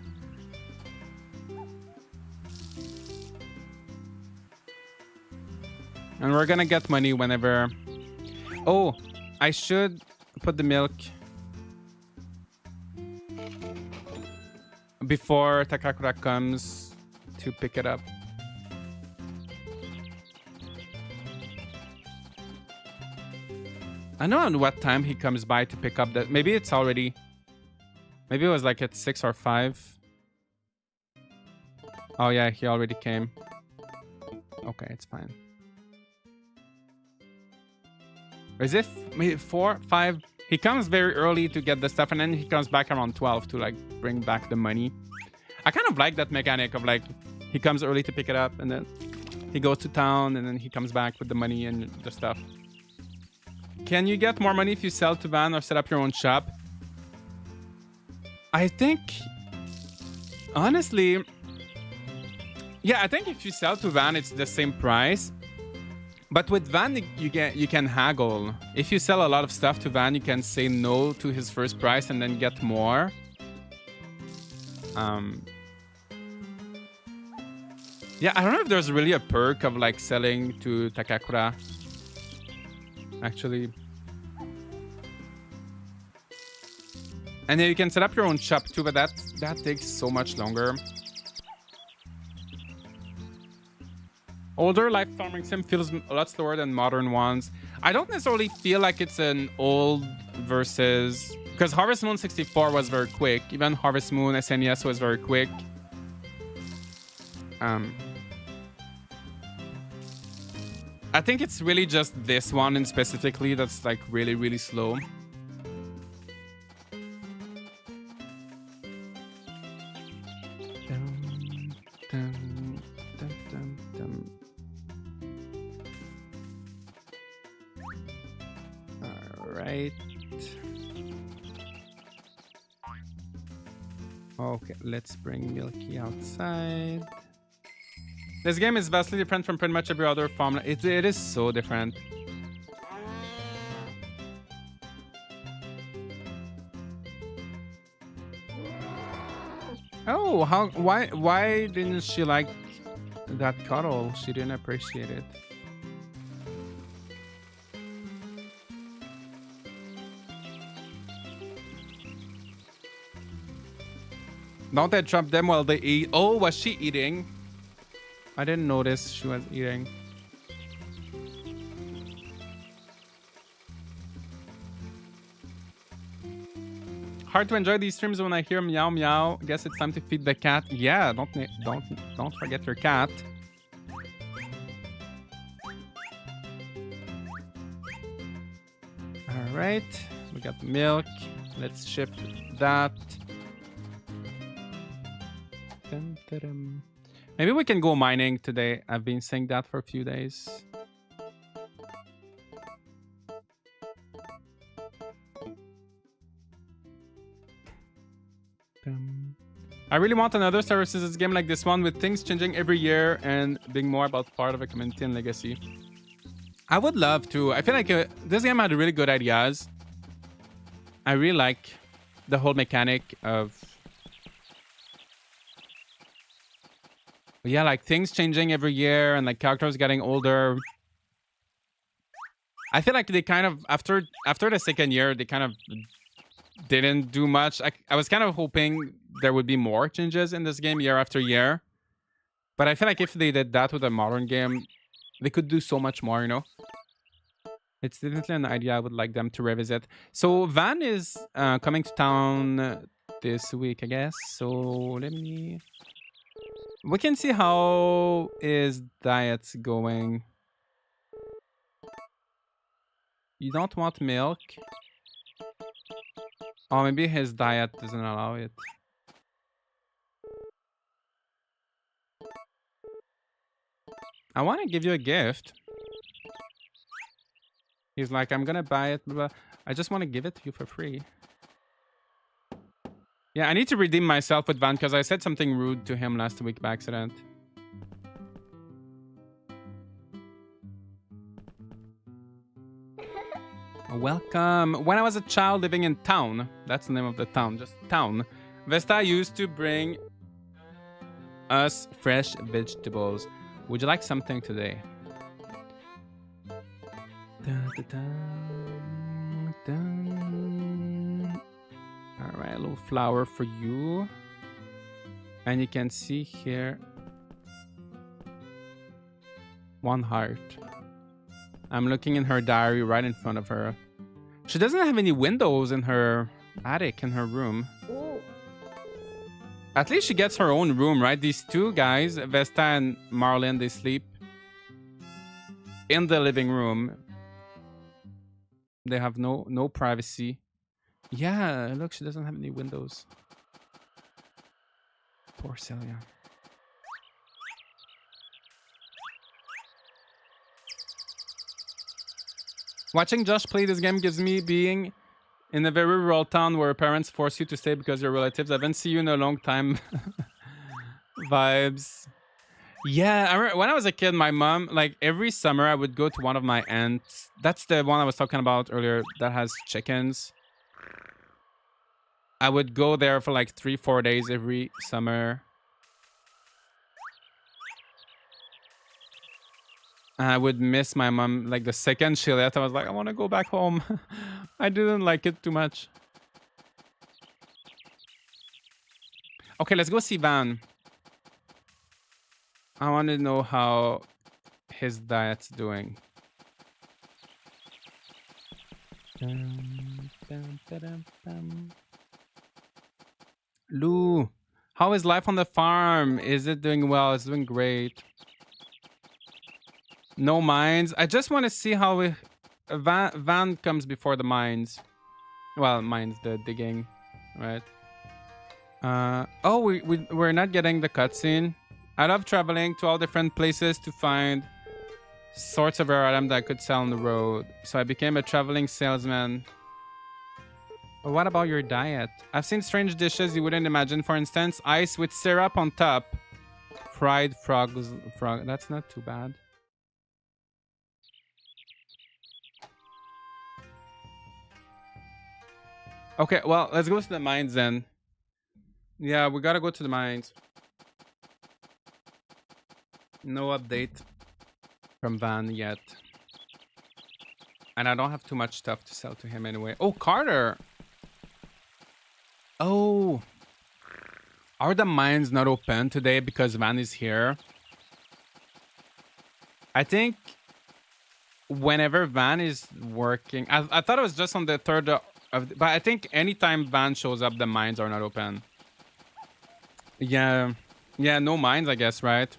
And we're gonna get money whenever. Oh, I should put the milk before Takakura comes to pick it up. I don't know what time he comes by to pick up that. Maybe it's already. Maybe it was like at 6 or 5. Oh yeah, he already came. Okay, it's fine. Or is it maybe 4, 5? He comes very early to get the stuff, and then he comes back around 12 to like bring back the money. I kind of like that mechanic of like he comes early to pick it up, and then he goes to town, and then he comes back with the money and the stuff. Can you get more money if you sell to Van or set up your own shop? I think, honestly, yeah, I think if you sell to Van, it's the same price. But with Van, you can haggle. If you sell a lot of stuff to Van, you can say no to his first price and then get more. Yeah, I don't know if there's really a perk of like selling to Takakura. Actually. And then you can set up your own shop too, but that takes so much longer. Older live farming sim feels a lot slower than modern ones. I don't necessarily feel like it's an old versus... Because Harvest Moon 64 was very quick. Even Harvest Moon SNES was very quick. I think it's really just this one in specifically that's like really, really slow. Alright. Okay, let's bring Milky outside. This game is vastly different from pretty much every other farm. It is so different. Oh, why didn't she like that cuddle? She didn't appreciate it. Don't they trap them while they eat? Oh, was she eating? I didn't notice she was eating. Hard to enjoy these streams when I hear meow meow. Guess it's time to feed the cat. Yeah, don't forget your cat. All right, we got milk. Let's ship that. Dun, dun, dun. Maybe we can go mining today. I've been saying that for a few days. I really want another Star Wars Citizens game like this one with things changing every year and being more about part of a community and legacy. I would love to. I feel like this game had really good ideas. I really like the whole mechanic of... Yeah, like things changing every year and like characters getting older. I feel like they kind of after the second year they kind of didn't do much. I was kind of hoping there would be more changes in this game year after year. But I feel like if they did that with a modern game, they could do so much more, you know? It's definitely an idea I would like them to revisit. So Van is coming to town this week, I guess. So let me... We can see how his diet's going. You don't want milk? Oh, maybe his diet doesn't allow it. I want to give you a gift. He's like, I'm gonna buy it, blah, blah. I just want to give it to you for free. Yeah, I need to redeem myself with Van because I said something rude to him last week by accident. Welcome. When I was a child living in town, that's the name of the town, just town, Vesta used to bring us fresh vegetables. Would you like something today? Dun, dun, dun, dun. All right, a little flower for you. And you can see here one heart. I'm looking in her diary right in front of her. She doesn't have any windows in her attic in her room. At least she gets her own room, right? These two guys, Vesta and Marlin, they sleep in the living room. They have no privacy. Yeah, look, she doesn't have any windows. Poor Celia. Watching Josh play this game gives me being in a very rural town where parents force you to stay because you're relatives. I haven't seen you in a long time. Vibes. Yeah, I remember when I was a kid, my mom, like every summer, I would go to one of my aunts. That's the one I was talking about earlier that has chickens. I would go there for like 3-4 days every summer. And I would miss my mom. Like the second she left, I was like, I want to go back home. I didn't like it too much. Okay, let's go see Van. I want to know how his diet's doing. Lou, how is life on the farm? Is it doing well? It's doing great. No mines. I just want to see how Van comes before the mines. Well, mines, the digging, right? Oh, we're not getting the cutscene. I love traveling to all different places to find sorts of rare items that I could sell on the road. So I became a traveling salesman. But what about your diet? I've seen strange dishes you wouldn't imagine. For instance, ice with syrup on top. Fried frogs. That's not too bad. Okay, well, let's go to the mines then. Yeah, we gotta go to the mines. No update from Van yet. And I don't have too much stuff to sell to him anyway. Oh, Carter! Oh! Are the mines not open today because Van is here? I think whenever Van is working... I thought it was just on the 3rd of... But I think anytime Van shows up, the mines are not open. Yeah. Yeah, no mines, I guess, right?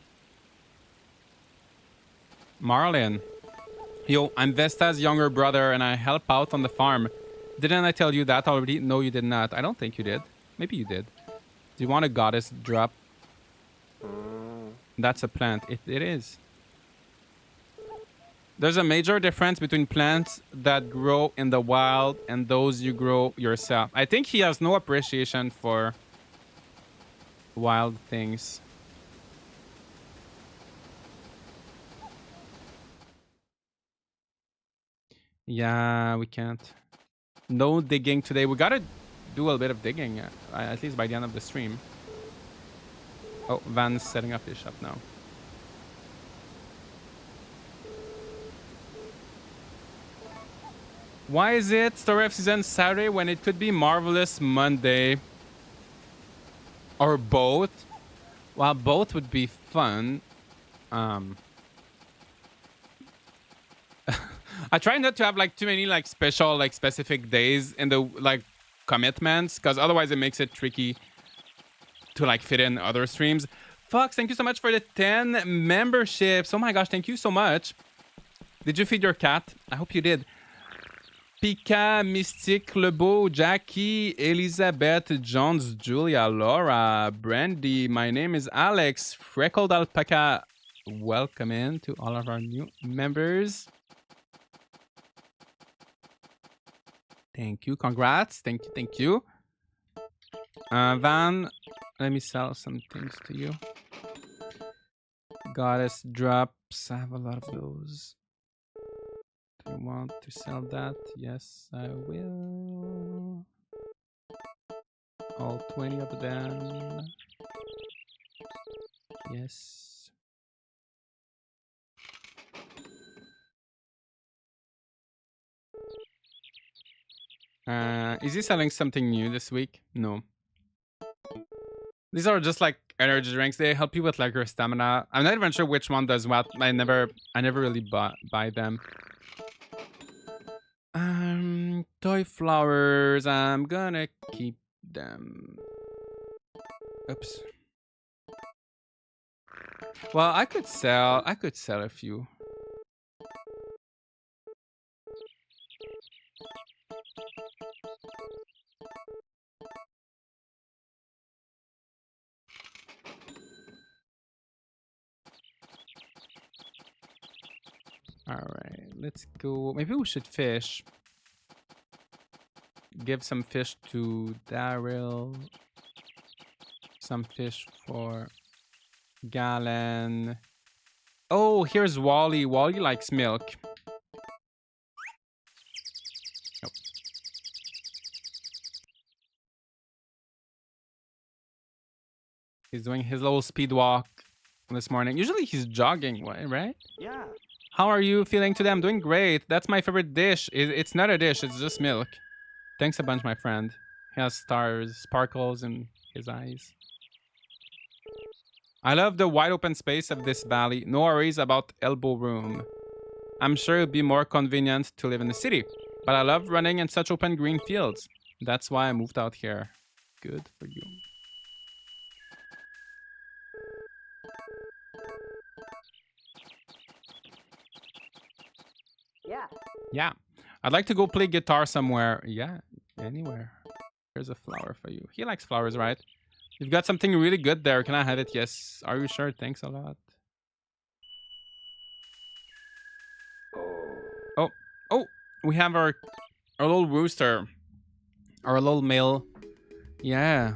Marlin. Yo, I'm Vesta's younger brother and I help out on the farm. Didn't I tell you that already? No, you did not. I don't think you did. Maybe you did. Do you want a goddess drop? That's a plant. It is. There's a major difference between plants that grow in the wild and those you grow yourself. I think he has no appreciation for wild things. Yeah, we can't. No digging today. We gotta do a bit of digging, at least by the end of the stream. Oh, Van's setting up his shop now. Why is it Story of Season Saturday when it could be Marvelous Monday? Or both? Well, both would be fun. I try not to have like too many like special like specific days in the like commitments because otherwise it makes it tricky to like fit in other streams. Fox, thank you so much for the 10 memberships. Oh my gosh, thank you so much. Did you feed your cat? I hope you did. Pika, Mystique, Lebeau, Jackie, Elizabeth, Jones, Julia, Laura, Brandy. My name is Alex, Freckled Alpaca. Welcome in to all of our new members. Thank you. Congrats. Thank you. Thank you. Van, let me sell some things to you. Goddess drops. I have a lot of those. Do you want to sell that? Yes, I will. All 20 of them. Yes. Is he selling something new this week? No. These are just like energy drinks. They help you with like your stamina. I'm not even sure which one does what. I never really buy them. Toy flowers. I'm gonna keep them. Oops. Well, I could sell a few. All right, let's go. Maybe we should fish. Give some fish to Daryl. Some fish for Galen. Oh, here's Wally. Wally likes milk. Oh. He's doing his little speed walk this morning. Usually he's jogging, right? Yeah. How are you feeling today? I'm doing great. That's my favorite dish. It's not a dish, it's just milk. Thanks a bunch, my friend. He has stars, sparkles in his eyes. I love the wide open space of this valley. No worries about elbow room. I'm sure it'd be more convenient to live in the city, but I love running in such open green fields. That's why I moved out here. Good for you. Yeah. Yeah. I'd like to go play guitar somewhere. Yeah, anywhere. Here's a flower for you. He likes flowers, right? You've got something really good there. Can I have it? Yes. Are you sure? Thanks a lot. Oh, oh, we have our little rooster, our little male. Yeah,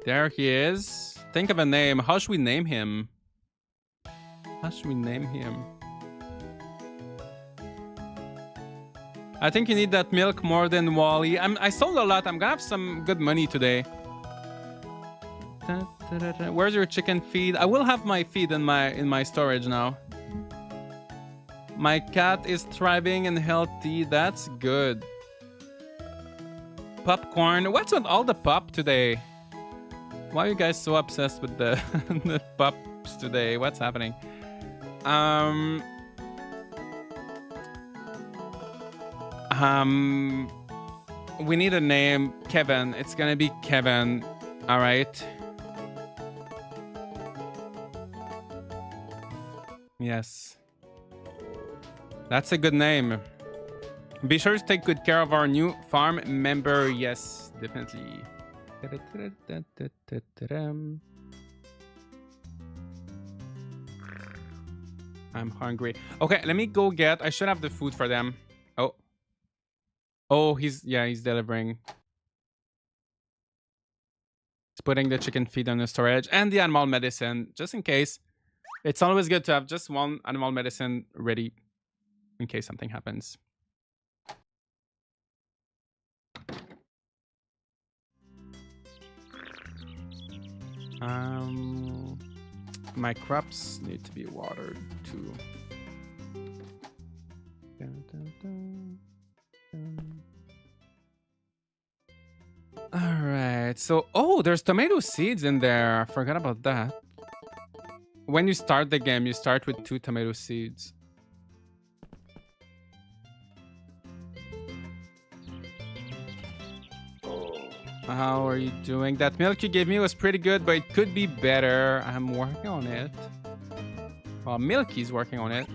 there he is. Think of a name. How should we name him? How should we name him? I think you need that milk more than Wally. I sold a lot. I'm gonna have some good money today. Where's your chicken feed? I will have my feed in my storage now. My cat is thriving and healthy. That's good. Popcorn. What's with all the pop today? Why are you guys so obsessed with the the pups today? What's happening? We need a name. Kevin. It's gonna be Kevin. All right. Yes. That's a good name. Be sure to take good care of our new farm member. Yes, definitely. I'm hungry. Okay, let me go get. I should have the food for them. Oh. Oh, he's delivering. He's putting the chicken feed on the storage and the animal medicine just in case. It's always good to have just one animal medicine ready in case something happens. My crops need to be watered too. All right. So, oh, there's tomato seeds in there. I forgot about that. When you start the game, you start with 2 tomato seeds. How are you doing? That milk you gave me was pretty good, but it could be better. I'm working on it. Well, Milky's working on it.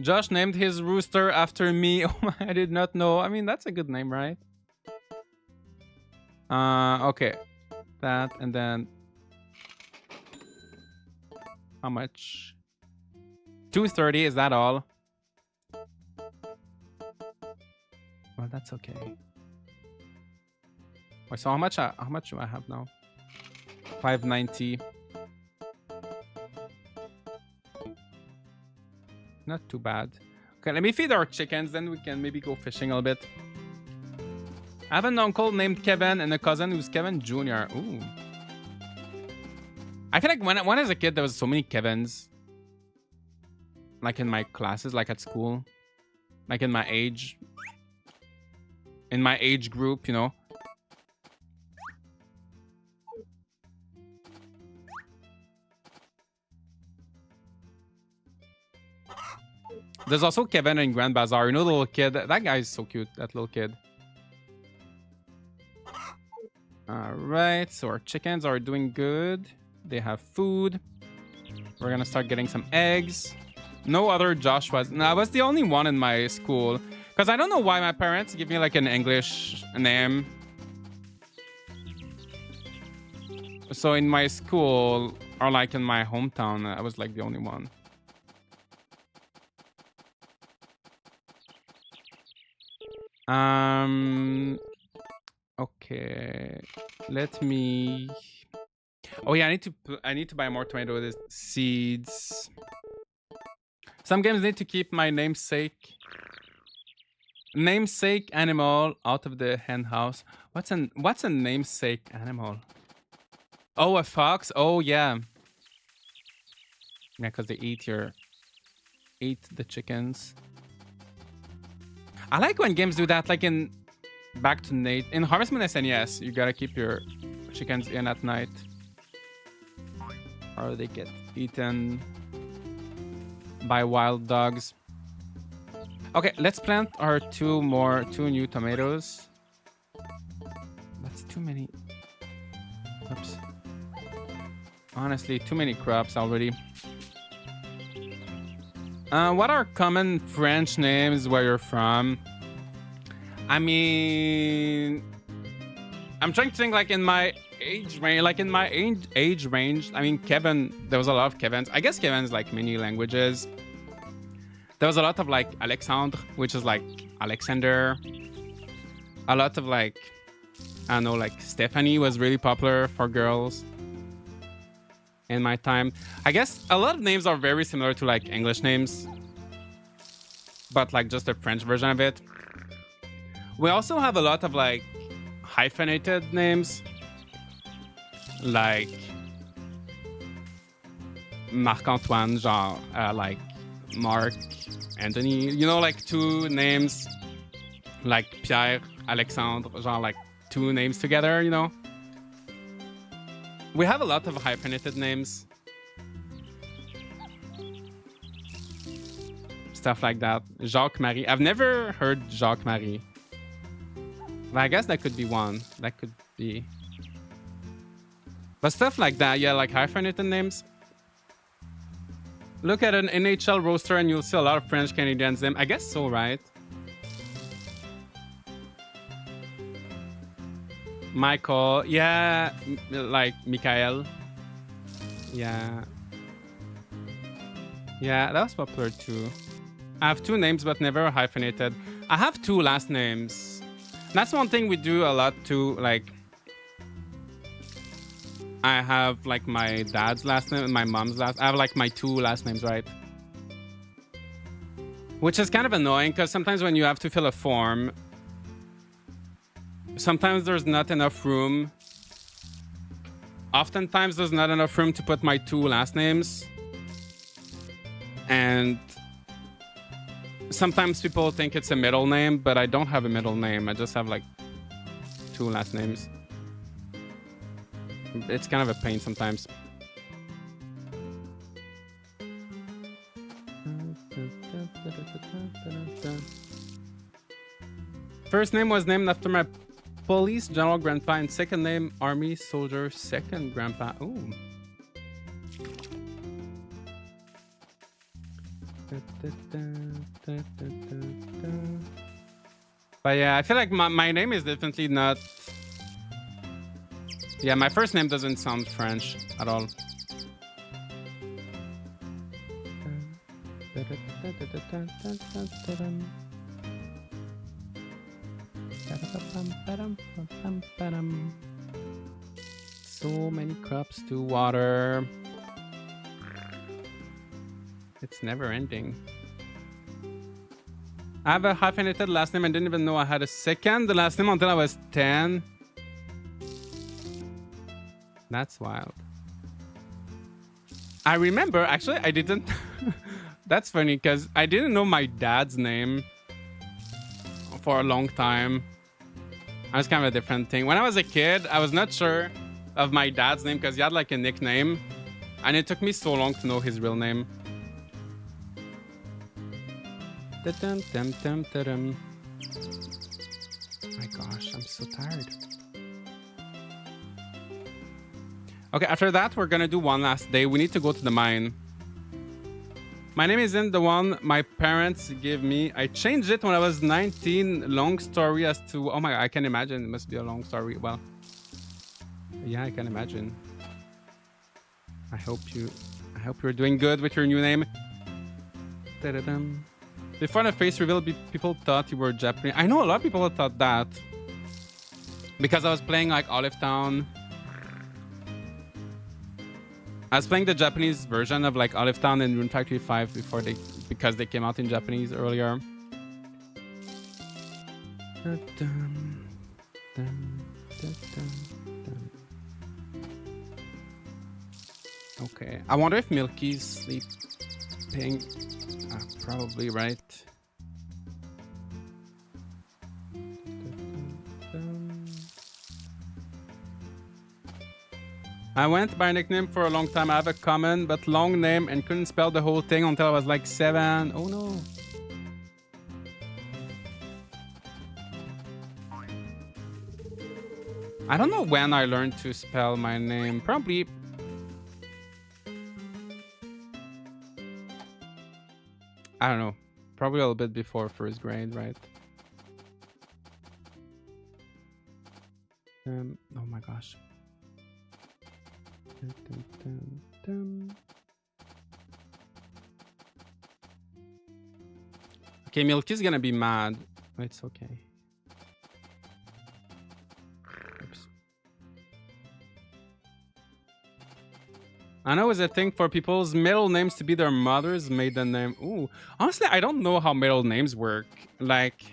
Josh named his rooster after me. Oh, I did not know. I mean, that's a good name, right? Okay. That, and then... How much? 230, is that all? Well, that's okay. Wait, so how much do I have now? 590. Not too bad. Okay, let me feed our chickens, then we can maybe go fishing a little bit. I have an uncle named Kevin and a cousin who's Kevin Jr. Ooh. I feel like when I was a kid, there was so many Kevins. Like in my classes, like at school. Like in my age. In my age group, you know. There's also Kevin and Grand Bazaar. You know the little kid? That guy is so cute, that little kid. All right, so our chickens are doing good. They have food. We're gonna start getting some eggs. No other Joshua's. No, I was the only one in my school. Because I don't know why my parents give me like an English name. So in my school, or like in my hometown, I was like the only one. Okay. Let me... Oh yeah, I need to buy more tomato seeds. Some games need to keep my namesake animal out of the hen house. What's a namesake animal? Oh, a fox. Oh yeah. Yeah, because they eat the chickens. I like when games do that, like in Back to Nate. In Harvest Moon SNES, you gotta keep your chickens in at night, or they get eaten by wild dogs. Okay, let's plant our two new tomatoes. That's too many. Oops. Honestly, too many crops already. What are common French names where you're from? I mean, I'm trying to think like in my age range. I mean, Kevin, there was a lot of Kevins. I guess Kevin's like many languages. There was a lot of like Alexandre, which is like Alexander. A lot of like, I don't know, like Stephanie was really popular for girls in my time. I guess a lot of names are very similar to like English names, but like just a French version of it. We also have a lot of like hyphenated names, like Marc-Antoine, genre like Mark, Anthony, you know, like two names like Pierre, Alexandre, genre like two names together, you know. We have a lot of hyphenated names. Stuff like that. Jacques-Marie. I've never heard Jacques-Marie. But I guess that could be one. That could be. But stuff like that, yeah, like hyphenated names. Look at an NHL roster and you'll see a lot of French Canadians name. I guess so, right? Michael, yeah, like Michael. Yeah. Yeah, that was popular too. I have two names but never hyphenated. I have two last names. That's one thing we do a lot too, like I have like my dad's last name and my mom's last. I have like my two last names, right? Which is kind of annoying because sometimes when you have to fill a form, sometimes there's not enough room. Oftentimes there's not enough room to put my two last names. And sometimes people think it's a middle name, but I don't have a middle name. I just have like two last names. It's kind of a pain sometimes. First name was named after my police general grandpa, and second name army soldier second grandpa. Ooh. But yeah, I feel like my name is definitely not. Yeah, my first name doesn't sound French at all. So many crops to water. It's never ending. I have a hyphenated last name. I didn't even know I had a second last name until I was 10. That's wild. I remember, actually, I didn't. That's funny because I didn't know my dad's name for a long time. I was kind of a different thing. When I was a kid, I was not sure of my dad's name because he had like a nickname. And it took me so long to know his real name. My gosh, I'm so tired. Okay, after that, we're gonna do one last day. We need to go to the mine. My name isn't the one my parents gave me. I changed it when I was 19. Long story as to... Oh my God, I can imagine. It must be a long story. Well, yeah, I can imagine. I hope you're doing good with your new name. Da-da-dum. Before the face reveal, people thought you were Japanese. I know a lot of people thought that. Because I was playing like Olive Town. I was playing the Japanese version of like Olive Town and Rune Factory 5 because they came out in Japanese earlier. Okay. I wonder if Milky's sleeping. Probably, right? I went by nickname for a long time. I have a common but long name and couldn't spell the whole thing until I was like 7. Oh no. I don't know when I learned to spell my name. Probably... I don't know. Probably a little bit before first grade, right? Oh my gosh. Okay, Milky's gonna be mad. It's okay. Oops. I know it's a thing for people's middle names to be their mother's maiden name. Ooh, honestly, I don't know how middle names work. Like,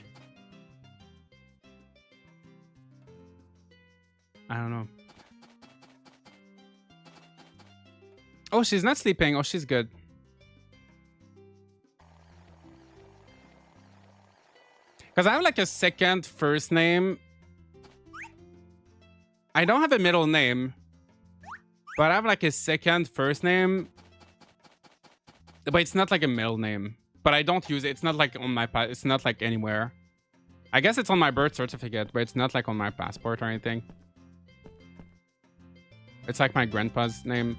I don't know. Oh, she's not sleeping. Oh, she's good. Because I have like a second first name. I don't have a middle name. But I have like a second first name. But it's not like a middle name. But I don't use it. It's not like on my... It's not like anywhere. I guess it's on my birth certificate. But it's not like on my passport or anything. It's like my grandpa's name.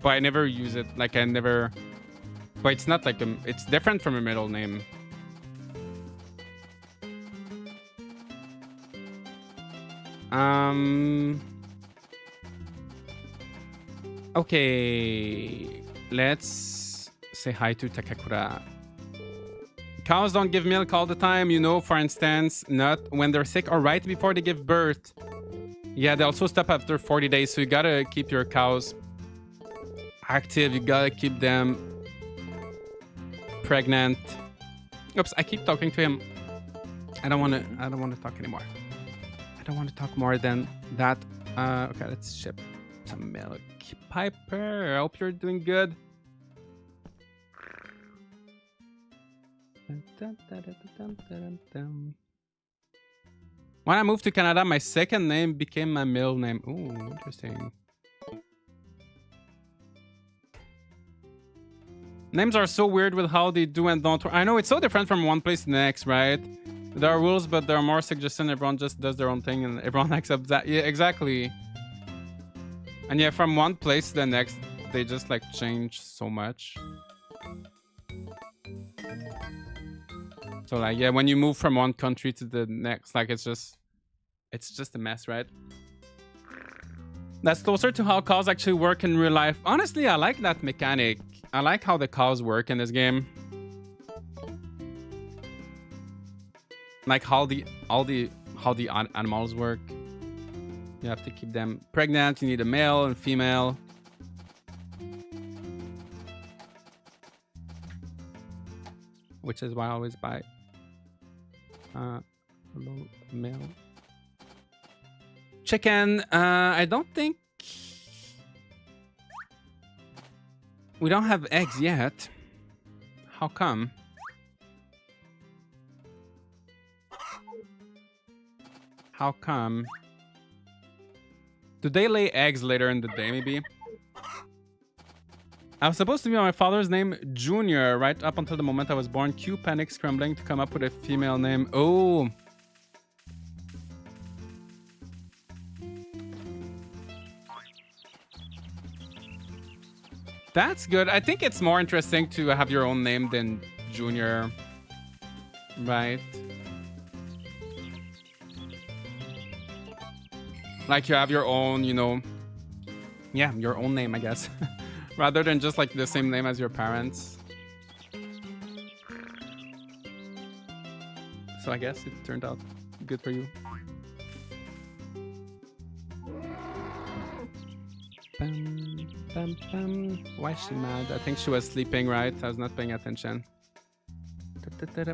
But I never use it. Like I never... But it's not like a... It's different from a middle name. Okay. Let's say hi to Takakura. Cows don't give milk all the time, you know, for instance, not when they're sick or right before they give birth. Yeah, they also stop after 40 days, so you gotta keep your cows active. You gotta keep them pregnant. Oops, I keep talking to him. I don't want to talk anymore. I don't want to talk more than that. Okay, let's ship some milk. Piper, I hope you're doing good. When I moved to Canada, my second name became my middle name. Ooh, interesting. Names are so weird with how they do and don't. I know it's so different from one place to the next, right? There are rules, but there are more suggestions. Everyone just does their own thing and everyone accepts that. Yeah, exactly. And yeah, from one place to the next, they just like change so much. So like, yeah, when you move from one country to the next, like it's just a mess, right? That's closer to how cows actually work in real life. Honestly, I like that mechanic. I like how the cows work in this game. Like how the animals work. You have to keep them pregnant. You need a male and female. Which is why I always buy male chicken. I don't think we don't have eggs yet. How come? How come? Do they lay eggs later in the day, maybe? I was supposed to be my father's name, Junior, right up until the moment I was born. Q panic scrambling to come up with a female name. Oh. That's good. I think it's more interesting to have your own name than Junior. Right? Like you have your own, you know. Yeah, your own name, I guess. Rather than just like the same name as your parents. So I guess it turned out good for you. Bam, bam, bam. Why is she mad? I think she was sleeping, right? I was not paying attention.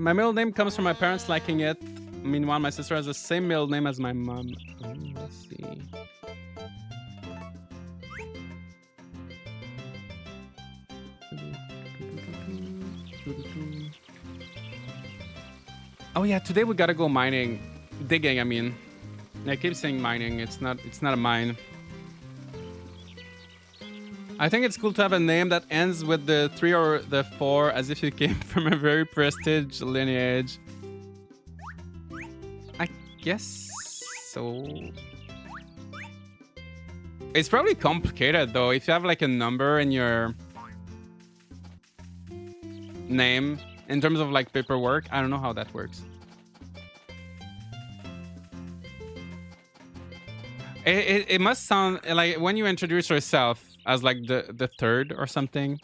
My middle name comes from my parents liking it. Meanwhile, my sister has the same middle name as my mom. Oh, let's see. Oh yeah, today we gotta go mining. Digging, I mean. I keep saying mining. It's not a mine. I think it's cool to have a name that ends with the 3 or the 4 as if you came from a very prestige lineage. I guess so. It's probably complicated though. If you have like a number in your name in terms of like paperwork, I don't know how that works. It must sound like when you introduce yourself as like the third or something.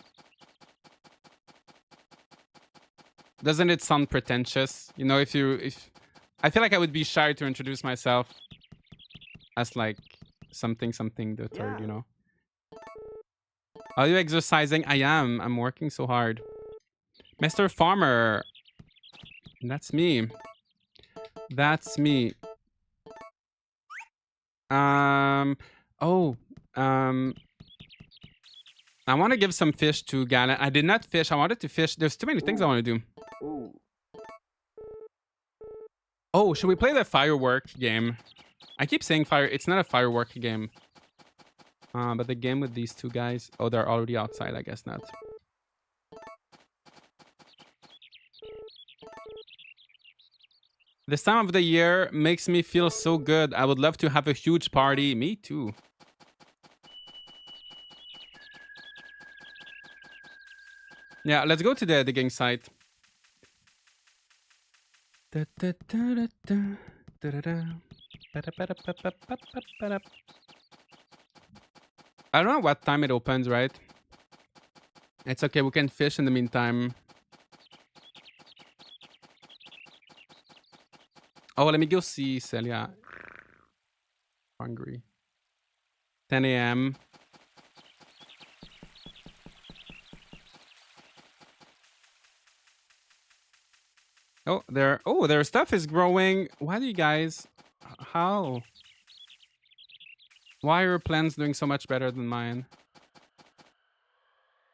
Doesn't it sound pretentious? You know, if I feel like I would be shy to introduce myself as like something the third, yeah. You know. Are you exercising? I am. I'm working so hard. Mr. Farmer. That's me. That's me. I want to give some fish to Galen. I did not fish. I wanted to fish. There's too many things I want to do. Ooh. Oh, should we play the firework game? I keep saying fire. It's not a firework game. But the game with these two guys. Oh, they're already outside. I guess not. This time of the year makes me feel so good. I would love to have a huge party. Me too. Yeah, let's go to the digging site. I don't know what time it opens, right? It's okay. We can fish in the meantime. Oh, let me go see Celia. Hungry. 10 a.m. Oh, their stuff is growing. Why do you guys? How? Why are your plants doing so much better than mine?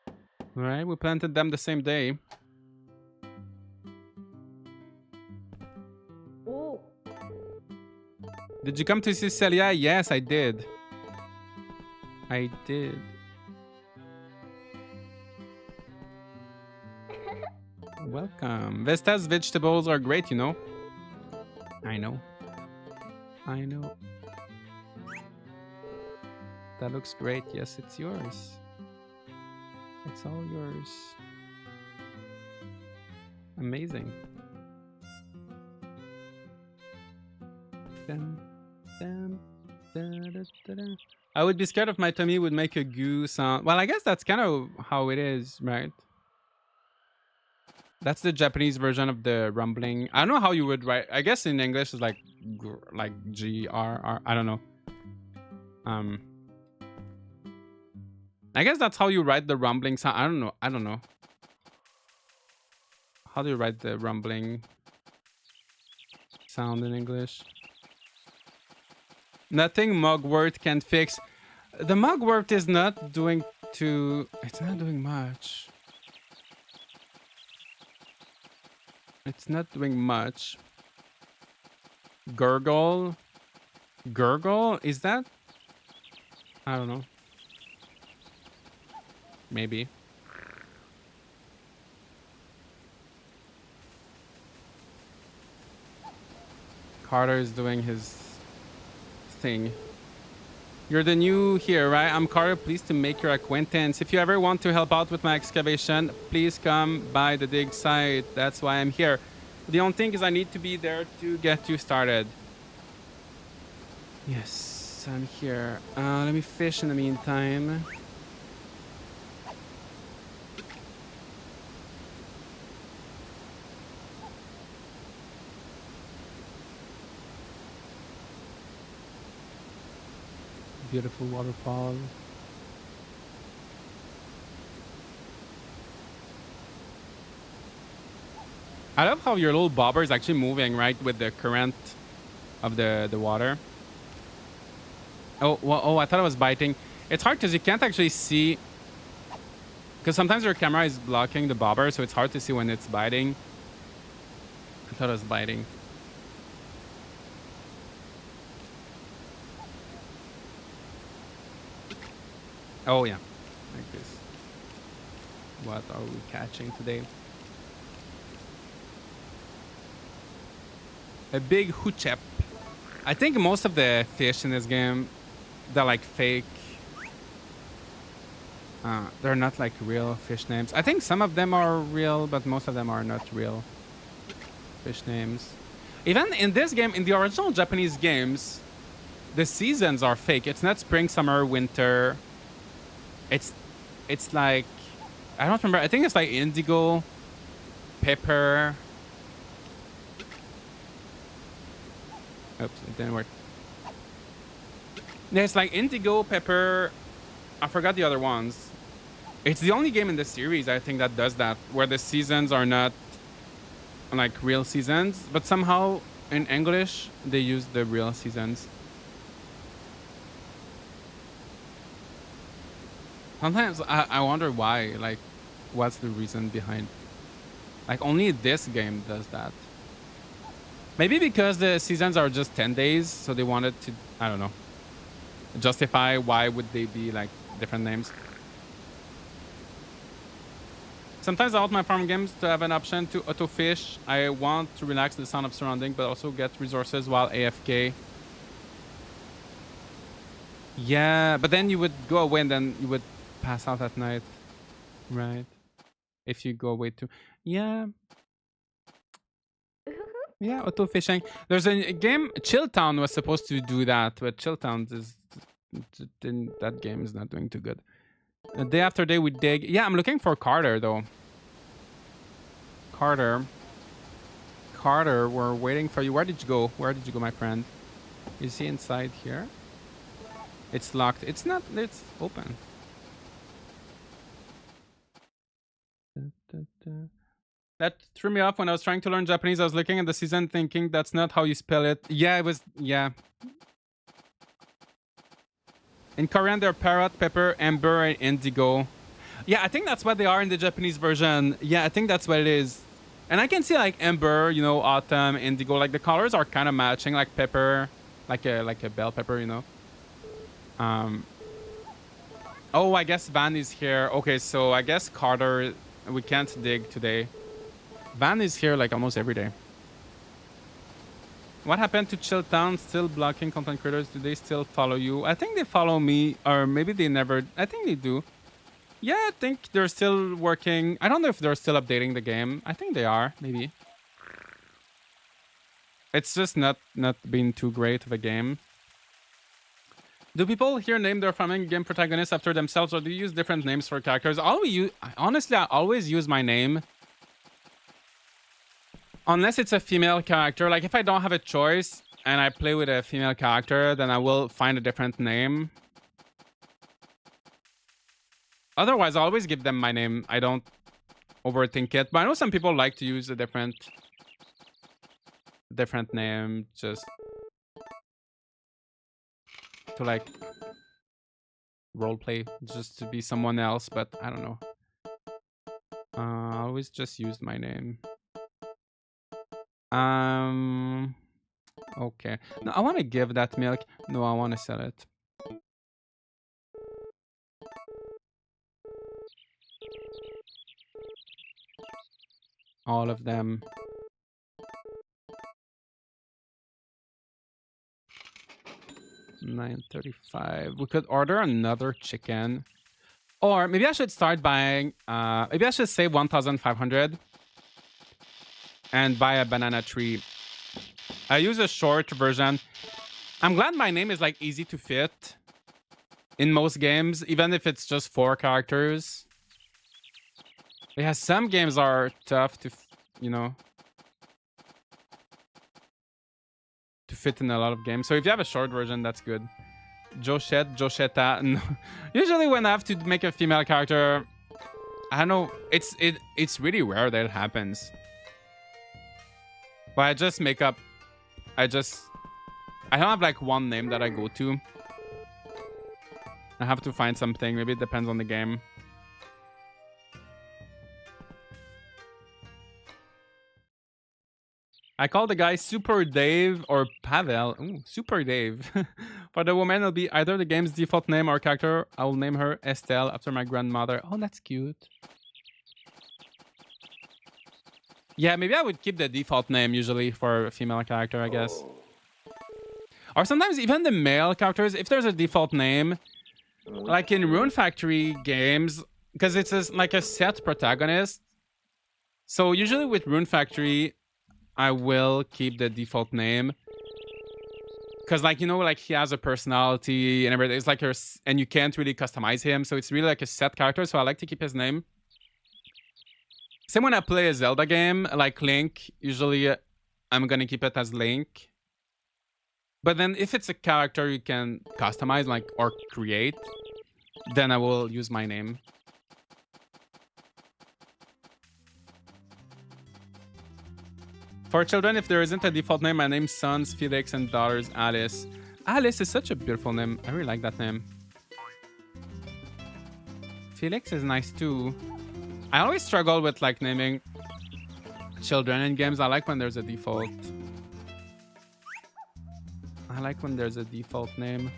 All right, we planted them the same day. Ooh. Did you come to see Celia? Yes, I did. I did. Welcome. Vesta's vegetables are great, you know. I know. I know. That looks great. Yes, it's yours. It's all yours. Amazing. Dun, dun, dun, dun, dun, dun. I would be scared if my tummy would make a goo sound. Well, I guess that's kind of how it is, right? That's the Japanese version of the rumbling. I don't know how you would write. I guess in English it's like G-R-R. I don't know. I guess that's how you write the rumbling sound. I don't know. How do you write the rumbling sound in English? Nothing mugwort can fix. The mugwort is not doing too... It's not doing much. It's not doing much. Gurgle? Gurgle? Is that? I don't know. maybe. Carter is doing his thing. You're the new here, right? I'm Carter. Pleased to make your acquaintance. If you ever want to help out with my excavation, please come by the dig site. That's why I'm here. The only thing is I need to be there to get you started. Yes, I'm here. Let me fish in the meantime. Beautiful waterfall. I love how your little bobber is actually moving, right, with the current of the water. Oh, well, oh, I thought it was biting. It's hard because you can't actually see, because sometimes your camera is blocking the bobber, so it's hard to see when it's biting. I thought it was biting. Oh, yeah. Like this. What are we catching today? A big hoochep. I think most of the fish in this game, they're like fake. They're not like real fish names. I think some of them are real, but most of them are not real fish names. Even in this game, in the original Japanese games, the seasons are fake. It's not spring, summer, winter. It's like, I don't remember. I think it's like indigo, pepper. Oops, it didn't work. There's like indigo, pepper. I forgot the other ones. It's the only game in the series, I think, that does that, where the seasons are not like real seasons, but somehow in English they use the real seasons. Sometimes I wonder why, like, what's the reason behind, like, only this game does that. Maybe because the seasons are just 10 days, so they wanted to, I don't know, justify why would they be like different names. Sometimes I want my farm games to have an option to auto fish. I want to relax the sound of surrounding, but also get resources while AFK. Yeah, but then you would go away and then you would pass out at night, right? If you go away too. Yeah. Yeah, auto fishing. There's a game, Chilltown was supposed to do that, but Chilltown is, that game is not doing too good. Day after day we dig. Yeah, I'm looking for Carter though. Carter, we're waiting for you. Where did you go? Where did you go, my friend? Is he inside here? It's locked. It's not. It's open. That threw me off when I was trying to learn Japanese. I was looking at the season thinking that's not how you spell it. Yeah, it was. Yeah. In Korean, they're parrot, pepper, amber, and indigo. Yeah, I think that's what they are in the Japanese version. Yeah, I think that's what it is. And I can see like amber, you know, autumn, indigo. Like the colors are kind of matching, like pepper, like a bell pepper, you know. Oh, I guess Van is here. Okay, so I guess Carter, we can't dig today. Van is here like almost every day. What happened to Chilltown? Still blocking content creators? Do they still follow you? I think they follow me, or maybe they never. I think they do. Yeah, I think they're still working. I don't know if they're still updating the game. I think they are, maybe. It's just not being too great of a game. Do people here name their farming game protagonists after themselves, or do you use different names for characters? Honestly, I always use my name. Unless it's a female character. Like, if I don't have a choice and I play with a female character, then I will find a different name. Otherwise, I always give them my name. I don't overthink it. But I know some people like to use a different name just to, like, roleplay, just to be someone else. But I don't know. I always just use my name. Okay. No, I want to give that milk. No, I want to sell it. All of them. $9.35. We could order another chicken. Or maybe I should start buying, maybe I should save 1,500 and buy a banana tree. I use a short version. I'm glad my name is like easy to fit in most games, even if it's just 4 characters. Yeah, some games are tough to, you know, to fit in a lot of games. So if you have a short version, that's good. Joshette, Joshetta. No. Usually when I have to make a female character, I don't know, it's really rare that it happens. But I just make up, I don't have like one name that I go to. I have to find something. Maybe it depends on the game. I call the guy Super Dave or Pavel. Ooh, Super Dave. For the woman, it'll be either the game's default name or character. I will name her Estelle after my grandmother. Oh, that's cute. Yeah, maybe I would keep the default name usually for a female character, I guess. Or sometimes even the male characters, if there's a default name, like in Rune Factory games, because it's like a set protagonist. So usually with Rune Factory, I will keep the default name. Because like, you know, like he has a personality and everything. It's like and you can't really customize him. So it's really like a set character. So I like to keep his name. Same when I play a Zelda game, like Link, usually I'm going to keep it as Link. But then if it's a character you can customize, like, or create, then I will use my name. For children, if there isn't a default name, my name's sons Felix and daughters Alice. Alice is such a beautiful name. I really like that name. Felix is nice too. I always struggle with like naming children in games. I like when there's a default. I like when there's a default name.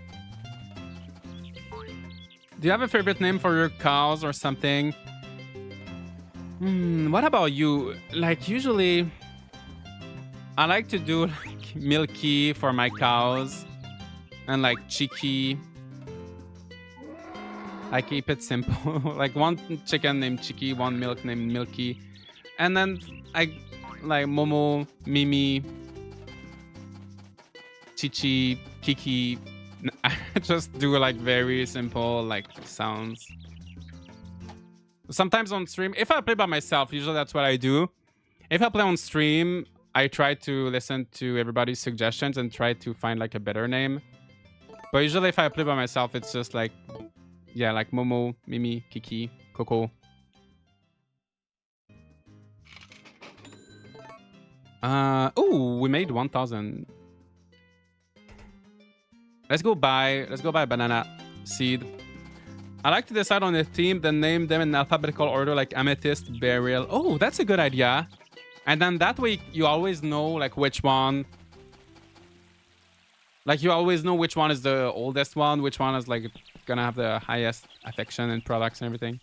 Do you have a favorite name for your cows or something? What about you? Like usually I like to do like Milky for my cows and like Cheeky. I keep it simple. Like one chicken named Cheeky, one milk named Milky. And then I like Momo, Mimi, Chichi, Kiki. I just do like very simple like sounds. Sometimes on stream, if I play by myself, usually that's what I do. If I play on stream, I try to listen to everybody's suggestions and try to find like a better name. But usually if I play by myself, it's just like, yeah, like Momo, Mimi, Kiki, Coco. Oh, we made 1,000. Let's go buy banana seed. I like to decide on a theme, then name them in alphabetical order like amethyst, beryl. Oh, that's a good idea. And then that way you always know like which one. Like you always know which one is the oldest one, which one is like gonna have the highest affection and products and everything.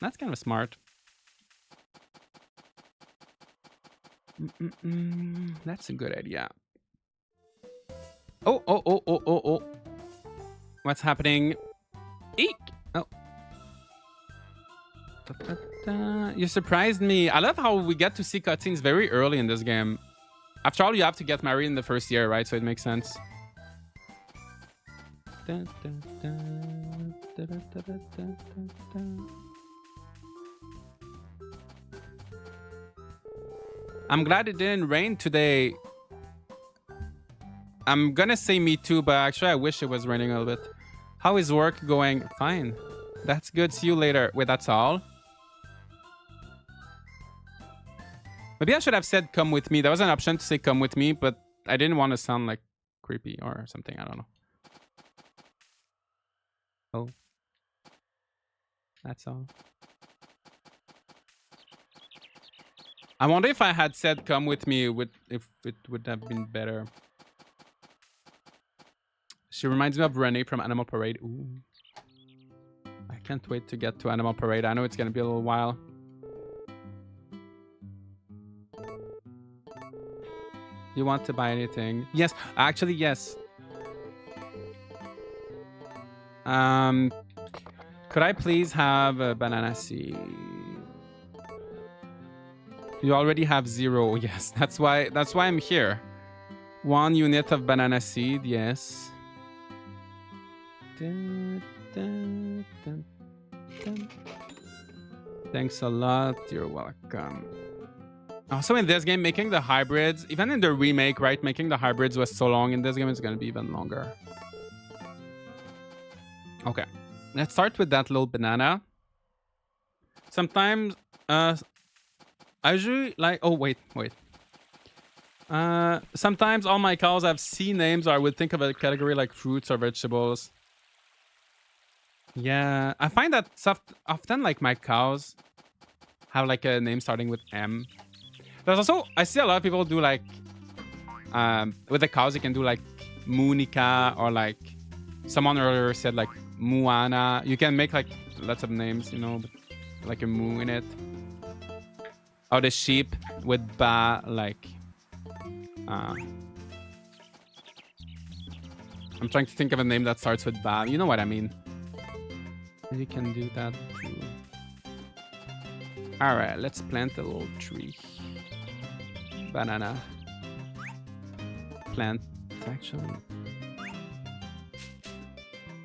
That's kind of smart. That's a good idea. Oh. What's happening? Eek! Oh. You surprised me. I love how we get to see cutscenes very early in this game. After all, you have to get married in the first year, right? So it makes sense. I'm glad it didn't rain today. I'm gonna say me too, but actually I wish it was raining a little bit. How is work going? Fine. That's good. See you later. Wait, that's all? Maybe I should have said come with me. There was an option to say come with me, but I didn't want to sound like creepy or something. I don't know. Oh. That's all. I wonder if I had said come with me, if it would have been better. She reminds me of Renee from Animal Parade. Ooh. I can't wait to get to Animal Parade. I know it's going to be a little while. You want to buy anything? Yes, actually, yes. Could I please have a banana seed? You already have 0. Yes, that's why I'm here. 1 unit of banana seed, yes. Dun, dun, dun, dun. Thanks a lot. You're welcome. Also, in this game, making the hybrids, even in the remake, right? Making the hybrids was so long. In this game, it's going to be even longer. Okay. Let's start with that little banana. Sometimes, I usually like... Oh, wait. Sometimes all my cows have C names, or I would think of a category like fruits or vegetables. Yeah, I find that often like my cows have like a name starting with M. There's also, I see a lot of people do like, with the cows, you can do like Munica, or like someone earlier said like Muana. You can make like lots of names, you know, like a moo in it. Or the sheep with Ba, like, I'm trying to think of a name that starts with Ba. You know what I mean. You can do that too. All right, let's plant a little tree. Banana. Plant, actually.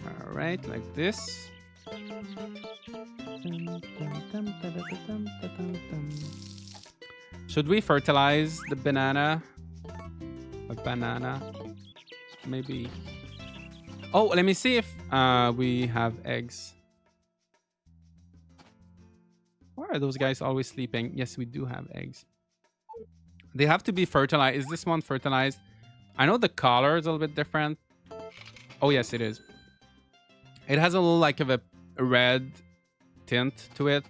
All right, like this. Should we fertilize the banana? A banana? Maybe. Oh, let me see if we have eggs. Why are those guys always sleeping? Yes, we do have eggs. They have to be fertilized. Is this one fertilized? I know the color is a little bit different. Oh, yes, it is. It has a little like of a red tint to it.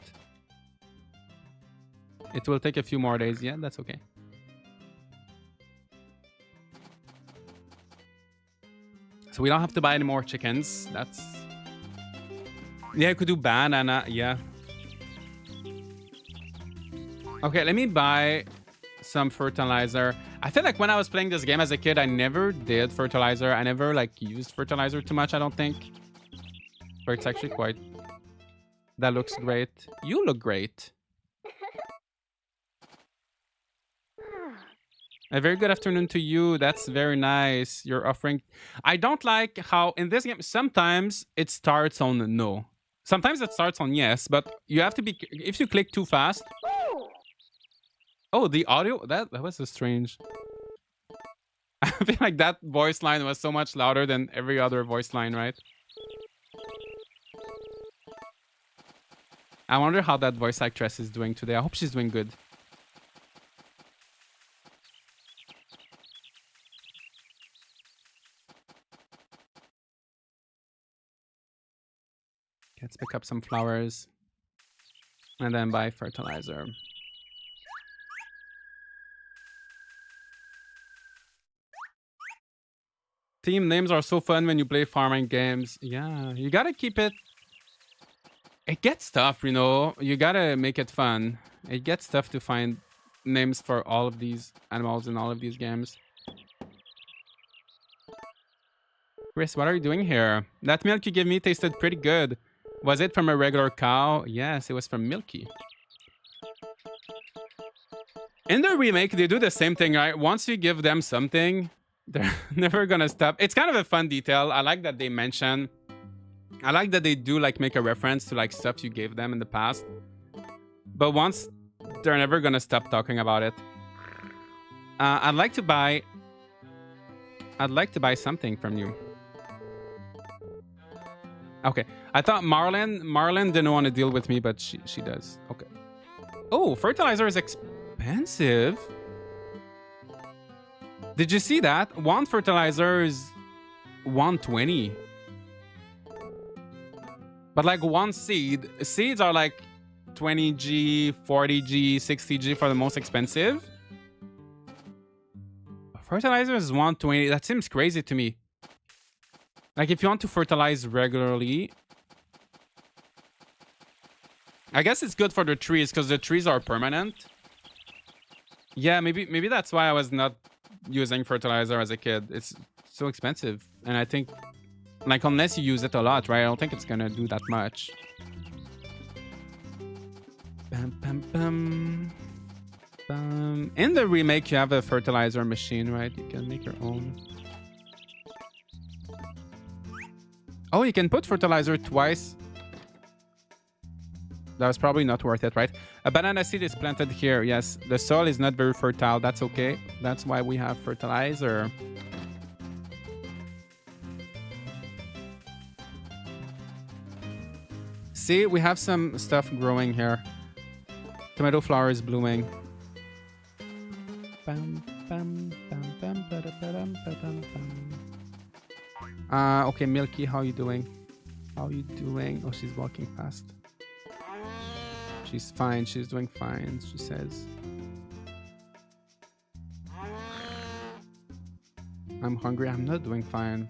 It will take a few more days. Yeah, that's okay. So we don't have to buy any more chickens. That's... Yeah, you could do banana. Yeah. Okay, let me buy some fertilizer. I feel like when I was playing this game as a kid, I never did fertilizer. I never like used fertilizer too much, I don't think. But it's actually quite... That looks great. You look great. A very good afternoon to you. That's very nice. You're offering... I don't like how in this game, sometimes it starts on no. Sometimes it starts on yes, but you have to be... If you click too fast... Oh, the audio? That was so strange. I feel like that voice line was so much louder than every other voice line, right? I wonder how that voice actress is doing today. I hope she's doing good. Let's pick up some flowers. And then buy fertilizer. Team names are so fun when you play farming games. Yeah, you gotta keep it... It gets tough, you know. You gotta make it fun. It gets tough to find names for all of these animals in all of these games. Chris, what are you doing here? That milk you gave me tasted pretty good. Was it from a regular cow? Yes, it was from Milky. In the remake, they do the same thing, right? Once you give them something, they're never gonna stop. It's kind of a fun detail. I like that they mention... I like that they do like make a reference to like stuff you gave them in the past. But once, they're never gonna stop talking about it. I'd like to buy something from you. Okay. I thought Marlin didn't want to deal with me, but she does. Okay. Oh, fertilizer is expensive. Did you see that? One fertilizer is 120. But like one seed, seeds are like 20G, 40G, 60G for the most expensive. Fertilizer is 120. That seems crazy to me. Like if you want to fertilize regularly, I guess it's good for the trees because the trees are permanent. Yeah, maybe that's why I was not using fertilizer as a kid. It's so expensive. And I think, like, unless you use it a lot, right? I don't think it's gonna do that much. Bam, bam, bam. Bam. In the remake, you have a fertilizer machine, right? You can make your own. Oh, you can put fertilizer twice. That was probably not worth it, right? A banana seed is planted here. Yes, the soil is not very fertile. That's okay. That's why we have fertilizer. See, we have some stuff growing here. Tomato flower is blooming. Bam, bam, bam, bam, ba-da-ba-dam, ba-dam, bam. Okay, Milky, how you doing? How you doing? Oh, she's walking fast. She's fine. She's doing fine, she says. I'm hungry. I'm not doing fine.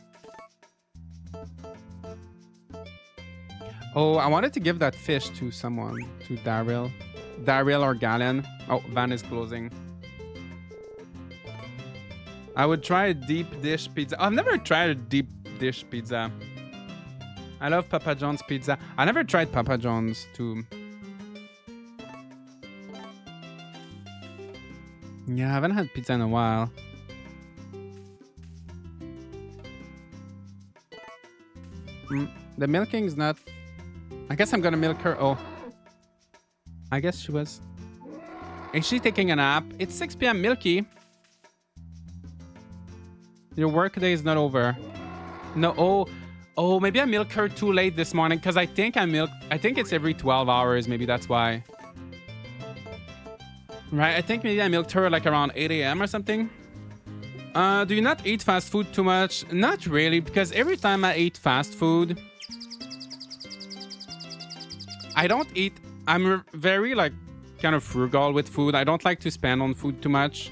Oh, I wanted to give that fish to someone. To Daryl. Daryl or Galen. Oh, Van is closing. I would try a deep dish pizza. I've never tried a deep dish pizza. I love Papa John's pizza. I never tried Papa John's too. Yeah, I haven't had pizza in a while. The milking is not... I guess I'm gonna milk her. Oh. I guess she was... Is she taking a nap? It's 6 p.m. Milky. Your work day is not over. No, oh, maybe I milked her too late this morning because I think it's every 12 hours. Maybe that's why. Right, I think maybe I milked her like around 8 a.m. or something. Do you not eat fast food too much? Not really, because every time I eat fast food, I don't eat... I'm very like kind of frugal with food. I don't like to spend on food too much.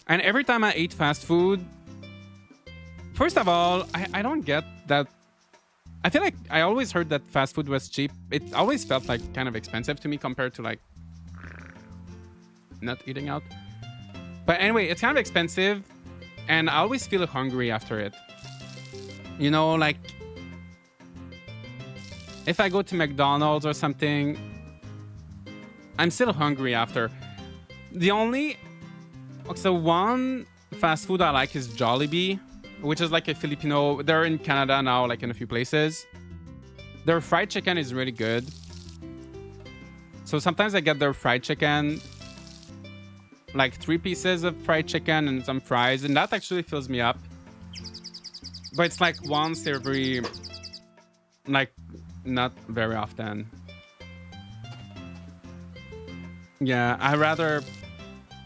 And every time I eat fast food, first of all, I don't get that. I feel like I always heard that fast food was cheap. It always felt like kind of expensive to me compared to like not eating out. But anyway, it's kind of expensive and I always feel hungry after it. You know, like if I go to McDonald's or something, I'm still hungry after. So one fast food I like is Jollibee, which is like a Filipino. They're in Canada now, like in a few places. Their fried chicken is really good. So sometimes I get their fried chicken, like 3 pieces of fried chicken and some fries, and that actually fills me up. But it's like once every, like not very often. Yeah, I rather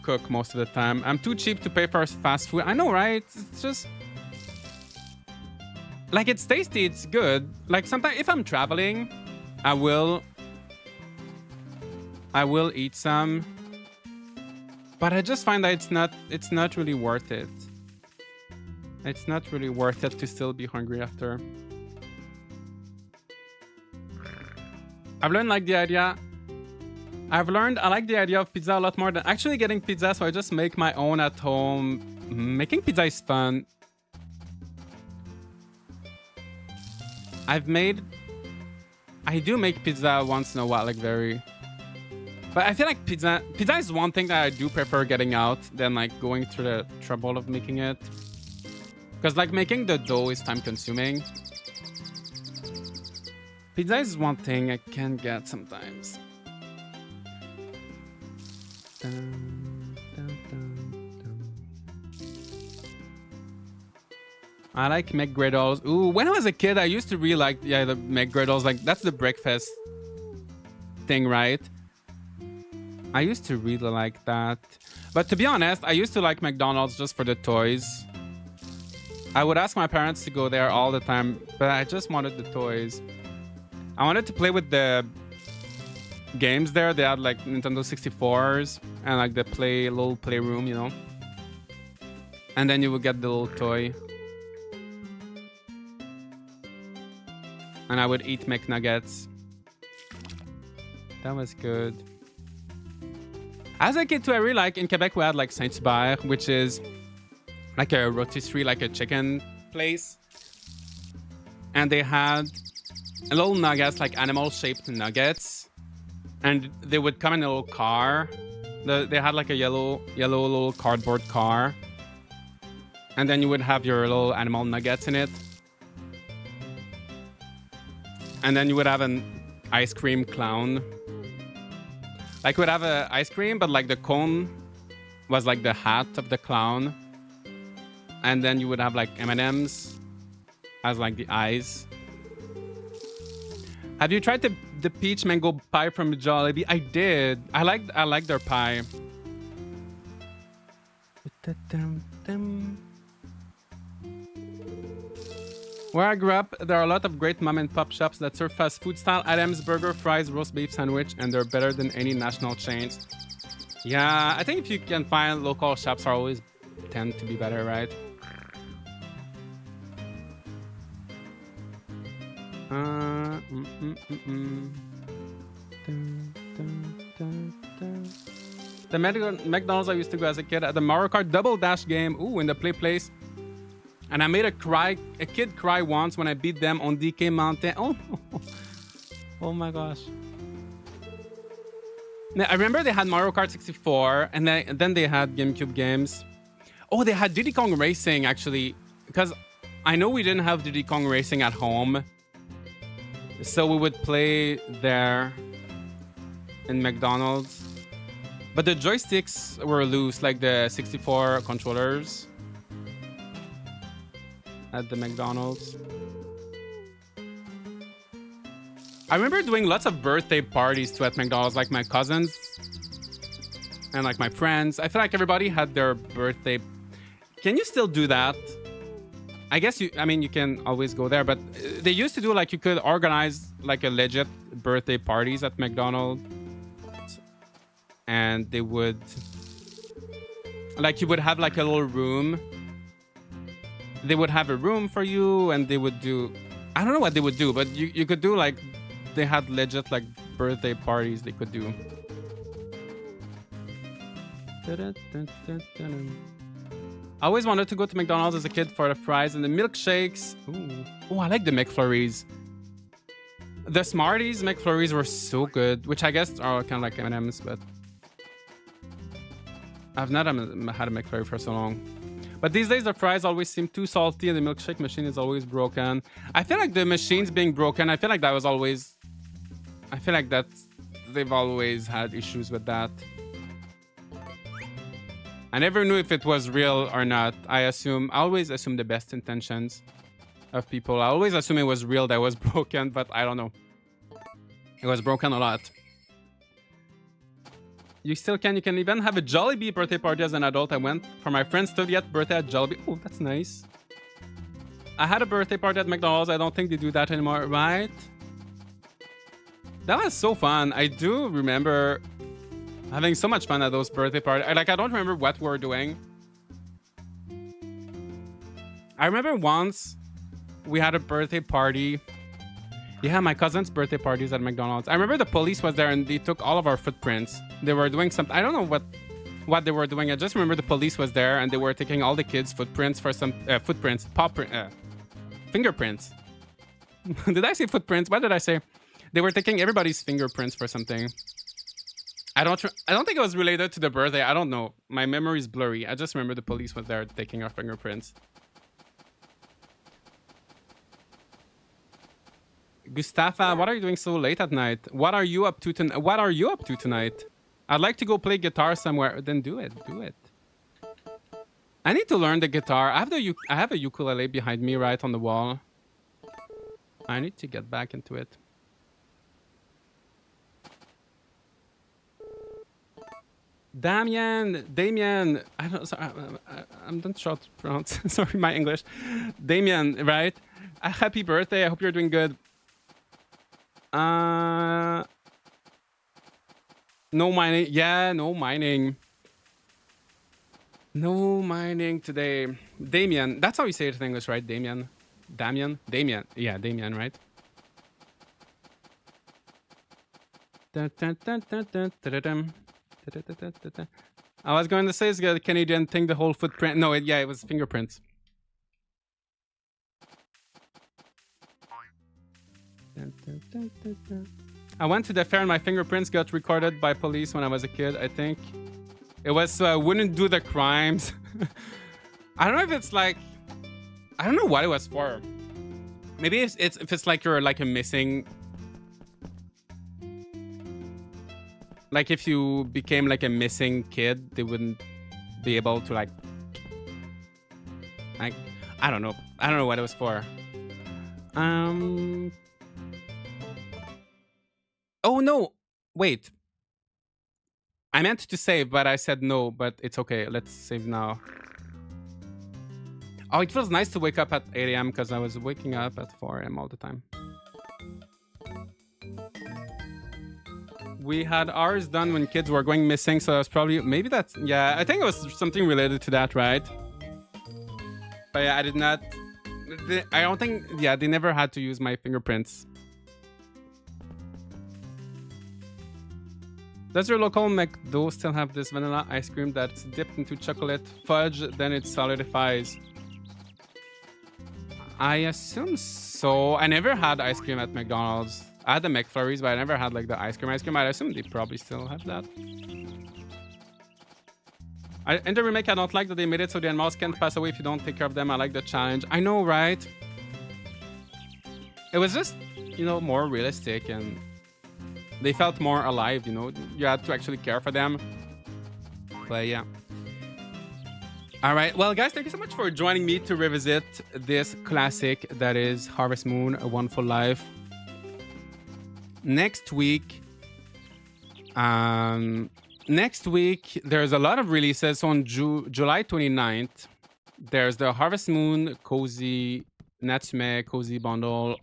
cook most of the time. I'm too cheap to pay for fast food. I know, right? It's just like it's tasty, it's good. Like sometimes if I'm traveling, I will eat some. But I just find that it's not really worth it. It's not really worth it to still be hungry after. I've learned I like the idea of pizza a lot more than actually getting pizza, so I just make my own at home. Making pizza is fun. I do make pizza once in a while, like very... But I feel like pizza is one thing that I do prefer getting out than like going through the trouble of making it. Because like making the dough is time consuming. Pizza is one thing I can get sometimes. I like McGriddles. Ooh, when I was a kid, I used to really like the McGriddles. Like that's the breakfast thing, right? I used to really like that. But to be honest, I used to like McDonald's just for the toys. I would ask my parents to go there all the time, but I just wanted the toys. I wanted to play with the games there. They had like Nintendo 64s and like the little playroom, you know. And then you would get the little toy. And I would eat McNuggets. That was good. As a kid too, I really like in Quebec we had like Saint-Hubert, which is like a rotisserie, like a chicken place, and they had a little nuggets, like animal-shaped nuggets, and they would come in a little car. They had like a yellow little cardboard car, and then you would have your little animal nuggets in it, and then you would have an ice cream clown. Like, we'd have a ice cream, but like the cone was like the hat of the clown, and then you would have like M&Ms as like the eyes. Have you tried the peach mango pie from Jollibee? I did. I like their pie. Where I grew up, there are a lot of great mom and pop shops that serve fast food style items, burger, fries, roast beef sandwich, and they're better than any national chains. Yeah, I think if you can find local shops are always tend to be better, right? The McDonald's I used to go as a kid at the Mario Kart Double Dash game. Ooh, in the play place. And I made a kid cry once when I beat them on DK Mountain. Oh, no. Oh my gosh. Now, I remember they had Mario Kart 64, and then they had GameCube games. Oh, they had Diddy Kong Racing, actually. Because I know we didn't have Diddy Kong Racing at home. So we would play there in McDonald's. But the joysticks were loose, like the 64 controllers at the McDonald's. I remember doing lots of birthday parties too at McDonald's, like my cousins and like my friends. I feel like everybody had their birthday. Can you still do that? I guess you can always go there, but they used to do like you could organize like a legit birthday parties at McDonald's, and they would like you would have like a little room. They would have a room for you, and they would do, I don't know what they would do, but you could do like, they had legit like birthday parties they could do. I always wanted to go to McDonald's as a kid for the fries and the milkshakes. Ooh. Oh, I like the McFlurries. The Smarties McFlurries were so good, which I guess are kind of like M&Ms, but I've not had a McFlurry for so long. But these days, the fries always seem too salty and the milkshake machine is always broken. I feel like the machine's being broken. I feel like that was always... I feel like that they've always had issues with that. I never knew if it was real or not. I always assume the best intentions of people. I always assume it was real that was broken, but I don't know. It was broken a lot. You can even have a Jollibee birthday party as an adult. I went for my friend's 30th birthday at Jollibee. Oh, that's nice. I had a birthday party at McDonald's. I don't think they do that anymore, right? That was so fun. I do remember having so much fun at those birthday parties. I don't remember what we were doing. I remember once we had a birthday party. Yeah, my cousin's birthday parties at McDonald's. I remember the police was there and they took all of our footprints. They were doing something. I don't know what they were doing. I just remember the police was there and they were taking all the kids' footprints for some fingerprints. Did I say footprints? What did I say? They were taking everybody's fingerprints for something. I don't think it was related to the birthday. I don't know. My memory is blurry. I just remember the police was there taking our fingerprints. Gustafa, what are you doing so late at night? What are you up to tonight? I'd like to go play guitar somewhere. Then do it. I need to learn the guitar. I have a ukulele behind me right on the wall. I need to get back into it. Damien. I'm not sure how to pronounce. Sorry, my English. Damien, right? Happy birthday. I hope you're doing good. No mining. Yeah, no mining. No mining today. Damien. That's how you say it in English, right? Damien. Yeah, Damien, right? I was going to say it's a Canadian thing, the whole footprint. No, yeah, it was fingerprints. I went to the fair and my fingerprints got recorded by police when I was a kid, I think. It was so I wouldn't do the crimes. I don't know if it's like... I don't know what it was for. Maybe it's if it's like you're like a missing... Like if you became like a missing kid, they wouldn't be able to like... I don't know. I don't know what it was for. Oh no! Wait. I meant to save, but I said no, but it's okay. Let's save now. Oh, it feels nice to wake up at 8 a.m. because I was waking up at 4 a.m. all the time. We had ours done when kids were going missing, so it's probably... Maybe that's... Yeah, I think it was something related to that, right? But yeah, I did not... I don't think... Yeah, they never had to use my fingerprints. Does your local McDo still have this vanilla ice cream that's dipped into chocolate fudge, then it solidifies? I assume so. I never had ice cream at McDonald's. I had the McFlurries, but I never had like the ice cream. I assume they probably still have that. In the remake, I don't like that they made it so the animals can't pass away if you don't take care of them. I like the challenge. I know, right? It was just, you know, more realistic and they felt more alive, you know? You had to actually care for them. But yeah. All right. Well, guys, thank you so much for joining me to revisit this classic that is Harvest Moon, A Wonderful Life. Next week, there's a lot of releases. On July 29th, there's the Harvest Moon Cozy Natsume Cozy Bundle,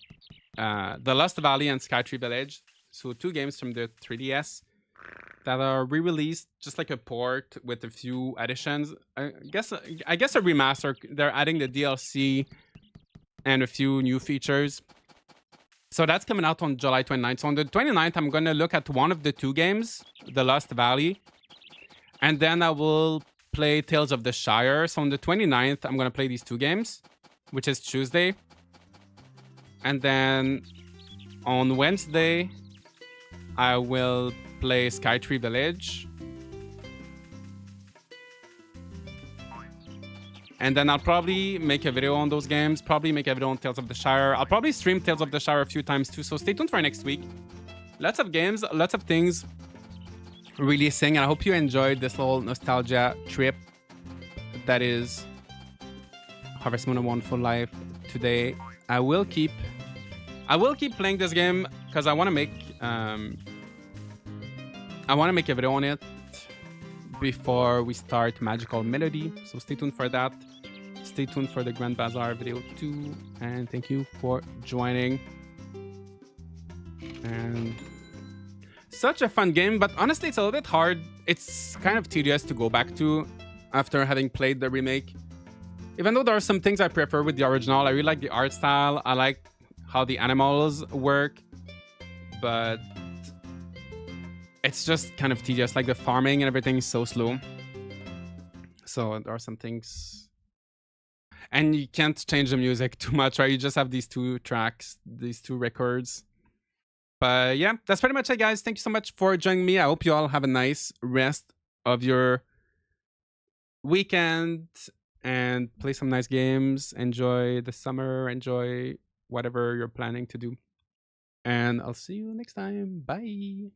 The Lost Valley and Skytree Village. So 2 games from the 3DS that are re-released, just like a port with a few additions. I guess a remaster. They're adding the DLC and a few new features. So that's coming out on July 29th. So on the 29th, I'm going to look at one of the 2 games, The Lost Valley. And then I will play Tales of the Shire. So on the 29th, I'm going to play these 2 games, which is Tuesday. And then on Wednesday, I will play Skytree Village. And then I'll probably make a video on those games. Probably make a video on Tales of the Shire. I'll probably stream Tales of the Shire a few times too. So stay tuned for next week. Lots of games, lots of things releasing. And I hope you enjoyed this little nostalgia trip that is Harvest Moon: A Wonderful Life today. I will keep playing this game because I want to make a video on it before we start Magical Melody. So stay tuned for that. Stay tuned for the Grand Bazaar video too. And thank you for joining. And such a fun game, but honestly, it's a little bit hard. It's kind of tedious to go back to after having played the remake. Even though there are some things I prefer with the original. I really like the art style. I like how the animals work. But it's just kind of tedious. Like the farming and everything is so slow. So there are some things. And you can't change the music too much, right? You just have these 2 tracks, these 2 records. But yeah, that's pretty much it, guys. Thank you so much for joining me. I hope you all have a nice rest of your weekend and play some nice games. Enjoy the summer. Enjoy whatever you're planning to do. And I'll see you next time. Bye.